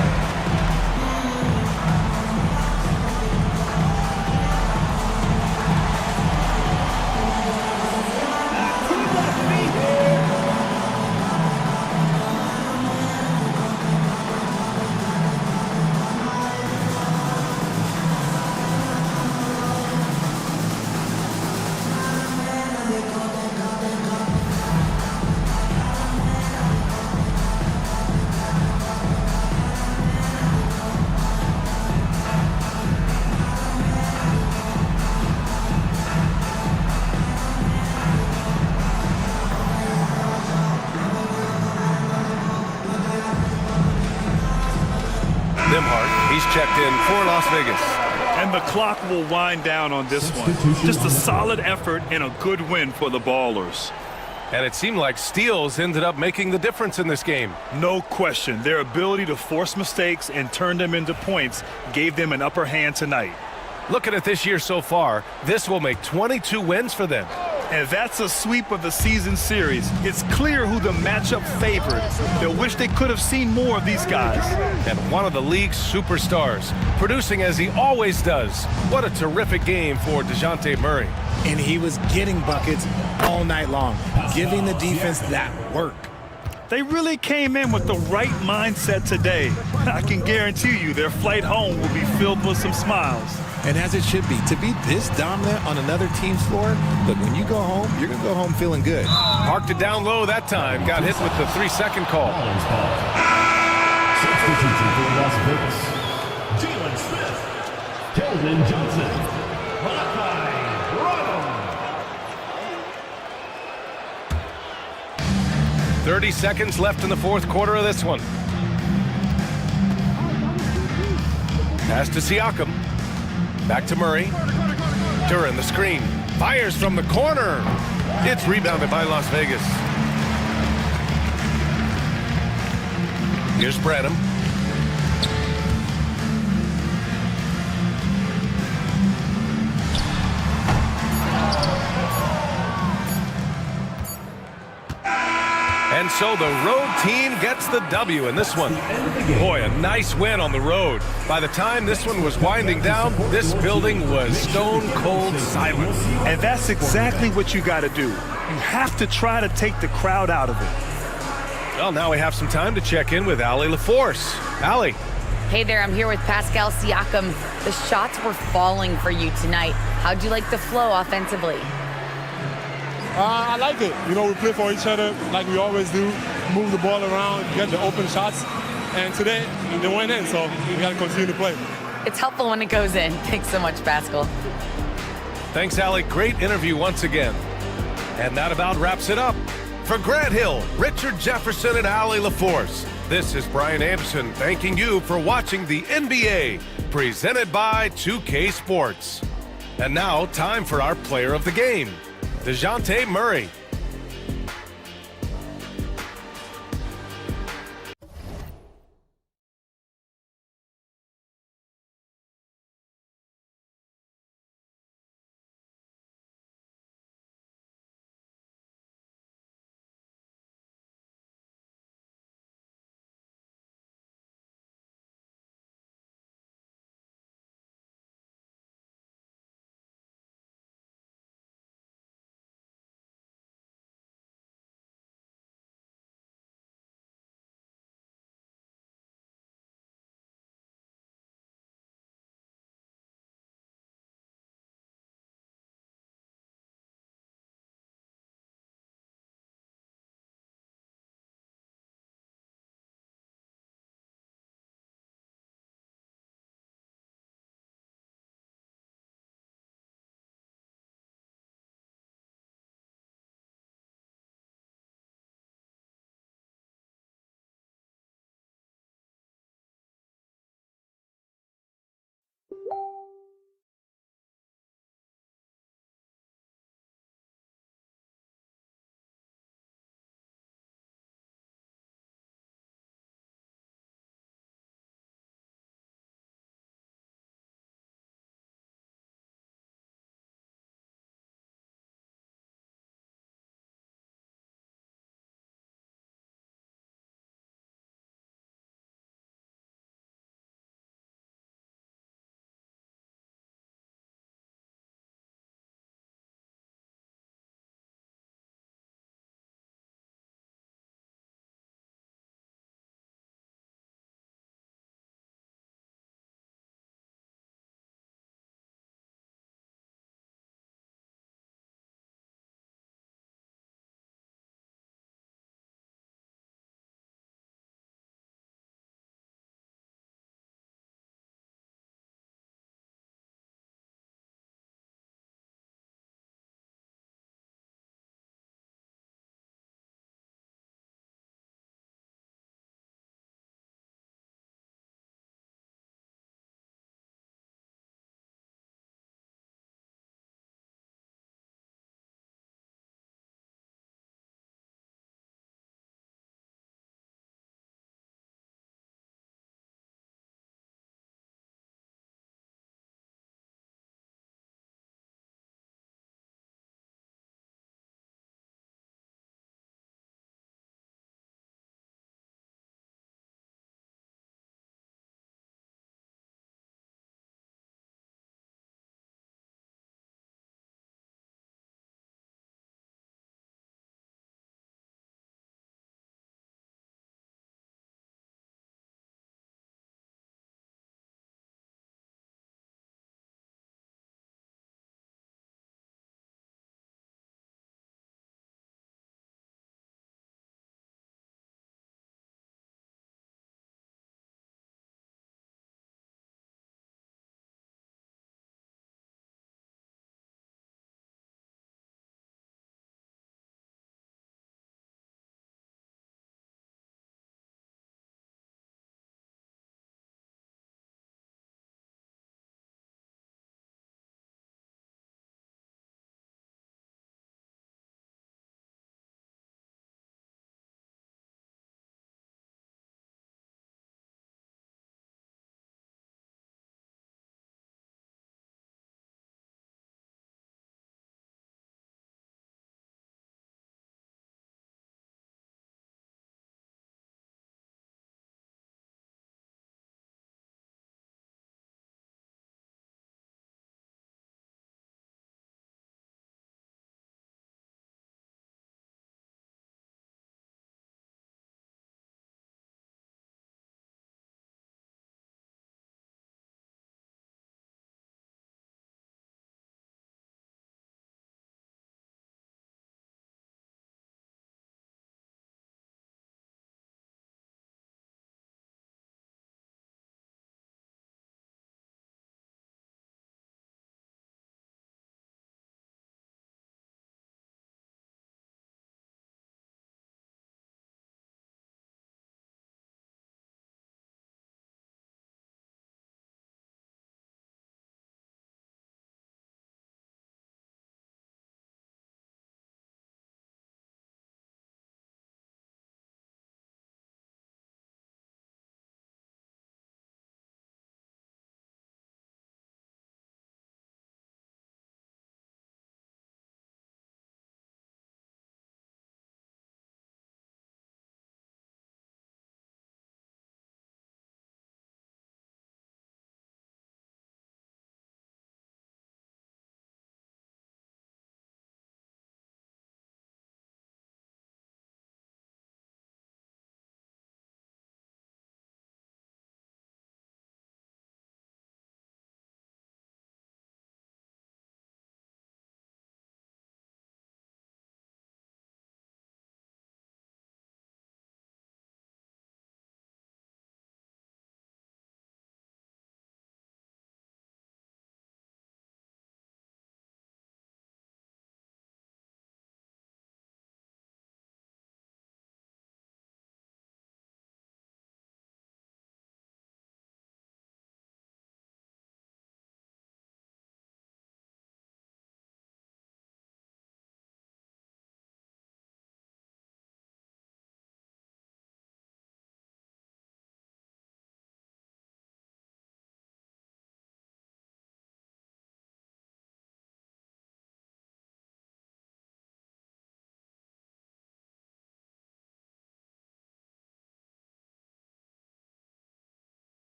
He's checked in for Las Vegas. And the clock will wind down on this one. Just a solid effort and a good win for the Ballers. And it seemed like steals ended up making the difference in this game. No question. Their ability to force mistakes and turn them into points gave them an upper hand tonight. Looking at this year so far, this will make 22 wins for them. And that's a sweep of the season series. It's clear who the matchup favored. They'll wish they could have seen more of these guys. And one of the league's superstars, producing as he always does. What a terrific game for DeJounte Murray. And he was getting buckets all night long, giving the defense that work. They really came in with the right mindset today. I can guarantee you their flight home will be filled with some smiles. And as it should be, to be this dominant on another team's floor, look, when you go home, you're going to go home feeling good. Parked it down low that time. Got hit with the 3-second call. Substitution for Las Vegas. Jalen Smith. Keldon Johnson. Malachi Brogdon. 30 seconds left in the fourth quarter of this one. Pass to Siakam. Back to Murray. Duran the screen. Fires from the corner. It's rebounded by Las Vegas. Here's Branham. And so the road team gets the W in this one. Boy, a nice win on the road. By the time this one was winding down, this building was stone cold silent. And that's exactly what you got to do. You have to try to take the crowd out of it. Well, now we have some time to check in with Allie LaForce. Allie. Hey there, I'm here with Pascal Siakam. The shots were falling for you tonight. How'd you like the flow offensively? I like it. You know, we play for each other like we always do. Move the ball around, get the open shots. And today, they went in, so we got to continue to play. It's helpful when it goes in. Thanks so much, Pascal. Thanks, Allie. Great interview once again. And that about wraps it up. For Grant Hill, Richard Jefferson, and Allie LaForce, this is Brian Anderson thanking you for watching the NBA, presented by 2K Sports. And now, time for our player of the game, DeJounte Murray.